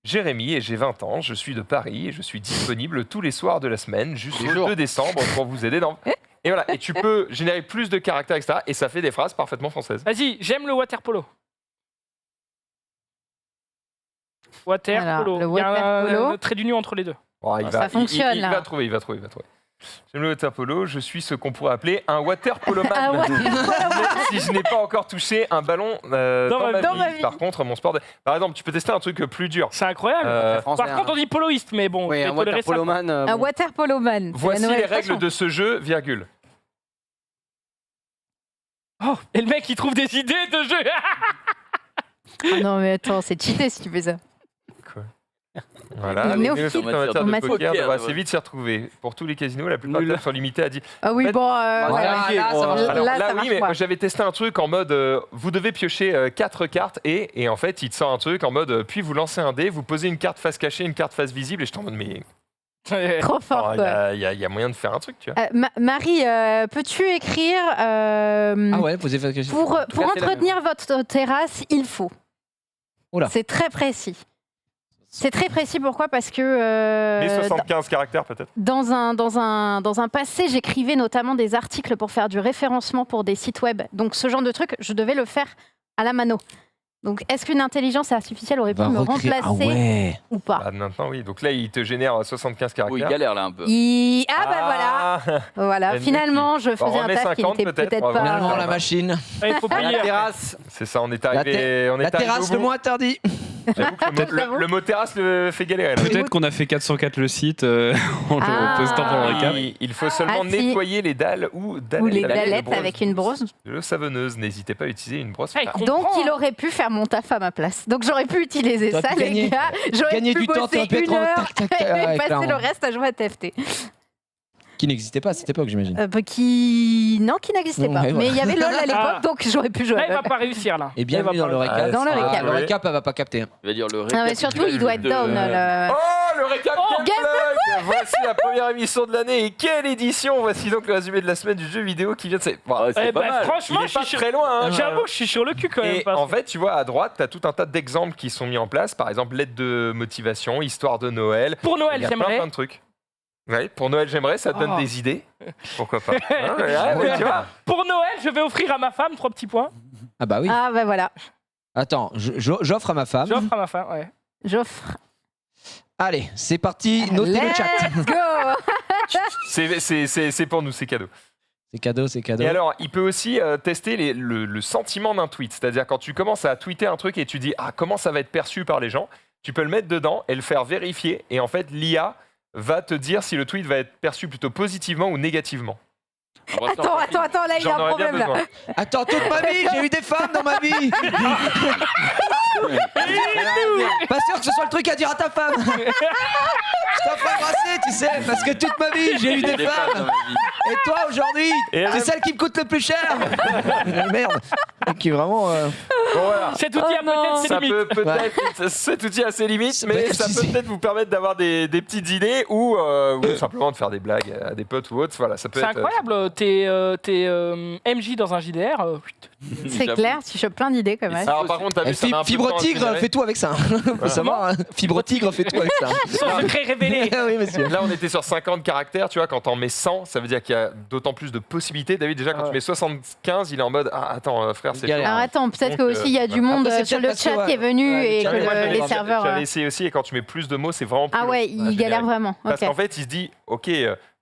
Jérémy et j'ai 20 ans. Je suis de Paris et je suis disponible tous les soirs de la semaine jusqu'au Bonjour. 2 décembre pour vous aider dans. Et voilà. Et tu peux générer plus de caractères, etc. Et ça fait des phrases parfaitement françaises. Vas-y, j'aime le water polo. Water Alors, polo. le Il y a water polo. un trait d'union entre les deux. Oh, Ça fonctionne, il là. va trouver. J'aime le water polo, je suis ce qu'on pourrait appeler un water poloman. Ah ouais. Si je n'ai pas encore touché un ballon dans ma vie. Par contre, mon sport. Par exemple, tu peux tester un truc plus dur. C'est incroyable. Par contre, on dit poloiste, mais bon, Oui, je vais un tolérer water ça. poloman. Un water poloman. c'est Voici la nouvelle les règles expression. de ce jeu, virgule. Oh, et le mec, il trouve des idées de jeu. Ah non, mais attends, c'est cheaté si tu fais ça. Voilà, Il est les néophyte néophytes en matière de en poker poker, doivent ouais. assez vite s'y retrouver. Pour tous les casinos, la plupart des Nul. tables sont limitées à 10. Ah oui, En fait, bon, voilà, ouais. là, ça marche. Alors, Là, là, ça marche oui, mais pas. moi, j'avais testé un truc en mode vous devez piocher 4 cartes et en fait il te sort un truc en mode puis vous lancez un dé, vous posez une carte face cachée, une carte face visible et je t'en mode mais Trop fort, il quoi. y a moyen de faire un truc, tu vois. Marie, peux-tu écrire Ah ouais, posez votre question. pour cas, c'est la entretenir votre terrasse, il faut. Oula. C'est très précis. C'est très précis, pourquoi? Parce que Mais 75 caractères peut-être. dans un passé, j'écrivais notamment des articles pour faire du référencement pour des sites web. Donc ce genre de truc, je devais le faire à la mano. Donc est-ce qu'une intelligence artificielle aurait pu me remplacer Ah ouais. ou pas? Bah, maintenant oui, donc là il te génère 75 Oh, il caractères. galère là un peu. Ah bah voilà, voilà. Elle Finalement, je Bon, faisais un remets taf qui 50 n'était peut-être, peut-être on va voir. pas... Finalement, la machine. Il faut payer. La terrasse. C'est ça, on est arrivé. On est La arrivé terrasse, au le bout. mot interdit. J'avoue que le mot terrasse le fait galérer. Là. Peut-être qu'on a fait 404 le site en Ah. le postant pour le récap. Il faut seulement Ah, si. nettoyer les dalles ou Ou les de galettes brosse. avec une brosse. De l'eau savonneuse, n'hésitez pas à utiliser une brosse. Ah, il Ah, Donc comprend, il hein. aurait pu faire mon taf à ma place. Donc j'aurais pu utiliser T'aurais ça, pu les gagner. gars. J'aurais Gagner pu du temps, bosser t'aurais pu être une en heure tac, tac, tac. et Ouais, passer clairement. le reste à jouer à TFT. Qui n'existait pas à cette époque, j'imagine. Qui n'existait Non, pas. ouais, Mais il y avait LOL à l'époque, Ah. donc j'aurais pu jouer Là, à il va LOL. pas réussir là. Et bienvenue dans le récap. Dans le récap. Le récap, elle va pas capter. hein. Il va dire le Ah ouais, surtout, il doit être down. le- Oh, le récap Oh, Gameplug. Voici la première émission de l'année. Et quelle édition! Voici donc le résumé de la semaine du jeu vidéo qui vient de... Bon, Ouais, c'est Eh pas ben, mal. franchement, il je est pas suis sur... très loin. hein. J'avoue que je suis sur le cul quand même. Et parce- en fait, tu vois, à droite, tu as tout un tas d'exemples qui sont mis en place. Par exemple, lettre de motivation, histoire de Noël. Pour Il Noël, y a j'aimerais. plein de trucs. Ouais, pour Noël, j'aimerais, ça te donne Oh. des idées. Pourquoi pas. Hein, ouais, tu vois. Pour Noël, je vais offrir à ma femme 3 petits points. Ah bah oui. Ah bah voilà. Attends, j'offre à ma femme. J'offre à ma femme, ouais. J'offre. Allez, c'est parti. Notez le chat. Let's go. C'est pour nous, c'est cadeau. C'est cadeau, c'est cadeau. Et alors, il peut aussi tester le sentiment d'un tweet. C'est-à-dire, quand tu commences à tweeter un truc et tu dis « Ah, comment ça va être perçu par les gens ?» Tu peux le mettre dedans et le faire vérifier. Et en fait, l'IA va te dire si le tweet va être perçu plutôt positivement ou négativement. Attends, là, il y a J'en un aurais bien problème là. besoin. Attends, toute ma vie, j'ai eu des femmes dans ma vie. Pas sûr que ce soit le truc à dire à ta femme. Je t'en ferai embrasser, tu sais, parce que toute ma vie, j'ai eu des femmes. Et toi, aujourd'hui, Et c'est même- celle qui me coûte le plus cher. Merde. Qui est vraiment... Bon, voilà. Cet outil a non. peut-être ses Ça limites. peut peut-être, cet outil a ses limites, mais peut- ça peut peut-être vous permettre d'avoir des petites idées ou simplement de faire des blagues à des potes ou autres. Voilà, ça peut C'est être. incroyable, t'es MJ dans un JDR. C'est clair, tu chopes plein d'idées quand même. Alors par contre, t'as vu, ça met un peu de Fibre temps à tigre, générer. fais tout avec ça. Faut savoir, hein. Fibre tigre, fais tout avec ça. Son secret révélé. Oui, monsieur. Là, on était sur 50 caractères, tu vois, quand t'en mets 100, ça veut dire qu'il y a d'autant plus de possibilités. David, déjà, quand tu mets 75, il est en mode Ah, attends, frère, c'est Galère. chaud. Alors attends, peut-être Donc, que aussi il y a du voilà. monde Après, c'est sur peut-être le parce chat que, qui est venu ouais, et le que chat, Moi, les serveurs. J'avais essayé aussi, et quand tu mets plus de mots, c'est vraiment plus Ah long ouais, à il galère générer. vraiment. Parce Ok. qu'en fait, il se dit Ok,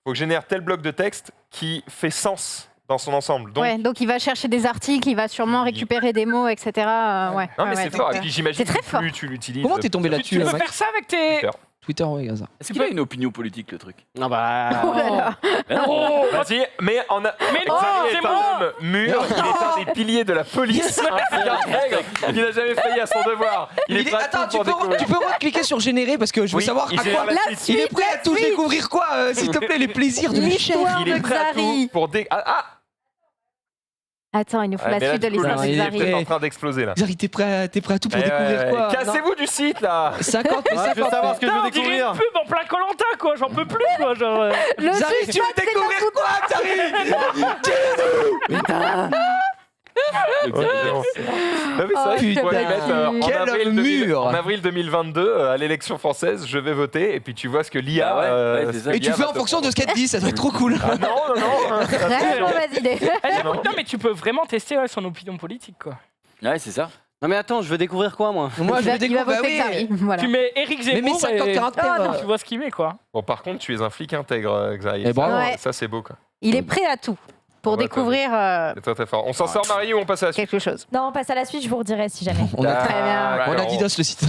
faut que je génère tel bloc de texte qui fait sens dans son ensemble. Donc, Ouais, donc il va chercher des articles, il va sûrement récupérer des mots, etc. Ouais, non, mais ouais, c'est donc, fort. Et puis j'imagine c'est très que fort. plus tu l'utilises. Comment t'es tombé Tu là-dessus, peux là, mec faire ça avec tes. Twitter. Twitter, ouais, hasard. Est-ce qu'il a une opinion politique, le truc? Non, bah. Oh là là. Oh, Vas-y, mais en a. Mais Xavier c'est est bon. un homme mûr, il est un des piliers de la police, un gars règle, il n'a jamais failli à son devoir. Il est prêt à Attends, tout pour découvrir. tu peux cliquer sur générer parce que je veux Oui, savoir il à génère quoi. la La suite. Il est prêt à tout suite. découvrir quoi, s'il te plaît, les plaisirs de Michel. L'histoire Il est de prêt à tout Xari. pour Attends, il nous faut Ouais, la mais là, suite de du coup, l'histoire le de site est Xari. peut-être en train d'exploser là. Xari, t'es prêt à tout pour découvrir quoi? Cassez-vous du site là. 50 mais Ouais, je veux 50. savoir ce que je Putain, veux on dirait découvrir. une pub en plein Koh-Lanta, quoi. J'en peux plus, quoi. Genre, Le Xari, tu suspense, veux c'est découvrir dans quoi, Xari? Ouais, non, c'est vrai Oh, qu'il pourrait putain. y mettre Quel mur. en avril 2022 à l'élection française, je vais voter et puis tu vois ce que l'IA. Ah ouais, ouais, c'est ça. Et tu fais en fonction de ce qu'elle te dit, ça doit être trop cool. Ah non, non, non. Très mauvaise idée. non, mais tu peux vraiment tester son opinion politique, quoi. Ouais, c'est ça. Non mais attends, je veux découvrir quoi moi? Moi, je vais Il va découvrir. voter Xari. Voilà. Tu mets Eric Mais Zemmour 50 et caractères. tu vois ce qu'il met, quoi. Bon, par contre, tu es un flic intègre, Xavier. Eh, bravo. Ouais. Ça, c'est beau, quoi. Il est prêt à tout pour Ouais, découvrir C'est très, très fort. On s'en sort, Marie, ou on passe à la suite? quelque chose. Non, on passe à la suite, je vous redirai si jamais. On a, Ah, Très bien. ouais, on a alors, Didos le site.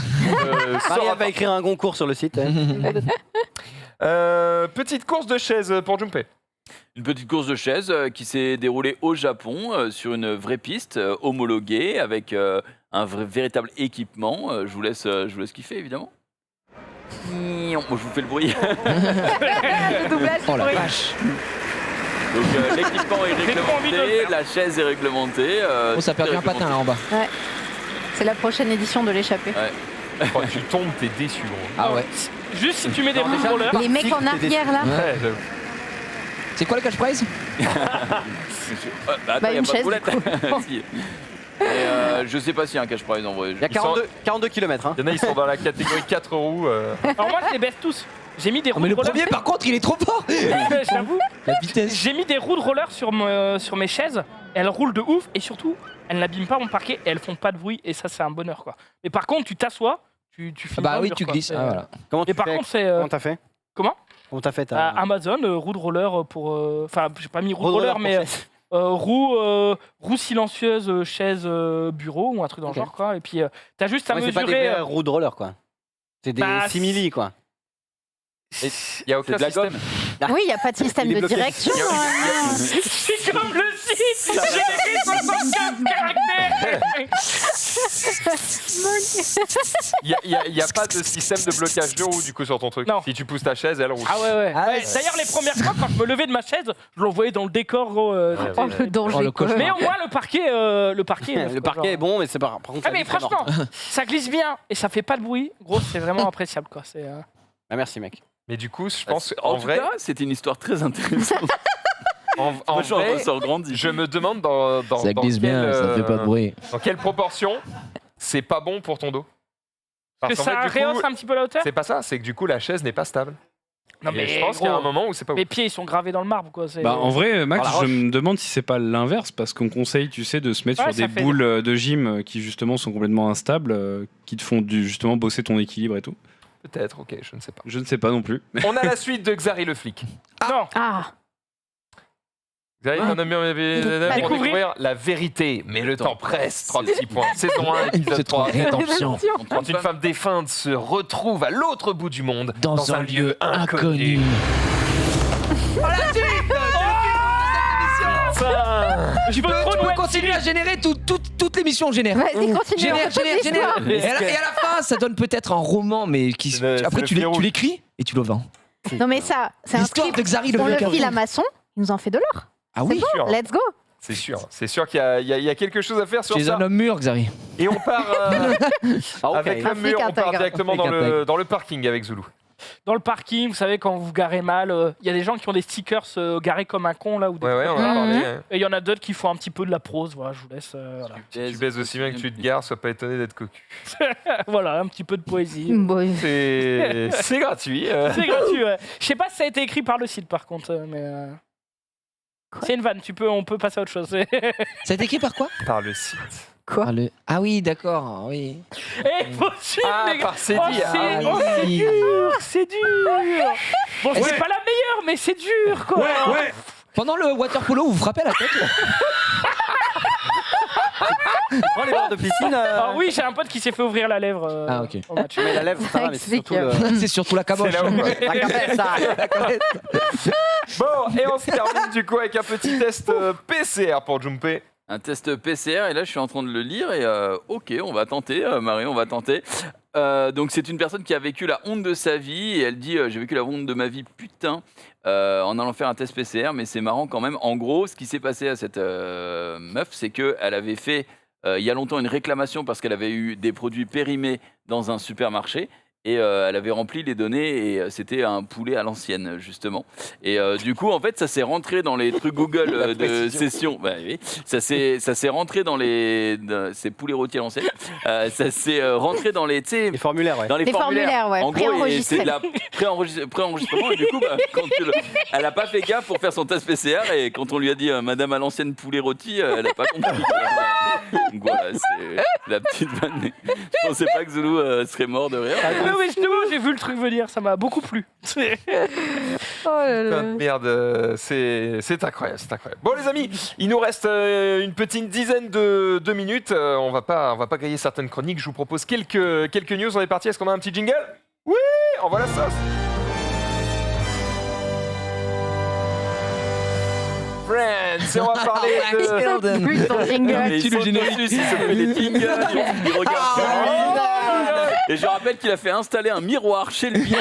Marianne va écrire un concours sur le site. petite course de chaise pour Junpei. Une petite course de chaise qui s'est déroulée au Japon sur une vraie piste homologuée avec un véritable équipement. Je vous laisse kiffer évidemment. Moi, je vous fais le bruit. Le doublage, Oh la oui. vache. Donc l'équipement est J'ai trop envie de le réglementé, faire. la chaise est réglementée. Oh, ça perd tout est un patin là en bas. C'est la prochaine édition de l'échappée. Quand tu tombes, t'es déçu, gros. Ah ouais. Juste si tu mets des roues déjà, rollers. Les mecs en arrière là. Ouais. Ouais, j'avoue. C'est quoi le cash prize? Attends, Bah, y a une pas de chaise, roulette. du coup. Si. Et, je sais pas s'il y a un cash prize en vrai. Il y a 42 km. Hein. Il y en a, ils sont dans la catégorie 4 roues. Alors moi, je les baisse tous. J'ai mis des Oh, roues mais de le roller. premier, par contre, il est trop fort. J'avoue. La vitesse. J'ai mis des roues de roller sur mes chaises. Elles roulent de ouf et surtout, elles n'abîment pas mon parquet et elles font pas de bruit. Et ça, c'est un bonheur, quoi. Mais par contre, tu t'assois, tu Ah finis bah dans le oui, mur, tu quoi. glisses. C'est- Ah, voilà. Comment Et tu par fais contre, c'est Comment t'as fait? comment Comment t'as fait ta... Amazon, roue de roller pour. Enfin, j'ai pas mis roue de roller roller, pour mais chaise. roue silencieuse, chaise bureau ou un truc dans Ok. le genre, quoi. Et puis, t'as juste à Ouais, c'est pas des mesurer. vraies roues de roller quoi. C'est des Bah, simili quoi. Il y a C'est aucun de la système. gomme. Oui, il n'y a pas de système Il est de bloqué. direction. hein. C'est comme le site. J'ai écrit 75 caractères. Il y a pas de système de blocage de roue, du coup, sur ton truc. Non. Si tu pousses ta chaise, elle roule. Ah ouais. Ah ouais. Ouais, d'ailleurs, les premières fois, quand je me levais de ma chaise, je l'envoyais dans le décor. Gros, c'était- Oh, le danger. Oh, le quoi. cauchemar. Mais au moins, le parquet est neuf, Le quoi, parquet est genre. bon, mais c'est pas. Par contre, Ah la mais vitre est morte. franchement, ça glisse bien et ça fait pas de bruit. Gros, c'est vraiment appréciable, quoi. C'est. Ah, merci mec. Mais du coup, je pense En en tout vrai, cas, c'était une histoire très intéressante. en Moi, j'en vrai, ressors grandi. je me demande dans Ça glisse bien, quelle, ça fait pas de bruit. dans quelle proportion c'est pas bon pour ton dos. Que Parce qu'en ça fait, du rehausse coup, un petit peu la hauteur. c'est pas ça, c'est que du coup la chaise n'est pas stable. Non Et je pense qu'il y a un moment où c'est pas mes ouf. pieds ils sont gravés dans le marbre, quoi. C'est- Bah, en vrai, Max, Par la je me demande si c'est pas l'inverse, parce qu'on conseille, tu sais, de se mettre Ouais, sur ça des fait- boules de gym qui justement sont complètement instables, qui te font justement bosser ton équilibre et tout. Peut-être, ok, je ne sais pas. Je ne sais pas non plus. On a la suite de Xari le flic. Non. Ah, Xari, on a mis pour Découvrir. découvrir la vérité, mais le temps presse. 3 petits points. Saison 1, épisode C'est trop 3. rédemption. Quand une femme défunte se retrouve à l'autre bout du monde, Dans un lieu inconnu. Je peux Tu trop peux nous continuer à générer toute l'émission génère. vas-y, continue. Génère, on fait génère, toute génère. l'histoire. Et à la fin, ça donne peut-être un roman, mais qui C'est après le tu fil rouge. l'écris et tu le vends. Non mais ça, c'est un L'histoire script. de Xari le On le vieux file à carton. maçon, il nous en fait de l'or. Ah oui, sûr. Let's go. C'est sûr qu'il y a quelque chose à faire sur tu es ça. un homme mûr, Xari. Et on part Ah, ok. avec Un le flic mur, on part intègre. directement Un flic dans le parking avec Zulu. Dans le parking, vous savez, quand vous garez mal, il y a des gens qui ont des stickers garés comme un con là. Ou des Ouais, ouais, on en a Mhm. parlé. hein. Et il y en a d'autres qui font un petit peu de la prose. Voilà, je vous laisse. Voilà. Tu baises aussi bien que tu te gares, sois pas étonné d'être cocu. Voilà, un petit peu de poésie. Bon, C'est gratuit. C'est gratuit, ouais. Je sais pas si ça a été écrit par le site par contre, mais. C'est une vanne, on peut passer à autre chose. Ça a été écrit par quoi? Par le site. Ah oui, d'accord, oui. Eh, faut suivre, Ah, les gars. par Cédille. Oh, c'est Ah, oui. dur, c'est dur. Bon, c'est Ouais. pas la meilleure, mais c'est dur, quoi. Pendant le water polo, vous vous frappez à la tête là? Prends les barres de piscine. Ah oui, j'ai un pote qui s'est fait ouvrir la lèvre. Ah, ok. au match. Mais la lèvre, ça va, mais c'est surtout le. C'est surtout la caboche. C'est là où- La cabeza. Bon, et on se termine du coup avec un petit test PCR pour Junpei. Un test PCR, et là je suis en train de le lire, et ok, on va tenter, Marie, on va tenter. Donc c'est une personne qui a vécu la honte de sa vie, et elle dit j'ai vécu la honte de ma vie, putain, en allant faire un test PCR, mais c'est marrant quand même. En gros, ce qui s'est passé à cette meuf, c'est qu'elle avait fait il y a longtemps une réclamation parce qu'elle avait eu des produits périmés dans un supermarché, Et elle avait rempli les données et c'était un poulet à l'ancienne, justement. Et du coup, en fait, ça s'est rentré dans les trucs Google de session. Bah, oui. Ça s'est rentré dans les... C'est poulet rôti à l'ancienne. Ça s'est rentré dans les... Les formulaires, ouais. Dans les Les formulaires, ouais, En gros, préenregistrés. c'est de la préenregistrement. Et du coup, elle n'a pas fait gaffe pour faire son test PCR. Et quand on lui a dit Madame à l'ancienne poulet rôti, elle n'a pas compris. Donc voilà, c'est la petite vanne. Je pensais pas que Zulu serait mort de rire. Non, mais justement, j'ai vu le truc venir, ça m'a beaucoup plu. Oh là là. Putain de merde, c'est incroyable, c'est incroyable. Bon les amis, il nous reste une petite dizaine de minutes. On va pas griller certaines chroniques. Je vous propose quelques news. On est parti. Est-ce qu'on a un petit jingle? Oui, envoie la sauce. Friends, et on va parler de... Plus ton jingle. Mais ils sont dessus, ils se fait des jingles, ils regardent sur Et je rappelle qu'il a fait installer un miroir chez lui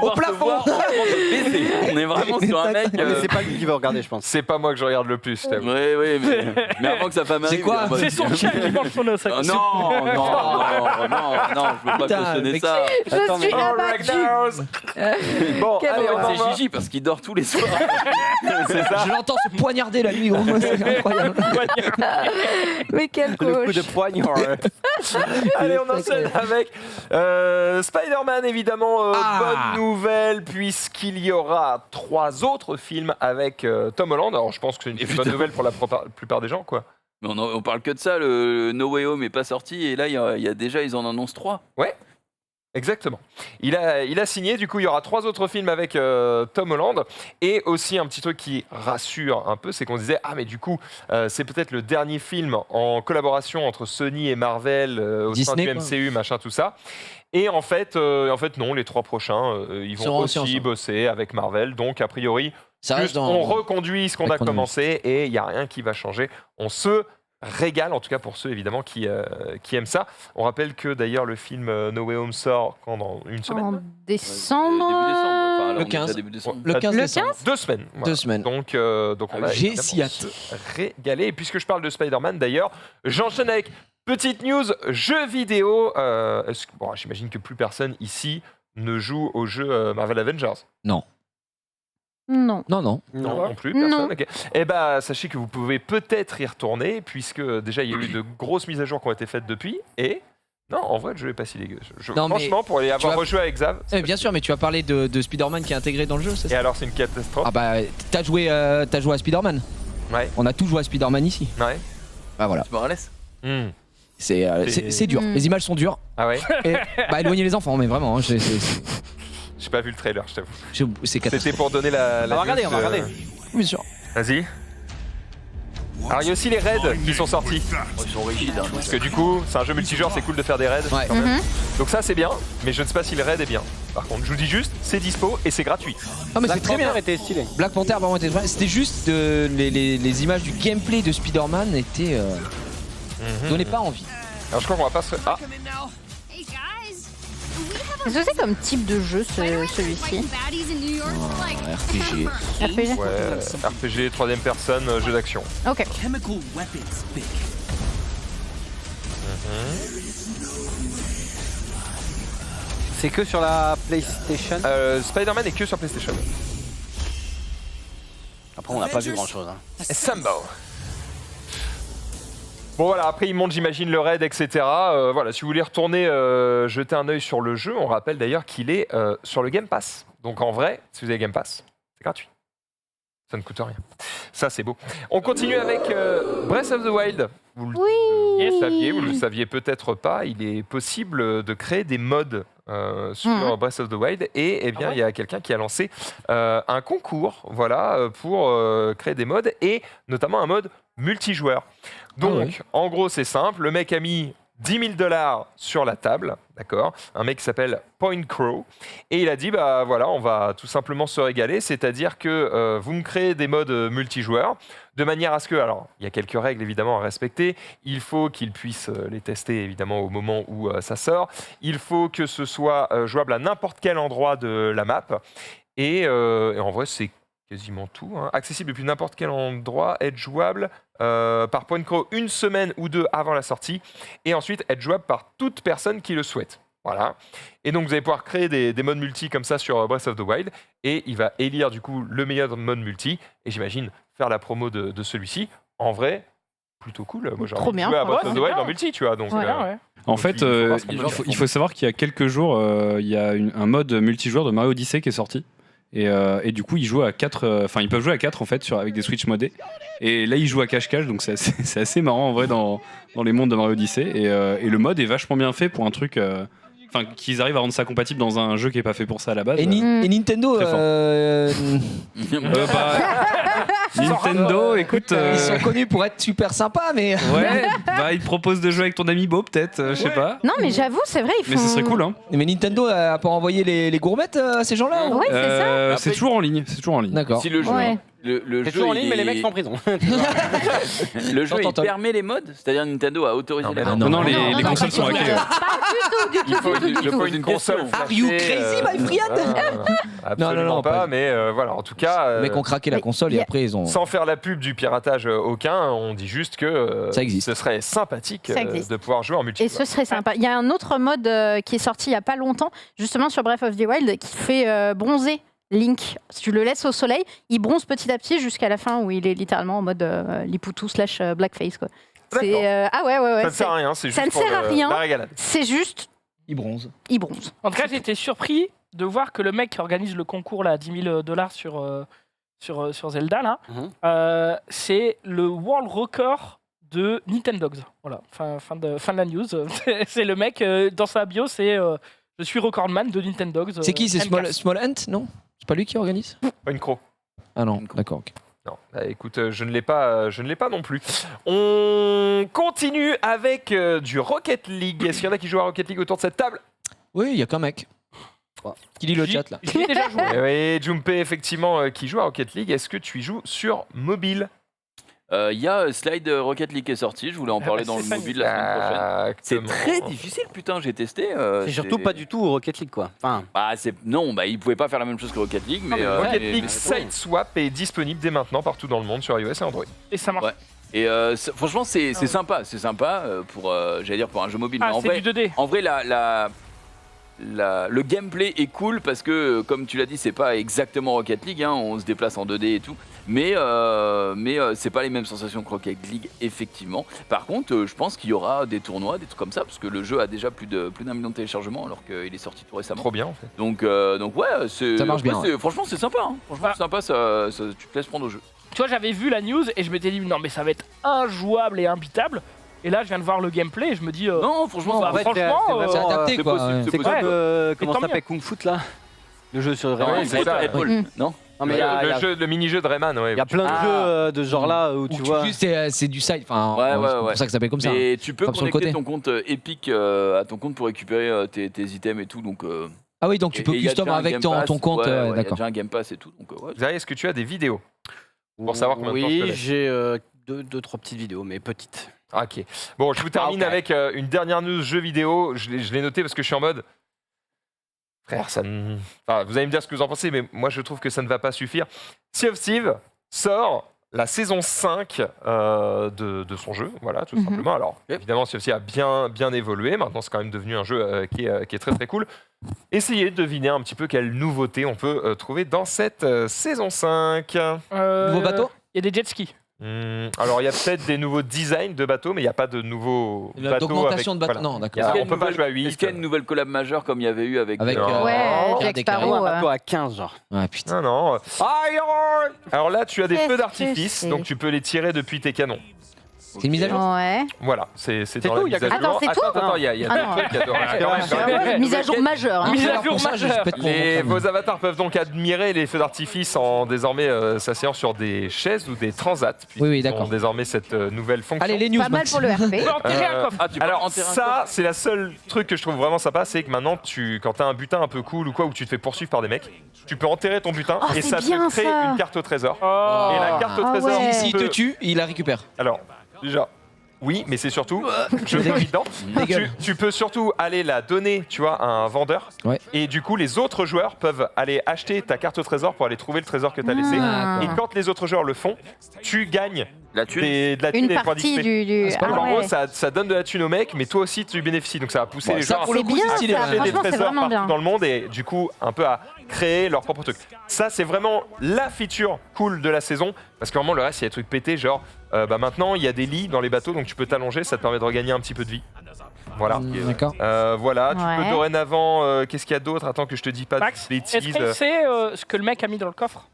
pour pouvoir se voir en train de baiser. On est vraiment sur un mec. Mais c'est pas lui qui veut regarder, je pense. C'est pas moi que je regarde le plus, je t'avoue. Oui, mais avant que sa femme arrive. quoi il est en mode- C'est son chien qui mange son os. Non, je veux pas Putain, cautionner mec. ça. Je suis abattue. Bon, Quel allez, on C'est envoie. Gigi parce qu'il dort tous les soirs. C'est ça. Je l'entends se poignarder la nuit, gros. C'est incroyable. Mais quel Le coup coach. de poignard. Allez, on enchaîne avec Spider-Man, évidemment. Bonne nouvelle, puisqu'il y aura 3 autres films avec Tom Holland. Alors, je pense que c'est une bonne nouvelle pour la plupart des gens, quoi. Mais on parle que de ça. Le No Way Home est pas sorti et là, il y a déjà, ils en annoncent 3. Exactement. Il a signé, du coup il y aura 3 autres films avec Tom Holland. Et aussi un petit truc qui rassure un peu, c'est qu'on se disait, ah mais du coup c'est peut-être le dernier film en collaboration entre Sony et Marvel au sein Disney, du quoi. MCU, machin, tout ça. Et en fait non, les 3 prochains, ils vont Seront aussi aussi ensemble. bosser avec Marvel. Donc a priori, Ça reste juste, dans. on reconduit ce qu'on a Reconduit. commencé et il n'y a rien qui va changer. On se régale, en tout cas pour ceux évidemment qui aiment ça. On rappelle que d'ailleurs le film No Way Home sort dans une semaine. En Début décembre. décembre. Enfin, là, Le on est déjà 15. début décembre. Le 15 Le décembre. 2 semaines. Voilà. 2 semaines. Donc on va J'ai évidemment s'y hâte. se régaler. Et puisque je parle de Spider-Man d'ailleurs, j'enchaîne avec petite news jeux vidéo. Bon, j'imagine que plus personne ici ne joue au jeu Marvel Avengers. Non. Non, non. Non plus, Non. personne. Ok. Eh ben, sachez que vous pouvez peut-être y retourner, puisque déjà il y a eu de grosses mises à jour qui ont été faites depuis. Et non, en vrai, le jeu est pas si dégueu. Non, mais Franchement, pour y avoir vas- rejoué avec Xav. Bien sûr, mais tu as parlé de Spider-Man qui est intégré dans le jeu, c'est Et ça? alors, c'est une catastrophe. Ah bah, t'as joué à Spider-Man. Ouais. On a tous joué à Spider-Man ici. Ouais. Bah voilà, Tu me laisses Hmm. c'est dur. Mm. Les images sont dures. Ah ouais. Et, bah éloigner les enfants, mais vraiment, hein, J'ai pas vu le trailer, je t'avoue. c'est catastrophique. C'était pour donner la. On va regarder, news on va regarder. Bien sûr. Vas-y. Alors, il y a aussi les raids qui sont sortis. Oh, ils sont rigides. Hein. Parce que du coup, c'est un jeu multijoueur, c'est cool de faire des raids. Ouais. quand même. Mhm. Donc, ça, c'est bien, mais je ne sais pas si le raid est bien. Par contre, je vous dis juste, c'est dispo et c'est gratuit. Non mais Black c'est très bien. Panther était stylé. Black Panther vraiment était très bien. C'était juste les images du gameplay de Spider-Man étaient donnaient pas envie. Alors, je crois qu'on va pas se. Ah, Qu'est-ce que c'est comme type de jeu celui-ci? RPG. RPG. ouais, RPG, 3ème personne, jeu d'action. Ok. C'est que sur la PlayStation. Spider-Man est que sur PlayStation. Après, on n'a pas vu grand chose. Assemble. Bon voilà, après il monte j'imagine le raid, etc. Voilà, si vous voulez retourner jeter un œil sur le jeu, on rappelle d'ailleurs qu'il est sur le Game Pass. Donc en vrai, si vous avez Game Pass, c'est gratuit. Ça ne coûte rien. Ça c'est beau. On continue avec Breath of the Wild. Vous le saviez, vous ne le saviez peut-être pas, il est possible de créer des mods sur Breath of the Wild et eh bien il y a quelqu'un qui a lancé un concours voilà, pour créer des mods et notamment un mode multijoueur. Donc en gros c'est simple, le mec a mis $10 000 sur la table, d'accord, un mec qui s'appelle Point Crow, et il a dit bah voilà, on va tout simplement se régaler, c'est-à-dire que vous me créez des modes multijoueurs, de manière à ce que, alors il y a quelques règles évidemment à respecter, il faut qu'ils puissent les tester évidemment au moment où ça sort, il faut que ce soit jouable à n'importe quel endroit de la map, et en vrai c'est quasiment tout, hein. Accessible depuis n'importe quel endroit, être jouable par Point Crow 1 semaine ou 2 avant la sortie, et ensuite être jouable par toute personne qui le souhaite. Voilà. Et donc vous allez pouvoir créer des modes multi comme ça sur Breath of the Wild. Et il va élire du coup le meilleur mode multi. Et j'imagine faire la promo de celui-ci. En vrai, plutôt cool. Moi j'ai Trop envie de bien. jouer à Breath Ouais, of the c'est Wild bien. en multi, tu vois. Donc, Ouais. Ouais. En Donc, fait, il faut voir ce qu'on peut il faut savoir qu'il y a quelques jours, il y a un mode multijoueur de Mario Odyssey qui est sorti. Et du coup, ils jouent à 4, enfin ils peuvent jouer à 4 en fait avec des Switch modés. Et là, ils jouent à cache-cache, donc c'est assez marrant en vrai dans les mondes de Mario Odyssey. Et le mode est vachement bien fait pour un truc. Enfin, qu'ils arrivent à rendre ça compatible dans un jeu qui est pas fait pour ça à la base. Et, et Nintendo, Très fort. Nintendo, écoute. ils sont connus pour être super sympas, mais. Ouais, bah ils te proposent de jouer avec ton ami Beau peut-être, je sais pas. Non, mais j'avoue, c'est vrai, ils font. Mais ce serait cool, hein. Mais Nintendo a pas envoyé les gourmettes à ces gens-là Ouais, c'est ça. C'est toujours en ligne, c'est toujours en ligne. D'accord. Si le jeu, Ouais. le C'est jeu, toujours en il ligne, mais les est- mecs sont en prison. le jeu, il T'entends. permet les mods, c'est-à-dire Nintendo a autorisé Non, les mais mods. Non, non, les non, consoles non, sont non, hackées. non, Pas du tout, du il tout, faut, du il faut tout. une console. Are you crazy, my friend? Absolument non, pas, pas- mais voilà, en tout cas, Les mecs ont craqué la mais console y et a- après ils ont. sans faire la pub du piratage aucun, on dit juste que Ça existe. ce serait sympathique Ça existe. de pouvoir jouer en Et multijoueur. ce serait sympa. Il y a un autre mode qui est sorti il n'y a pas longtemps, justement sur Breath of the Wild, qui fait bronzer Link. Si tu le laisses au soleil, il bronze petit à petit jusqu'à la fin où il est littéralement en mode Lipoutou / Blackface. Quoi. D'accord. Ah ouais. Ça ne sert à rien, c'est ça juste ne pour sert à rien. la régalade. C'est juste, Ils bronzent. il bronze. En tout cas, j'étais surpris de voir que le mec qui organise le concours là, à $10 000 sur Zelda, là, c'est le world record de Nintendogs. Voilà, fin de la news. C'est le mec, dans sa bio, c'est je suis recordman de Nintendogs. C'est qui? C'est N4. Small Hunt? Non? C'est pas lui qui organise? Pas une croc. Ah non, d'accord. ok. Non, bah, écoute, je ne l'ai pas non plus. On continue avec du Rocket League. Est-ce qu'il y en a qui jouent à Rocket League autour de cette table? Oui, il y a qu'un mec. Qui lit le chat là? J'y ai déjà joué. Oui, Junpei, effectivement, qui joue à Rocket League. Est-ce que tu y joues sur mobile? Il y a Slide Rocket League qui est sorti, je voulais en parler dans le c'est mobile la semaine prochaine. C'est Exactement. très difficile, putain, j'ai testé. C'est surtout pas du tout au Rocket League, quoi. Enfin, Non, ils pouvaient pas faire la même chose que Rocket League, mais. Rocket mais- League mais c'est bon. Sideswap est disponible dès maintenant partout dans le monde sur iOS et Android. Et ça marche. Ouais. Et franchement, c'est sympa, pour, j'allais dire, pour un jeu mobile. Ah, mais en c'est vrai, du 2D. en vrai, le gameplay est cool parce que, comme tu l'as dit, c'est pas exactement Rocket League, hein, on se déplace en 2D et tout, mais c'est pas les mêmes sensations que Rocket League, effectivement. Par contre, je pense qu'il y aura des tournois, des trucs comme ça, parce que le jeu a déjà plus d'un million de téléchargements alors qu'il est sorti tout récemment. Trop bien en fait. Donc ouais, Ça marche bien, franchement, c'est sympa. Hein. Franchement, c'est sympa, tu te laisses prendre au jeu. Tu vois, j'avais vu la news et je m'étais dit non mais ça va être injouable et imbitable. Et là, je viens de voir le gameplay et je me dis Non, franchement, bah, ça va. franchement, C'est adapté c'est quoi. possible, ouais. c'est c'est possible. comme tant comment ça mieux. s'appelle Kung Fu là? Le jeu sur ouais, Rayman. c'est ça, Red Bull, ouais. non? Non, mais il y a- Le mini-jeu de Rayman, ouais. il y a plein de jeux de ce genre-là où tu vois. Juste, c'est du side. Enfin, Ouais, c'est ouais. pour ça que ça s'appelle comme ça. Mais tu peux Comme sur le connecter côté. ton compte Epic à ton compte pour récupérer tes items et tout. Donc, Ah oui, donc tu peux et il y a custom déjà un avec Game ton Pass. compte. Ouais, il y a D'accord. déjà un Game Pass et tout. Donc, ouais. Xavier, est-ce que tu as des vidéos pour savoir combien de temps je te Oui, laisse? j'ai deux, trois petites vidéos, mais petites. Ah, ok. Bon, je vous termine ok. avec une dernière news jeu vidéo. Je l'ai noté parce que je suis en mode. Frère, enfin, vous allez me dire ce que vous en pensez, mais moi je trouve que ça ne va pas suffire. Sea of Thieves sort la saison 5 de son jeu, voilà, tout simplement. Alors, évidemment, Sea of Thieves a bien évolué. Maintenant, c'est quand même devenu un jeu qui est très très cool. Essayez de deviner un petit peu quelle nouveauté on peut trouver dans cette saison 5. Nouveau bateau? Il y a des jet skis. Alors, il y a peut-être des nouveaux designs de bateaux, mais il n'y a pas de nouveaux bateaux. D'augmentation de bateau. voilà. Non, d'accord. Il y a- Est-ce qu'il y a on une peut pas nouvelle- jouer à 8. Est-ce qu'il y a une nouvelle collab majeure comme il y avait eu avec. Avec, Non. Ouais, Pierre Jack Descartes. Sparrow. Un bateau à 15, genre. Ouais, putain. Non. Alors là, tu as des Qu'est-ce feux que d'artifice, c'est donc tu peux les tirer depuis tes canons. C'est une mise à jour? Ouais. Voilà, c'est dans la tout, il y a mise à que- jour. Attends, c'est tout Attends, il y a Ah des non. trucs. Quand même. Mise à jour majeure. hein. Mise à Alors, jour pour ça, je majeure. pète pour Les, mon crâne. vos avatars peuvent donc admirer les feux d'artifice en désormais s'asseyant sur des chaises ou des transats. Oui, Ils d'accord. ont désormais cette nouvelle fonction. Allez, les news. Pas mal Max. pour le RP. On peut enterrer un coffre. Ah, tu peux Alors enterrer un ça, c'est la seule truc que je trouve vraiment sympa, c'est que maintenant, quand t'as un butin un peu cool ou quoi, où tu te fais poursuivre par des mecs, tu peux enterrer ton butin Oh, et c'est ça bien, te crée ça. une carte au trésor. Oh. Et la carte au Ah trésor, ouais. S'il peut- te tue, il la récupère. Alors, déjà, oui, mais c'est surtout, je suis dedans. Dégueule. Tu peux surtout aller la donner, tu vois, à un vendeur. Ouais. Et du coup, les autres joueurs peuvent aller acheter ta carte au trésor pour aller trouver le trésor que tu as laissé. Ah. Et quand les autres joueurs le font, tu gagnes La thune. de la thune Une et des points partie d'XP. du. c'est pas Ah Donc, en ouais. gros, ça donne de la thune au mec, mais toi aussi tu bénéficies. Donc ça va pousser Bon, les ça, gens pour à le coup, bien, c'est stylé. ça, ouais. chercher des franchement, c'est trésors vraiment partout bien. dans le monde et du coup un peu à créer leur propre truc. Ça c'est vraiment la feature cool de la saison parce que vraiment le reste il y a des trucs pétés genre maintenant il y a des lits dans les bateaux donc tu peux t'allonger, ça te permet de regagner un petit peu de vie. Voilà. D'accord. Voilà, tu Ouais. peux dorénavant. Qu'est-ce qu'il y a d'autre? Attends que je te dis pas Max, de est-ce bêtises. que c'est ce que le mec a mis dans le coffre?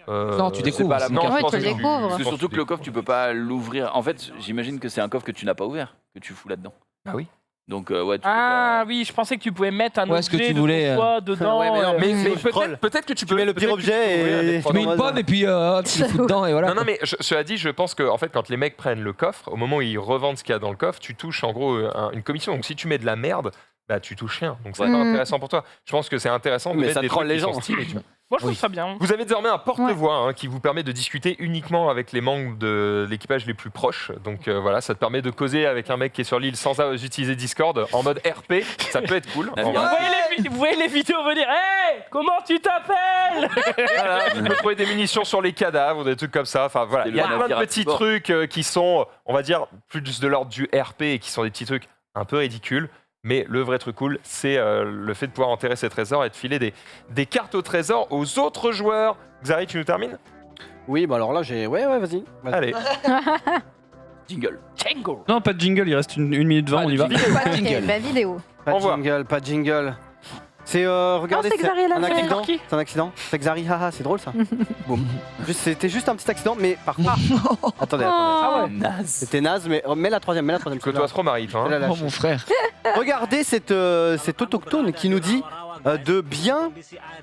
Non, tu c'est découvres, pas la- c'est non, une je carte. pense Ouais, que tu tu- découvres. je Parce que pense surtout que le coffre, tu peux pas l'ouvrir. En fait, j'imagine que c'est un coffre que tu n'as pas ouvert, que tu fous là-dedans. Ah oui. Donc, ouais, tu peux Ah pas... oui, je pensais que tu pouvais mettre un Ouais, ce que objet tu de voulais, ton choix dedans. Ouais, mais non, Mais, Mmh. peut-être que tu peux. mets le pire peut-être que tu objet peux ouvrir et- des Tu trois Tu mets une modes. pomme et puis hop, tu le fous dedans et voilà. Non, mais cela dit, je pense que en fait, quand les mecs prennent le coffre, au moment où ils revendent ce qu'il y a dans le coffre, tu touches en gros une commission. Donc si tu mets de la merde, bah tu touches rien. Donc c'est Ouais. pas Mm. intéressant pour toi. Je pense que c'est intéressant de Mais mettre ça des troll trucs les qui sont gens. stylés, tu vois. Moi, je trouve ça bien. Vous avez désormais un porte-voix qui vous permet de discuter uniquement avec les membres de l'équipage les plus proches. Donc voilà, ça te permet de causer avec un mec qui est sur l'île sans utiliser Discord en mode RP. Ça peut être cool. Ah, En bien. vrai. Vous voyez les vidéos venir. Hey, comment tu t'appelles? Voilà, tu peux trouver des munitions sur les cadavres, des trucs comme ça. Enfin voilà, C'est il y a le plein de pirate petits sport. trucs qui sont, on va dire, plus de l'ordre du RP et qui sont des petits trucs un peu ridicules. Mais le vrai truc cool, c'est le fait de pouvoir enterrer ces trésors et de filer des cartes au trésor aux autres joueurs. Xari, tu nous termines? Oui, bah alors là, j'ai. Ouais, vas-y. Allez. Jingle. Django. Non, pas de jingle, il reste une minute 20, on y va. Pas de jingle. Bah, vidéo. Pas Au de revoir. jingle, pas de jingle. C'est regardez, Non, c'est Xari, elle a un fait. accident. Qui C'est un accident. C'est Xari, haha, c'est drôle ça. Boum. C'était juste un petit accident, mais par contre. Attendez, attendez. Ah ouais. Naze. C'était naze, mais mets la troisième. Que toi trop, Marie, toi. Je Hein. la Oh lâche. mon frère. Regardez cet autochtone qui nous dit de bien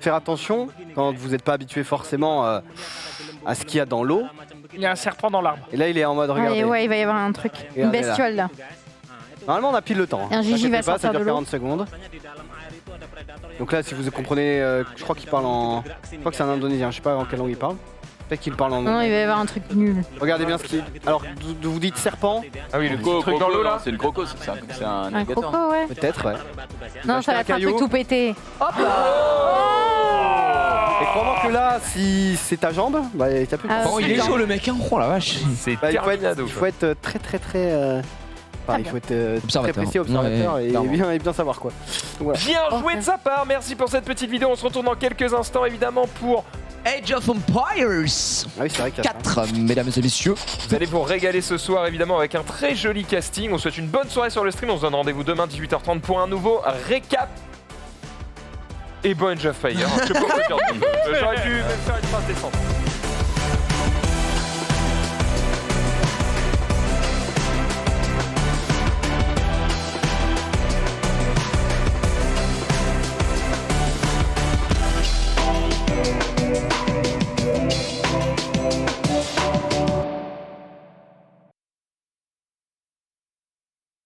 faire attention quand vous n'êtes pas habitué forcément à ce qu'il y a dans l'eau. Il y a un serpent dans l'arbre. Et là, il est en mode regardez. Allez, ouais, il va y avoir un truc. Une Regardez là. bestiole là. Normalement, on a pile le temps. Et un Gigi T'inquiétez va pas, sortir ça dure de l'eau. 40 secondes. Donc là, si vous comprenez, je crois qu'il parle en. Je crois que c'est un indonésien, je sais pas en quelle langue il parle. Peut-être qu'il parle en. Non, il va y avoir un truc nul. Regardez bien ce qu'il. Alors, vous dites serpent. Ah oui, le petit Croco, truc dans l'eau là. c'est le croco, c'est un Un alligator. croco, ouais. Peut-être, ouais. Non, acheter ça va un être un caillou. truc tout pété. Et crois-moi que là, si c'est ta jambe, bah t'as plus. Ah, Bon, il est chaud le mec, hein. Oh la vache. C'est Bah, terminado. il faut être très très très. Enfin, il faut être très Observateur. précis, observateur Ouais, et, clairement. bien savoir quoi. Donc, voilà. Bien joué de sa part, merci pour cette petite vidéo. On se retrouve dans quelques instants évidemment pour. Age of Empires Ah oui, c'est vrai qu'il y a ça. 4, mesdames et messieurs. Vous allez vous régaler ce soir évidemment avec un très joli casting. On vous souhaite une bonne soirée sur le stream. On se donne rendez-vous demain 18h30 pour un nouveau récap. Et bon Age of Fire. Je peux pas te dire. J'aurais dû même faire une phrase décente.